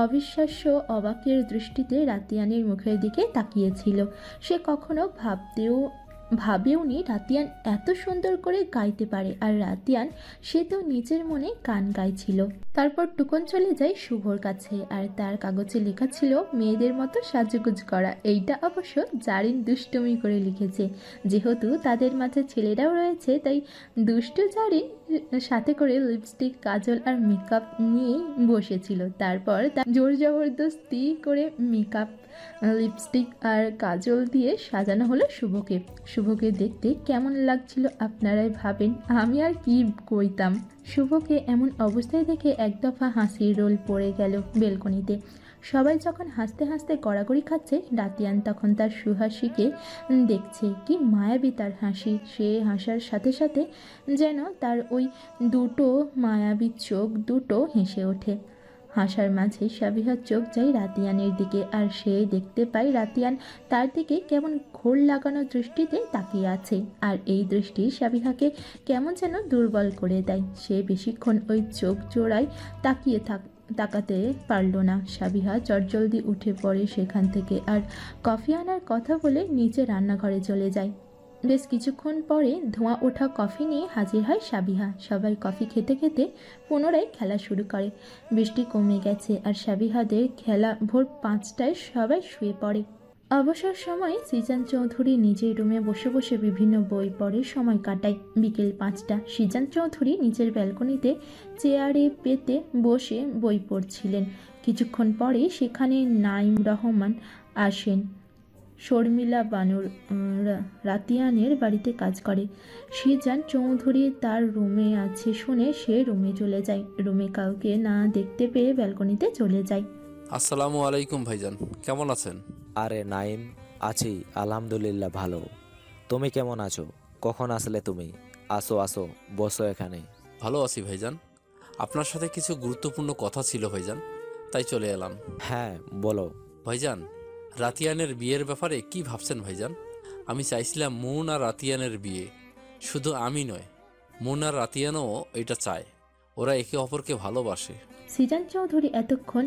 অবিশ্বাস্য অবাকের দৃষ্টিতে রাতিয়ানের মুখের দিকে তাকিয়েছিল। সে কখনো ভাবেওনি রাতিয়ান এত সুন্দর করে গাইতে পারে। আর রাতিয়ান সে তো নিজের মনে গান গাইছিল। তারপর টুকন চলে যায় শুভর কাছে, আর তার কাগজে লেখা ছিল মেয়েদের মতো সাজুগুজ করা। এইটা অবশ্য জারিন দুষ্টুমি করে লিখেছে, যেহেতু তাদের মাঝে ছেলেরাও রয়েছে তাই দুষ্টু জারিন সাথে করে লিপস্টিক, কাজল আর মেকআপ নিয়েই বসেছিল। তারপর তার জোর জবরদস্তি করে মেকআপ, লিপস্টিক আর কাজল দিয়ে সাজানো হলো শুভকে। শুভকে দেখতে কেমন লাগছিল আপনারাই ভাবেন, আমি আর কি কইতাম। শুভকে এমন অবস্থায় দেখে এক দফা হাসির রোল পড়ে গেল বেলকনিতে। সবাই যখন হাসতে হাসতে গড়াগড়ি খাচ্ছে, রাতিয়ান তখন তার সুহাসীকে দেখছে। কি মায়াবী তার হাসি! সে হাসার সাথে সাথে যেন তার ওই দুটো মায়াবী চোখ দুটো হেসে ওঠে। হাসার মাঝে সাবিহার চোখ যায় রাতিয়ানের দিকে, আর সে দেখতে পায় রাতিয়ান তার দিকে কেমন ঘোর লাগানো দৃষ্টিতে তাকিয়ে আছে। আর এই দৃষ্টি সাবিহাকে কেমন যেন দুর্বল করে দেয়। সে বেশিক্ষণ ওই চোখ জোড়ায় তাকিয়ে তাকাতে পারল না। সাবিহা চটজলদি উঠে পড়ে সেখান থেকে আর কফি আনার কথা বলে নিচে রান্নাঘরে চলে যায়। বেশ কিছুক্ষণ পরে ধোঁয়া ওঠা কফি নিয়ে হাজির হয় সাবিহা। সবাই কফি খেতে খেতে পুনরায় খেলা শুরু করে। বৃষ্টি কমে গেছে আর সাবিহাদের খেলা ভোর 5টায় সবাই শুয়ে পড়ে। অবসর সময় সিজান চৌধুরী নিজের রুমে বসে বসে বিভিন্ন বই পড়ে সময় কাটায়। বিকেল 5টা সিজান চৌধুরী নিজের ব্যালকনিতে চেয়ারে পেতে বসে বই পড়ছিলেন। কিছুক্ষণ পরে সেখানে নাইম রহমান আসেন। শর্মিলা বানুর রাতিয়ানের বাড়িতে কাজ করে। সিজান চৌধুরী তার রুমে আছে শুনে সে রুমে চলে যায়। রুমে কাউকে না দেখতে পেয়ে ব্যালকনিতে চলে যায়। আসসালামু আলাইকুম ভাইজান, কেমন আছেন? আরে নাইম, আছি আলহামদুলিল্লাহ ভালো। তুমি কেমন আছো? কখন আসলে তুমি? আসো আসো, বসো এখানে। ভালো আছি ভাইজান, আপনার সাথে কিছু গুরুত্বপূর্ণ কথা ছিল ভাইজান, তাই চলে এলাম। হ্যাঁ বলো। ভাইজান, রাতিয়ানের বিয়ের ব্যাপারে কি ভাবছেন ভাইজান? আমি চাইছিলাম মুন আর রাতিয়ানের বিয়ে। শুধু আমি নয়, মুন আর রাতিয়ানও এটা চায়। ওরা একে অপরকে ভালোবাসে। সিজান চৌধুরী এতক্ষণ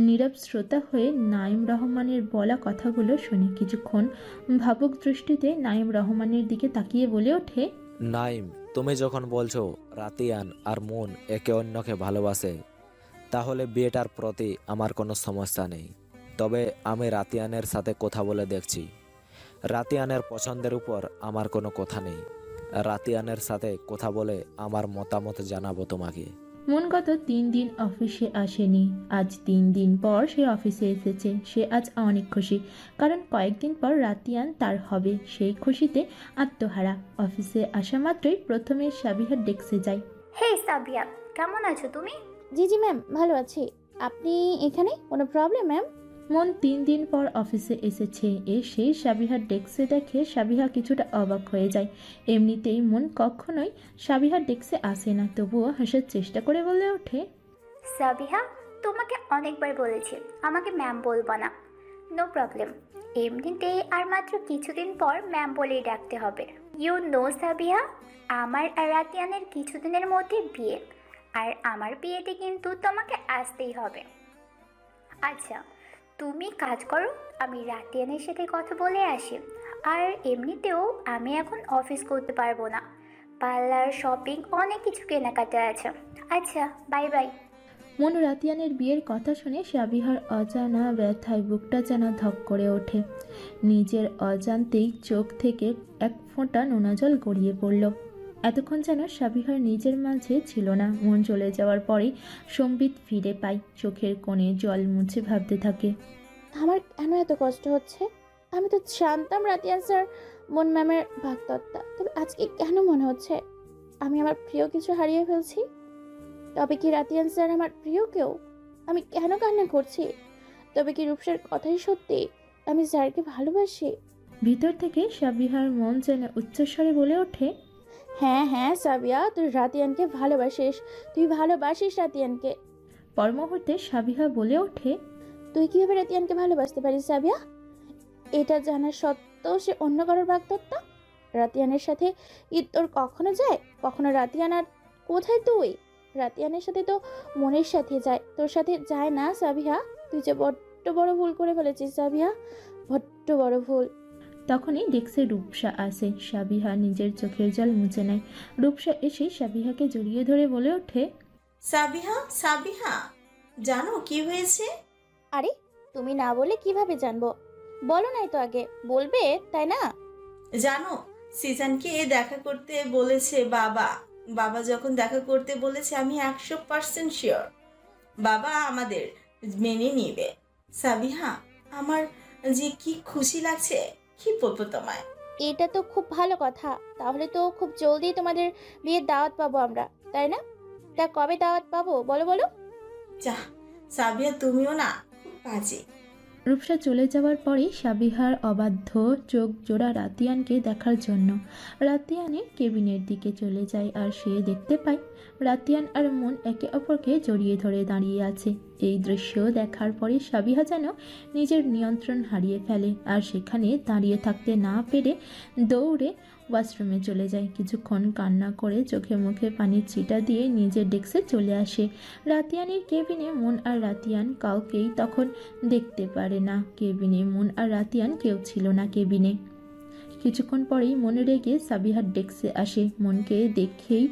নীরব শ্রোতা হয়ে নাইম রহমানের বলা কথাগুলো শুনে কিছুক্ষণ ভাবুক দৃষ্টিতে নাইম রহমানের দিকে তাকিয়ে বলে ওঠে, নাইম, তুমি যখন বলছো রাতিয়ান আর মুন একে অন্যকে ভালোবাসে, তাহলে বিয়েটার প্রতি আমার কোনো সমস্যা নেই। তবে আমি রাতিয়ানের সাথে কথা বলে দেখছি। রাতিয়ানের পছন্দের উপর আমার কোনো কথা নেই। রাতিয়ানের সাথে কথা বলে আমার মতামত জানাবো তোমাকে। মন গত 3 দিন অফিসে আসেনি, আজ 3 দিন পর সে অফিসে এসেছে। সে আজ অনেক খুশি, কারণ কয়েকদিন পর রাতিয়ান তার হবে। সেই খুশিতে আত্মহারা। অফিসে আসা মাত্রই প্রথমে সাবিহার ডেস্কে যায়। হে সাবিয়া, কেমন আছো তুমি? জি জি ম্যাম, ভালো আছি। আপনি এখানে? কোনো প্রবলেম ম্যাম? মন 3 দিন পর অফিসে এসেছে। এসে সাবিহার ডেস্কে দেখে সাবিহা কিছুটা অবাক হয়ে যায়। এমনিতেই মন কখনোই সাবিহার ডেস্কে আসে না, তবুও হাসার চেষ্টা করে বলে ওঠে, সাবিহা, তোমাকে অনেকবার বলেছি আমাকে ম্যাম বলবো না। নো প্রবলেম, এমনিতেই আর মাত্র কিছুদিন পর ম্যাম বলেই ডাকতে হবে। ইউ নো সাবিহা, আমার আর রাতিয়ানের কিছুদিনের মধ্যে বিয়ে, আর আমার বিয়েতে কিন্তু তোমাকে আসতেই হবে। আচ্ছা, তুমি কাজ করো, আমি রাতিয়ানের সাথে কথা বলে আসি। আর এমনিতেও আমি এখন অফিস করতে পারবো না, পার্লার, শপিং, অনেক কিছু কেনাকাটা আছে। আচ্ছা, বাই বাই। মন রাতিয়ানের বিয়ের কথা শুনে সাবিহার অজানা ব্যথায় বুকটা যেন ধক করে ওঠে। নিজের অজান্তেই চোখ থেকে এক ফোঁটা নোনা জল গড়িয়ে পড়ল। এতক্ষণ যেন সাবিহার নিজের মাঝে ছিল না। মন চলে যাওয়ার পরেই সম্বিত ফিরে পায়। চোখের কোণে জল মুছে ভাবতে থাকে, আমার কেন এত কষ্ট হচ্ছে? আমি তো জানতাম রাতিয়ান স্যার মন ম্যামের ভাগতত্ত্বা, তবে আজকে কেন মনে হচ্ছে আমি আমার প্রিয় কিছু হারিয়ে ফেলছি? তবে কি রাতিয়ান স্যার আমার প্রিয় কেউ? আমি কেন কান্না করছি? তবে কি রূপসার কথাই সত্যি? আমি স্যারকে ভালোবাসি। ভিতর থেকে সাবিহার মন যেন উচ্চস্বরে বলে ওঠে, হ্যাঁ হ্যাঁ সাবিয়া, তুই রাতিয়ানকে ভালোবাসিস, তুই ভালোবাসিস রাতিয়ানকে। পর মুহূর্তে সাবিহা বলে ওঠে, তুই কিভাবে রাতিয়ানকে ভালোবাসতে পারিস সাবিয়া? এটা জানা সত্ত্বেও সে অন্য কারোর ভাগতত্ত্বা? রাতিয়ানের সাথে কি তোর কখনো যায়? কখনো রাতিয়ান? আর কোথায় তুই? রাতিয়ানের সাথে তো মনের সাথে যায়, তোর সাথে যায় না সাবিহা। তুই যে বড্ড বড় ভুল করে ফেলেছিস সাবিহা, বড্ড বড় ভুল। তখনই ডেস্কে রূপসা আসে। সাবিহা নিজের চোখের জল মুছে নেয়। রূপসা এসে সাবিহাকে জড়িয়ে ধরে বলে ওঠে, সাবিহা, সাবিহা, জানো কি হয়েছে? আরে তুমি না বলে কিভাবে জানবো? বলো নাই তো আগে, বলবে তাই না? জানো, সিজানকে দেখা করতে বলেছে বাবা। বাবা যখন দেখা করতে বলেছে আমি 100% শিওর বাবা আমাদের মেনে নিবে। সাবিহা, আমার যে কি খুশি লাগছে, কি বলবো তোমায়। এটা তো খুব ভালো কথা। তাহলে তো খুব জলদি তোমাদের বিয়ের দাওয়াত পাবো আমরা, তাই না? তা কবে দাওয়াত পাবো বলো বলো? যা সাবিয়া, তুমিও না খুব বাজে। রূপসা চলে যাওয়ার পরেই সাবিহার অবাধ্য চোখ জোড়া রাতিয়ানকে দেখার জন্য রাতিয়ানের কেবিনের দিকে চলে যায়। আর সে দেখতে পায় রাতিয়ান আর মন একে অপরকে জড়িয়ে ধরে দাঁড়িয়ে আছে। এই দৃশ্য দেখার পরে সাবিহা যেন নিজের নিয়ন্ত্রণ হারিয়ে ফেলে, আর সেখানে দাঁড়িয়ে থাকতে না পেরে দৌড়ে ওয়াশরুমে চলে যায়। কিছুক্ষণ কান্না করে চোখে মুখে পানির ছিটা দিয়ে নিজের ডেস্কে চলে আসে। রাতিয়ানের কেবিনে মন আর রাতিয়ান কাউকেই তখন দেখতে পারে না। কেবিনে মন আর রাতিয়ান কেউ ছিল না কেবিনে। কিছুক্ষণ পরেই মনে রেগে সাবিহার ডেস্কে আসে। মনকে দেখেই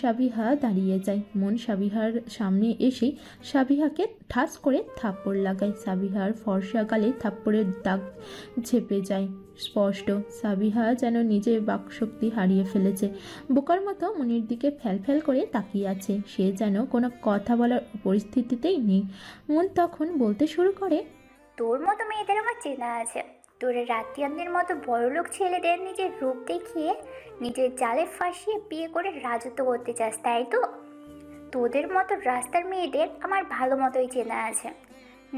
সাবিহা দাঁড়িয়ে যায়। মন সাবিহার সামনে এসে সাবিহাকে ঠাস করে থাপ্পড় লাগায়। সাবিহার ফর্সা গালে থাপ্পড়ের দাগ ঝেপে যায় স্পষ্ট। সাবিহা যেন নিজের বাকশক্তি হারিয়ে ফেলেছে। বোকার মতো মনের দিকে ফ্যাল করে তাকিয়ে আছে। সে যেন কোনো কথা বলার পরিস্থিতিতেই নেই। মন তখন বলতে শুরু করে, তোর মতো মেয়েদের আমার চেনা আছে। তোরা রাতিয়ানদের মতো বড়লোক ছেলেদের নিজের রূপ দেখিয়ে নিজের জালে ফাঁসিয়ে বিয়ে করে রাজত্ব করতে চাস, তাই তো? তোদের মতো রাস্তার মেয়েদের আমার ভালো মতোই চেনা আছে।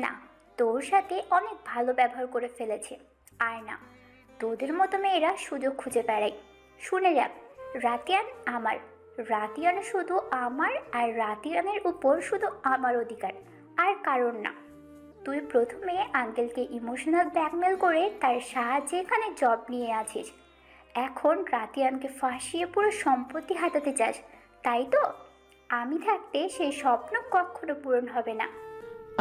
না, তোর সাথে অনেক ভালো ব্যবহার করে ফেলেছে। আর না, তোদের মতো মেয়েরা সুযোগ খুঁজে বেড়ায়। শুনে রাখ, রাতিয়ান আমার। রাতিয়ান শুধু আমার, আর রাতিয়ানের উপর শুধু আমার অধিকার, আর কারণ না। তুই প্রথমে আঙ্কেলকে ইমোশনাল ব্ল্যাকমেল করে তার সাহায্যে এখানে জব নিয়ে আছিস। এখন রাতিয়ানকে ফাঁসিয়ে পুরো সম্পত্তি হাতাতে চাস, তাই তো? আমি থাকতে সেই স্বপ্ন কখনো পূরণ হবে না।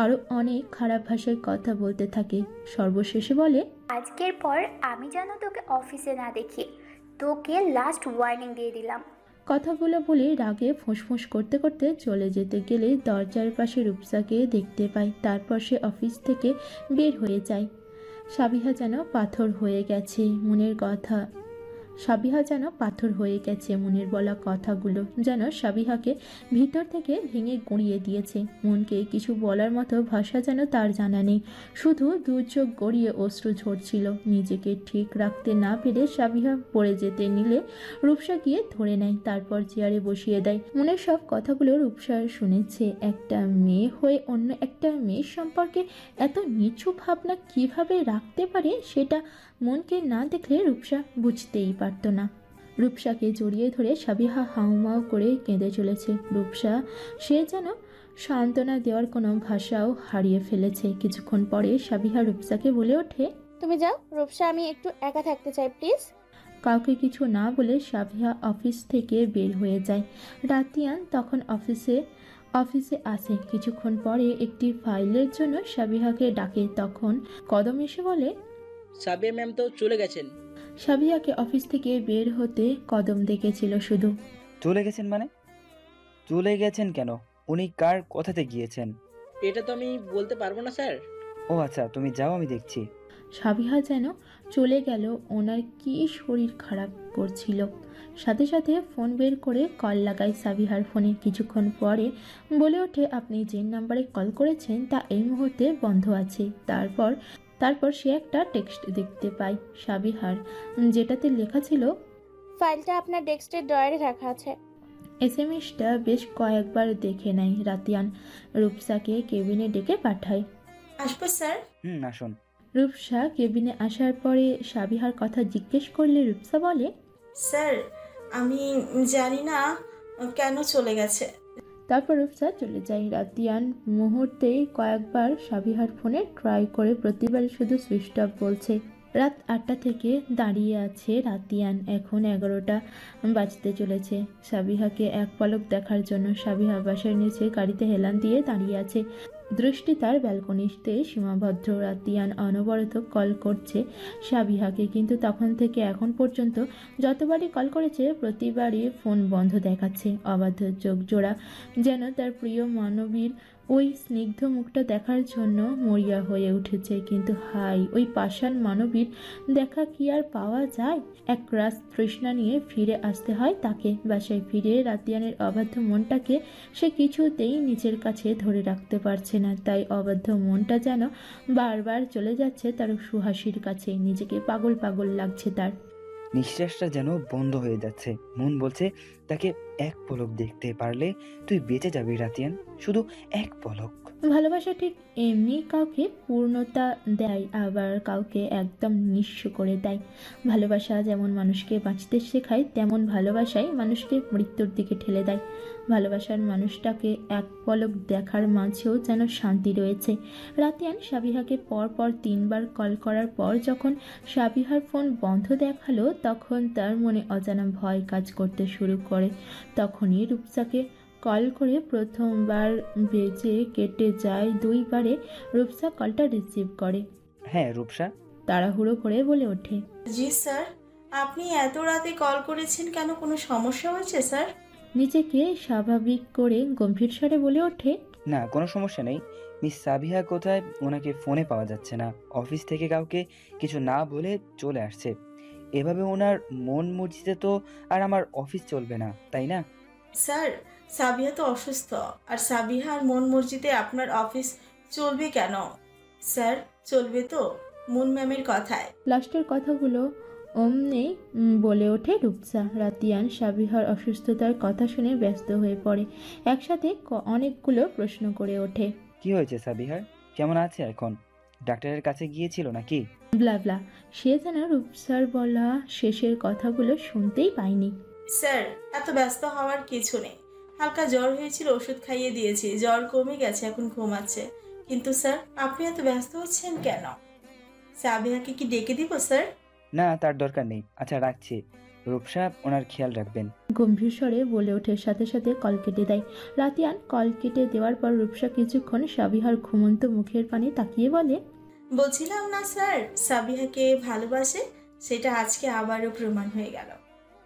আরও অনেক খারাপ ভাষায় কথা বলতে থাকে। সর্বশেষে বলে, আজকের পর আমি যেন তোকে অফিসে না দেখি। তোকে লাস্ট ওয়ার্নিং দিয়ে দিলাম। কথাগুলো বলে রাগে ফোঁস করতে করতে চলে যেতে গেলে দরজার পাশে রূপসাকে দেখতে পায়। তারপর সে অফিস থেকে বের হয়ে যায়। সাবিহা যেন পাথর হয়ে গেছে মনের বলা কথাগুলো যেন সাবিহাকে ভিতর থেকে ভেঙে গুঁড়িয়ে দিয়েছে। মনকে কিছু বলার মতো ভাষা যেন তার জানা নেই। শুধু দু চোখ গড়িয়ে অশ্রু ঝরছিল। নিজেকে ঠিক রাখতে না পেরে সাবিহা পড়ে যেতে নিলে রূপসা গিয়ে ধরে নেয়, তারপর চেয়ারে বসিয়ে দেয়। মনের সব কথাগুলো রূপসা শুনেছে। একটা মেয়ে হয়ে অন্য একটা মেয়ের সম্পর্কে এত নিচু ভাবনা কিভাবে রাখতে পারে সেটা মনকে না দেখলে রূপসা বুঝতেই পারত না। রূপসাকে জড়িয়ে ধরে সাবিহা হাউমাউ করে কেঁদে চলেছে। রূপসা সে যেন সান্ত্বনা দেওয়ার কোনো ভাষাও হারিয়ে ফেলেছে। কিছুক্ষণ পরে সাবিহা রূপসাকে বলে ওঠে, তুমি যাও রূপসা, আমি একটু একা থাকতে চাই প্লিজ। কাউকে কিছু না বলে সাবিহা অফিস থেকে বের হয়ে যায়। রাতিয়ান তখন অফিসে আসে। কিছুক্ষণ পরে একটি ফাইলের জন্য সাবিহাকে ডাকে। তখন কদম এসে বলে, সাবিয়া ম্যাম তো চলে গেছেন। সাবিহাকে অফিস থেকে বের হতে কদম দেখেছিল শুধু। চলে গেছেন মানে? চলে গেছেন কেন? উনি কার কথাতে গিয়েছেন? এটা তো আমি বলতে পারবো না স্যার। ও আচ্ছা, তুমি যাও, আমি দেখছি। সাবিহা যেন চলে গেল ওনার কি শরীর খারাপ করছিল। সাথে সাথে ফোন বের করে কল লাগায় সাবিহার ফোনে। কিছুক্ষণ পরে বলে ওঠে, আপনি যে নাম্বারে কল করেছেন তা এই মুহূর্তে বন্ধ আছে। তারপর সে একটা টেক্সট দেখতে পায় সাবিহার, যেটাতে লেখা ছিল, ফাইলটা আপনার ডেস্কের ড্রয়ারে রাখা আছে। এসএমএসটা বেশ কয়েকবার দেখে নেয় রাতিয়ান। রূপসাকে কেবিনে ডেকে পাঠায়। আসবো স্যার? আসুন। রূপসা কেবিনে আসার পরে সাবিহার কথা জিজ্ঞেস করলে রূপসা বলে, স্যার আমি জানি না কেন চলে গেছে। তারপর রূপসা চলে যায়। রাতিয়ান মুহূর্তেই কয়েকবার সাবিহার ফোনে ট্রাই করে প্রতিবার শুধু সুইচ অফ বলছে। রাত 8টা থেকে দাঁড়িয়ে আছে রাতিয়ান। এখন 11টা বাজতে চলেছে। সাবিহাকে এক পলক দেখার জন্য সাবিহা বাসার নিচে গাড়িতে হেলান দিয়ে দাঁড়িয়ে আছে। দৃষ্টি তার ব্যালকনিতে সীমাবদ্ধ। রাতিয়ান অনবরত কল করছে সাবিহাকে, কিন্তু তখন থেকে এখন পর্যন্ত যতবারই কল করেছে প্রতিবারই ফোন বন্ধ দেখাচ্ছে। অবাধ্য চোখ জোড়া যেন তার প্রিয় মানবীর ওই স্নিগ্ধ মুখটা দেখার জন্য মরিয়া হয়ে উঠেছে। কিন্তু হাই, ওই পাষাণ মানবীর দেখা কি আর পাওয়া যায়? এক রাস তৃষ্ণা নিয়ে ফিরে আসতে হয় তাকে। বাসায় ফিরে রাতিয়ানের অবাধ্য মনটাকে সে কিছুতেই নিজের কাছে ধরে রাখতে পারছে না। তাই অবাধ্য মনটা যেন বারবার চলে যাচ্ছে তার সুহাসীর কাছে। নিজেকে পাগল পাগল লাগছে তার। নিঃশ্বাসটা যেন বন্ধ হয়ে যাচ্ছে। মন বলছে, তাকে এক পলক দেখতে পারলে তুই বেঁচে যাবি রাতিয়ান, শুধু এক পলক। ভালোবাসা ঠিক এমনি কাউকে পূর্ণতা দেয়, আবার কাউকে একদম নিঃস্ব করে দেয়। ভালোবাসা যেমন মানুষকে বাঁচতে শেখায়, তেমন ভালোবাসাই মানুষকে মৃত্যুর দিকে ঠেলে দেয়। ভালোবাসার মানুষটাকে এক পলক দেখার মাঝেও যেন শান্তি রয়েছে। রাতিয়ান সাবিহাকে পর 3বার কল করার পর যখন সাবিহার ফোন বন্ধ দেখালো, তখন তার মনে অজানা ভয় কাজ করতে শুরু করে। তখনই রূপসাকে কল করে প্রথমবার বেজে কেটে যায়, 2বারে রূপসা কলটা রিসিভ করে। হ্যাঁ রূপসা। তাড়াহুড়ো করে বলে ওঠে, জি স্যার, আপনি এত রাতে কল করেছেন কেন? কোনো সমস্যা হয়েছে স্যার? নিজেকে স্বাভাবিক করে গম্ভীর স্বরে বলে ওঠে, না কোনো সমস্যা নেই। মিস সাবিহা কোথায়? ওনাকে ফোনে পাওয়া যাচ্ছে না। অফিস থেকে কাউকে কিছু না বলে চলে আসছে। এভাবে ওনার মন মর্জিতে তো আর আমার অফিস চলবে না, তাই না? স্যার, সাবিহা তো অসুস্থ, আর সাবিহার মন মর্জিতে আপনার অফিস চলবে কেন? স্যার, চলবে তো মুন ম্যামের কথায়। লাস্টের কথাগুলো অমনি বলে ওঠে রূপসা। রাতিয়ান সাবিহার অসুস্থতার কথা শুনে ব্যস্ত হয়ে পড়ে। একসাথে অনেকগুলো প্রশ্ন করে ওঠে। কি হয়েছে সাবিহার? কেমন আছে এখন? ডাক্তারের কাছে গিয়েছিল নাকি? ব্লা ব্লা। সে যেন রূপসার বলা শেষের কথাগুলো শুনতেই পায়নি। স্যার, এত ব্যস্ত হওয়ার কিছু নেই। হালকা জ্বর হয়েছিল, ওষুধ খাইয়ে দিয়েছি, জ্বর কমে গেছে, এখন ঘুমাচ্ছে। কিন্তু স্যার, আপনি এত ব্যস্ত হচ্ছেন কেন? সাবিহাকে কি ডেকে দিব স্যার? না, তার দরকার নেই। আচ্ছা রাখছি। রূপসা ওনার খেয়াল রাখবেন। গম্ভীর স্বরে বলে ওঠে, সাথে সাথে কল কেটে দেয়। রাতিয়ান কল কেটে দেওয়ার পর রূপসা কিছুক্ষণ সাবিহার ঘুমন্ত মুখের পানে তাকিয়ে বলে, বলছিলাম না স্যার, সাবিহাকে ভালোবাসে, সেটা আজকে আবারও প্রমাণ হয়ে গেল।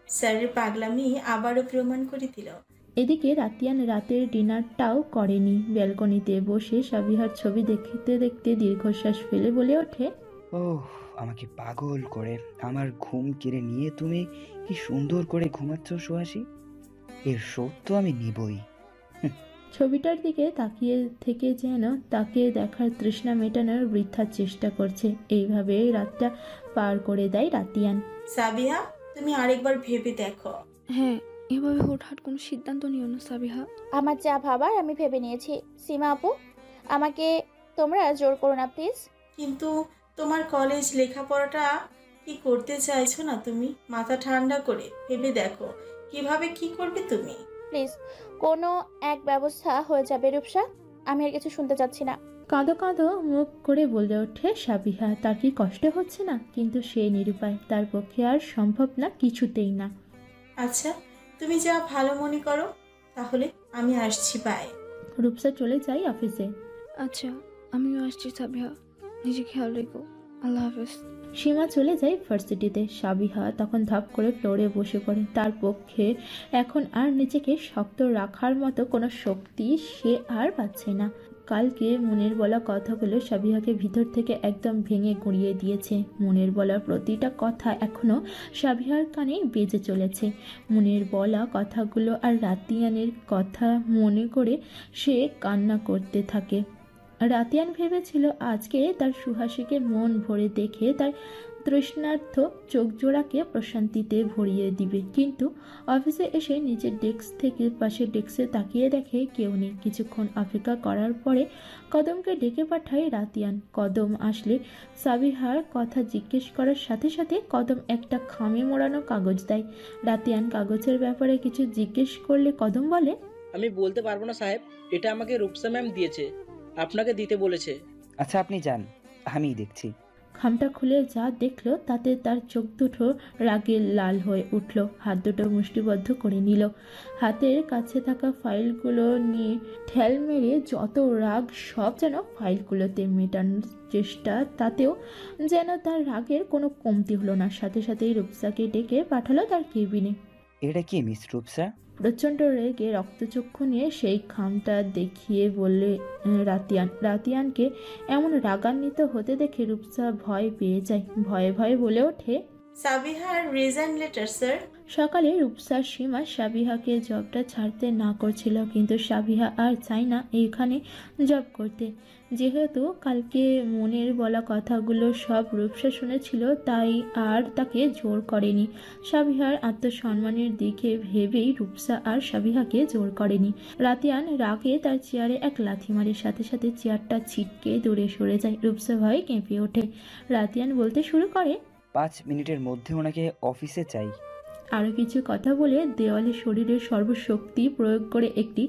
স্যারের পাগলামি আবারও প্রমাণ করে দিল। এদিকে রাতিয়ান রাতের ডিনারটাও করেনি। ব্যালকনিতে বসে সাবিহার ছবি দেখতে দেখতে দীর্ঘশ্বাস ফেলে বলে ওঠে, ওহ, আমাকে পাগল করে আমার ঘুম কেড়ে নিয়ে তুমি কি সুন্দর করে ঘুমাচ্ছ সুহাসী। এর সত্য আমি নিবই। ছবিটার দিকে তাকিয়ে থেকে যেন তাকে দেখার তৃষ্ণা মেটানোর বৃথা চেষ্টা করছে। এইভাবে রাতটা পার করে দেয় রাতিয়ান। সাবিহা, তুমি আরেকবার ভেবে দেখো। হ্যাঁ, এভাবে হুটহাট কোনো সিদ্ধান্ত নিও না সাবিহা। আমার যা ভাবার আমি ভেবে নিয়েছি। সীমা আপু, আমাকে তোমরা জোর করো না প্লিজ। কিন্তু তোমার কলেজ লেখাপড়াটা কি করতে চাইছো না তুমি? মাথা ঠান্ডা করে ভেবে দেখো কিভাবে কি করবে তুমি। প্লিজ, কোনো এক ব্যবস্থা হয়ে যাবে রূপসা। আমি আর কিছু শুনতে চাচ্ছি না। কাঁদো কাঁদো মুখ করে বলে ওঠে সাবিহা। তার কি কষ্ট হচ্ছে না? কিন্তু সে নিরুপায়, তার পক্ষে আর সম্ভব না, কিছুতেই না। আচ্ছা, তুমি যা ভালো মনে করো, তাহলে আমি আসছি। বাই। রূপসা চলে যায় অফিসে। আচ্ছা, আমিও আসছি সাবিহা, নিজে খেয়াল রেখো। আল্লাহ হাফেজ। সীমা চলে যায় ভার্সিটিতে। সাবিহা তখন ধাপ করে ফ্লোরে বসে পড়ে। তার পক্ষে এখন আর নিজেকে শক্ত রাখার মতো কোনো শক্তি সে আর পাচ্ছে না। কালকে মনের বলা কথাগুলো সাবিহাকে ভিতর থেকে একদম ভেঙে গুঁড়িয়ে দিয়েছে। মনের বলা প্রতিটা কথা এখনো সাবিহার কানে বেজে চলেছে। মনের বলা কথাগুলো আর রাতিয়ানের কথা মনে করে সে কান্না করতে থাকে। রাতিয়ান ভেবেছিল আজকে তার সুহাসীকে মন ভরে দেখে তার তৃষ্ণার্থ চোখ জোড়াকে প্রশান্তিতে ভরিয়ে দিবে, কিন্তু অফিসে এসে নিজের ডেস্ক থেকে পাশের ডেস্কে তাকিয়ে দেখে কেউ নেই। কিছুক্ষণ অপেক্ষা করার পরে কদমকে ডেকে পাঠায় রাতিয়ান। কদম আসলে সাবিহার কথা জিজ্ঞেস করার সাথে সাথে কদম একটা খামে মোড়ানো কাগজ দেয়। রাতিয়ান কাগজের ব্যাপারে কিছু জিজ্ঞেস করলে কদম বলে, আমি বলতে পারবো না সাহেব, এটা আমাকে রূপসা ম্যাম দিয়েছে, আপনাকে দিতে বলেছে। আচ্ছা আপনি যান, আমিই দেখছি। খামটা খুলে যা দেখলো তাতে তার চোখ দুটো রাগে লাল হয়ে উঠল। হাত দুটো মুষ্টিবদ্ধ করে নিল। হাতের কাছে থাকা ফাইলগুলো নিয়ে ঠেল মেরে যত রাগ সব যেন ফাইলগুলোতে মেটানোর চেষ্টা, তাতেও যেন তার রাগের কোনো কমতি হলো না। সাথে সাথেই রূপসাকে ডেকে পাঠালো তার কেবিনে। এটা কি মিস রূপসা? প্রচণ্ড রেগে রক্তচক্ষু নিয়ে সেই খামটা দেখিয়ে বললে রাতিয়ানকে এমন রাগান্বিত হতে দেখে রূপসা ভয় পেয়ে যায়। ভয়ে ভয়ে বলে ওঠে, সাবিহার রিজাইন লেটার স্যার। সকালে রূপসার সীমা সাবিহাকে জবটা ছাড়তে না করছিল, কিন্তু সাবিহা আর চায় না এখানে জব করতে। যেহেতু কালকে মনের বলা কথাগুলো সব রূপসা শুনেছিল, তাই আর তাকে জোর করেনি। সাবিহার আত্মসম্মানের দিকে ভেবেই রূপসা আর সাবিহাকে জোর করেনি। রাতিয়ান রাগে তার চেয়ারে এক লাথি মারে, সাথে সাথে চেয়ারটা ছিটকে দূরে সরে যায়। রূপসা ভয়ে কেঁপে ওঠে। রাতিয়ান বলতে শুরু করে, 5 মিনিটের মধ্যে ওনাকে অফিসে চাই। আরও কিছু কথা বলে দেওয়ালে শরীরের সর্বশক্তি প্রয়োগ করে একটি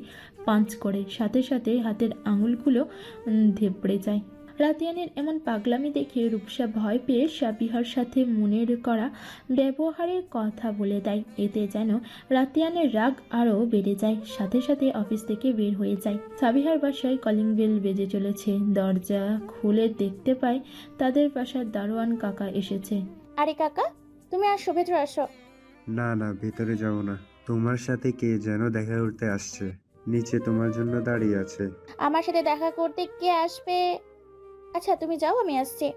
পাঞ্চ করে, সাথে সাথে হাতের আঙুলগুলো ধেপড়ে যায়। রাতিয়ানের এমন পাগলামি দেখে রূপসা ভয় পেয়ে সাবিহার সাথে মনের করা ব্যবহারের কথা বলে দেয়। এতে যেন রাতিয়ানের রাগ আরও বেড়ে যায়। সাথে সাথে অফিস থেকে বের হয়ে যায়। সাবিহার বাসায় কলিং বেল বেজে চলেছে। দরজা খুলে দেখতে পায় তাদের বাসার দারোয়ান কাকা এসেছে। আরে কাকা, তুমি আসো, ভেতরে আসো। না না, ভেতরে যাও না। তোমার সাথে কে যেন দেখা করতে আসছে, নিচে তোমার জন্য দাঁড়িয়ে আছে। আমার সাথে দেখা করতে কে আসবে? আচ্ছা তুমি যাও, আমি আসছি।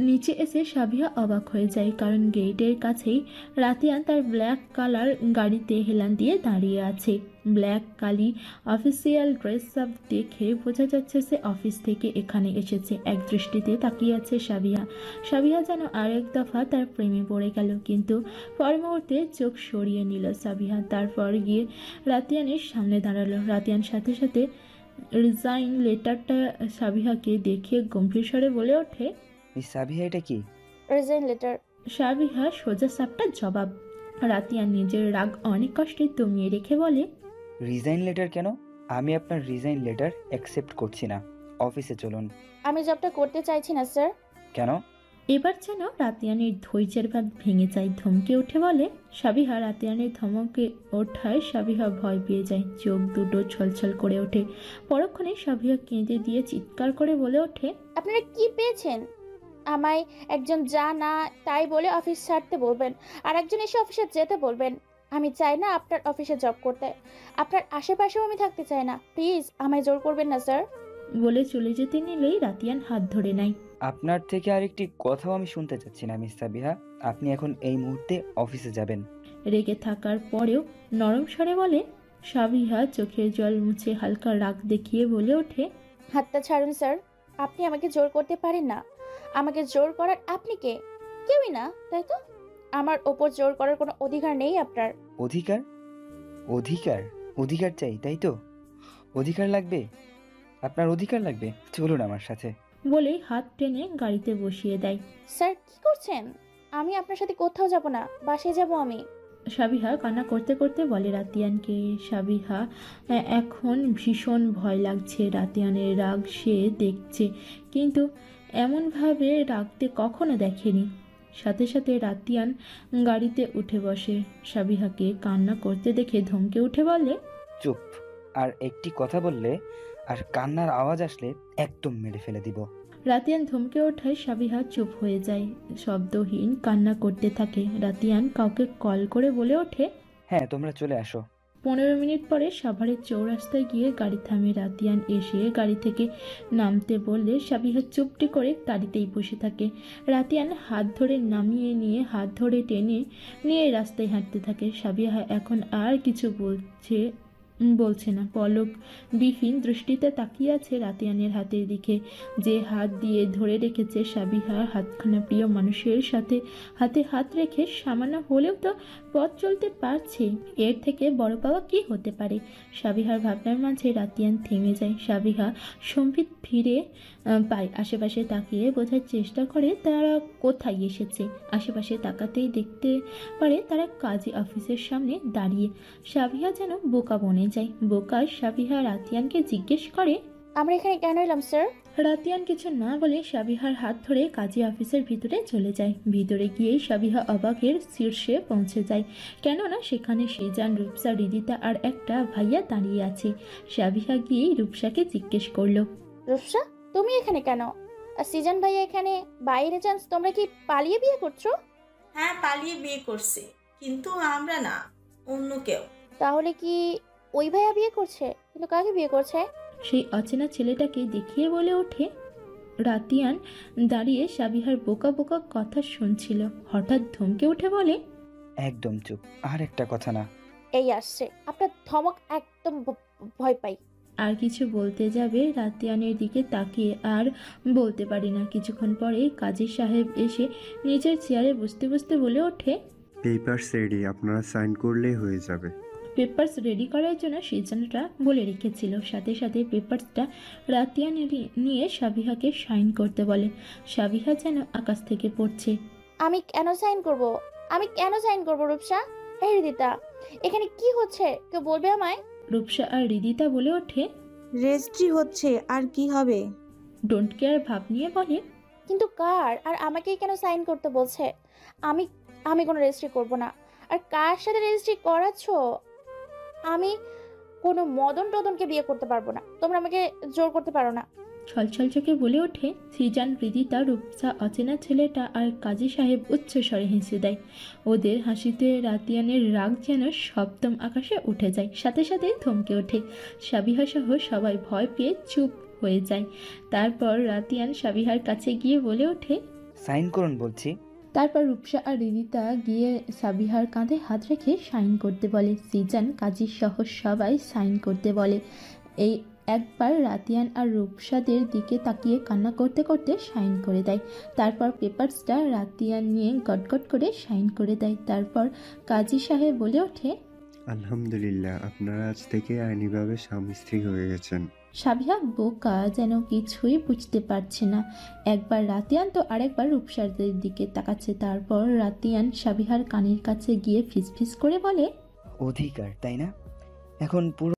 নিচে এসে সাবিহা অবাক হয়ে যায়, কারণ গেটের কাছেই রাতিয়ান তার ব্ল্যাক কালার গাড়িতে হেলান দিয়ে দাঁড়িয়ে আছে। ব্ল্যাক কালি অফিসিয়াল ড্রেস আপ দেখে বোঝা যাচ্ছে সে অফিস থেকে এখানে এসেছে। এক দৃষ্টিতে তাকিয়ে আছে সাবিহা। সাবিহা যেন আরেক দফা তার প্রেমে পড়ে গেল, কিন্তু পর মুহূর্তে চোখ সরিয়ে নিল সাবিহা। তারপর গিয়ে রাতিয়ানের সামনে দাঁড়ালো। রাতিয়ান সাথে সাথে রিজাইন লেটারটা সাবিহাকে দেখিয়ে গম্ভীর স্বরে বলে ওঠে, মিস সাবিহা, এটা কি? Resign letter. সাবিহা সোজা সাপটা জবাব। রাতিয়ান নিজের রাগ অনেক কষ্টে দমিয়ে রেখে বলে, রিজাইন লেটার কেন? আমি আপনার রিজাইন লেটার অ্যাকসেপ্ট করছি না। অফিসে চলুন। আমি জবটা করতে চাইছি না স্যার। কেন? এবার যেন রাতিয়ানের ধৈর্যের বাঁধ ভেঙে যায়। ধমকে উঠে বলে সাবিহা। রাতিয়ানের ধমকে ওঠায় সাবিহা ভয় পেয়ে যায়। চোখ দুটো ছলছল করে ওঠে। পরক্ষণে সাবিহা কেঁদে দিয়ে চিৎকার করে বলে ওঠে, আপনারা কি পেয়েছেন? আমায় একজন যা না তাই বলে অফিস ছাড়তে বলবেন, আর একজন এসে অফিসে যেতে বলবেন। আমি চাই না আপনার অফিসে জব করতে। আপনার আশেপাশেও আমি থাকতে চাই না। প্লিজ আমায় জোর করবেন না স্যার। বলে চলে যেতে নিলেই রাতিয়ান হাত ধরে নেয়। আপনার থেকে আরেকটি কথাও আমি শুনতে চাচ্ছি না মিস সাবিহা। আপনি এখন এই মুহূর্তে অফিসে যাবেন। রেগে থাকার পরেও নরম স্বরে বলে সাবিহা। চোখের জল মুছে হালকা রাগ দেখিয়ে বলে ওঠে, হাতটা ছাড়ুন স্যার। আপনি আমাকে জোর করতে পারেন না। আমাকে জোর করার আপনি কে? কেউই না, তাই তো? আমার ওপর জোর করার কোনো অধিকার নেই আপনার। অধিকার? অধিকার? অধিকার চাই, তাই তো? অধিকার লাগবে? আপনার অধিকার লাগবে? চলুন আমার সাথে। বলেই হাত টেনে গাড়িতে বসিয়ে দেয়। স্যার কি করছেন? আমি আপনার সাথে কোথাও যাব না, বাসায় যাব আমি। সাবিহা কান্না করতে করতে বলে রাতিয়ানকে। সাবিহা এখন ভীষণ ভয় লাগছে। রাতিয়ানের রাগ সে দেখছে, কিন্তু এমনভাবে রাগতে কখনো দেখেনি। সাথে সাথে রাতিয়ান গাড়িতে উঠে বসে। সাবিহাকে কান্না করতে দেখে ধমকে উঠে বলে, চুপ! আর একটি কথা বললে আর কান্নার আওয়াজ আসলে একদম মেরে ফেলে দিব। রাতিয়ান ধমকে ওঠায় সাবিহা চুপ হয়ে যায়। শব্দহীন কান্না করতে থাকে। রাতিয়ান কাউকে কল করে বলে ওঠে, হ্যাঁ তোমরা চলে আসো। 15 মিনিট পরে সাভারের চৌরাস্তায় গিয়ে গাড়ি থামে। রাতিয়ান এসে গাড়ি থেকে নামতে বললে সাবিহা চুপটি করে গাড়িতেই বসে থাকে। রাতিয়ান হাত ধরে নামিয়ে নিয়ে হাত ধরে টেনে নিয়ে রাস্তায় হাঁটতে থাকে। সাবিহা এখন আর কিছু বলছে না। পলক বিহীন দৃষ্টিতে তাকিয়ে আছে রাতিয়ানের হাতের দিকে, যে হাত দিয়ে ধরে রেখেছে সাবিহার হাতখানা। প্রিয় মানুষের সাথে হাতে হাত রেখে সামান্য হলেও তো পথ চলতে পারছে, এর থেকে বড় পাওয়া কি হতে পারে? সাবিহার ভাবনার মাঝে রাতিয়ান থেমে যায়। সাবিহা সম্বিত ফিরে পায়। আশেপাশে তাকিয়ে বোঝার চেষ্টা করে তারা কোথায় এসেছে। আশেপাশে তাকাতেই দেখতে পারে তারা কাজী অফিসের সামনে দাঁড়িয়ে। সাবিহা যেন বোকা বনে যায়। বোকা সাবিহা রাতিয়ানকে জিজ্ঞেস করে, আমরা এখানে কেন এলাম স্যার? রাতিয়ান কিছু না বলে সাবিহার হাত ধরে কাজী অফিসের ভিতরে চলে যায়। ভিতরে গিয়েই সাবিহা অবাকের শীর্ষে পৌঁছে যায়, কেননা সেখানে সিজান, রূপসা, রিদিতা আর একটা ভাইয়া দাঁড়িয়ে আছে। সাবিহা গিয়েই রূপসাকে জিজ্ঞেস করলো, রূপসা তুমি এখানে কেন? আর সিজান ভাইয়া এখানে বাইরে যান, তোমরা কি পালিয়ে বিয়ে করছো? হ্যাঁ পালিয়ে বিয়ে করছে, কিন্তু আমরা না, অন্য কেউ। তাহলে কি ওই ভাইয়া বিয়ে করছে? কিন্তু কাকে বিয়ে করছে? সেই অচেনা ছেলেটাকে দেখিয়ে বলে ওঠে, রাতিয়ান দাঁড়িয়ে সাবিহার বোকা বোকা কথা শুনছিল। হঠাৎ ধমকে উঠে বলে, একদম চুপ, আর একটা কথা না। এই আসছে আপনার ধমক, একদম ভয় পাই। আর কিছু বলতে যাবে, রাতিয়ানের দিকে তাকিয়ে আর বলতে পারি না। কিছুক্ষণ পরে কাজী সাহেব এসে নিজের চেয়ারে বসতে বসতে বলে ওঠে, পেপারস রেডি, আপনারা সাইন করলেই হয়ে যাবে। পেপারস রেডি করার জন্য সিজনটা বলে রেখেছিল। সাথে সাথে পেপারসটা রাতিয়ান নিয়ে সাবিহাকে সাইন করতে বলে। সাবিহা যেন আকাশ থেকে পড়ছে। আমি কেন সাইন করব রূপসা? এই রিদিতা, এখানে কি হচ্ছে কেউ বলবে আমায়? রূপসা আর রিদিতা বলে ওঠে, রেজিস্ট্রি হচ্ছে, আর কি হবে? ডোন্ট কেয়ার ভাব নিয়ে বলে, কিন্তু কার আর আমাকেই কেন সাইন করতে বলছে? আমি কোনো রেজিস্ট্রি করব না। আর কার সাথে রেজিস্ট্রি করাচ্ছ? আমি কোনো মদন টদনকে বিয়ে করতে পারবো না, তোমরা আমাকে জোর করতে পারো না। ছলছল চোখে বলে ওঠে সিজান, রিদিতা, রূপসা, অচেনা ছেলেটা আর কাজী সাহেব উচ্চ স্বরে হেসে দেয়। ওদের হাসিতে রাতিয়ানের রাগ যেন সপ্তম আকাশে উঠে যায়। সাথে সাথে থমকে ওঠে। সাবিহা সহ সবাই ভয় পেয়ে চুপ হয়ে যায়। তারপর রাতিয়ান সাবিহার কাছে গিয়ে বলে ওঠে, সাইন করুন বলছি। তারপর রূপসা আর রিদিতা গিয়ে সাবিহার কাঁধে হাত রেখে সাইন করতে বলে। সিজান, কাজী সহ সবাই সাইন করতে বলে। এই একবার রাতিয়ান আর রূপসাদের দিকে তাকিয়ে কান্না করতে করতে সাইন করে দেয়। তারপর পেপারসটা রাতিয়ান নিয়ে গটগট করে সাইন করে দেয়। তারপর কাজী সাহেব বলে ওঠে, আলহামদুলিল্লাহ, আপনারা আজ থেকে আইনিভাবে স্বামী স্ত্রী হয়ে গেছেন। সাবিহা বোকা, যেন কিছুই বুঝতে পারছে না। একবার রাতিয়ান তো আরেকবার রূপসাদের দিকে তাকাচ্ছে। তারপর রাতিয়ান সাবিহার কানের কাছে গিয়ে ফিসফিস করে বলে, অধিকার, তাই না? এখন পুরো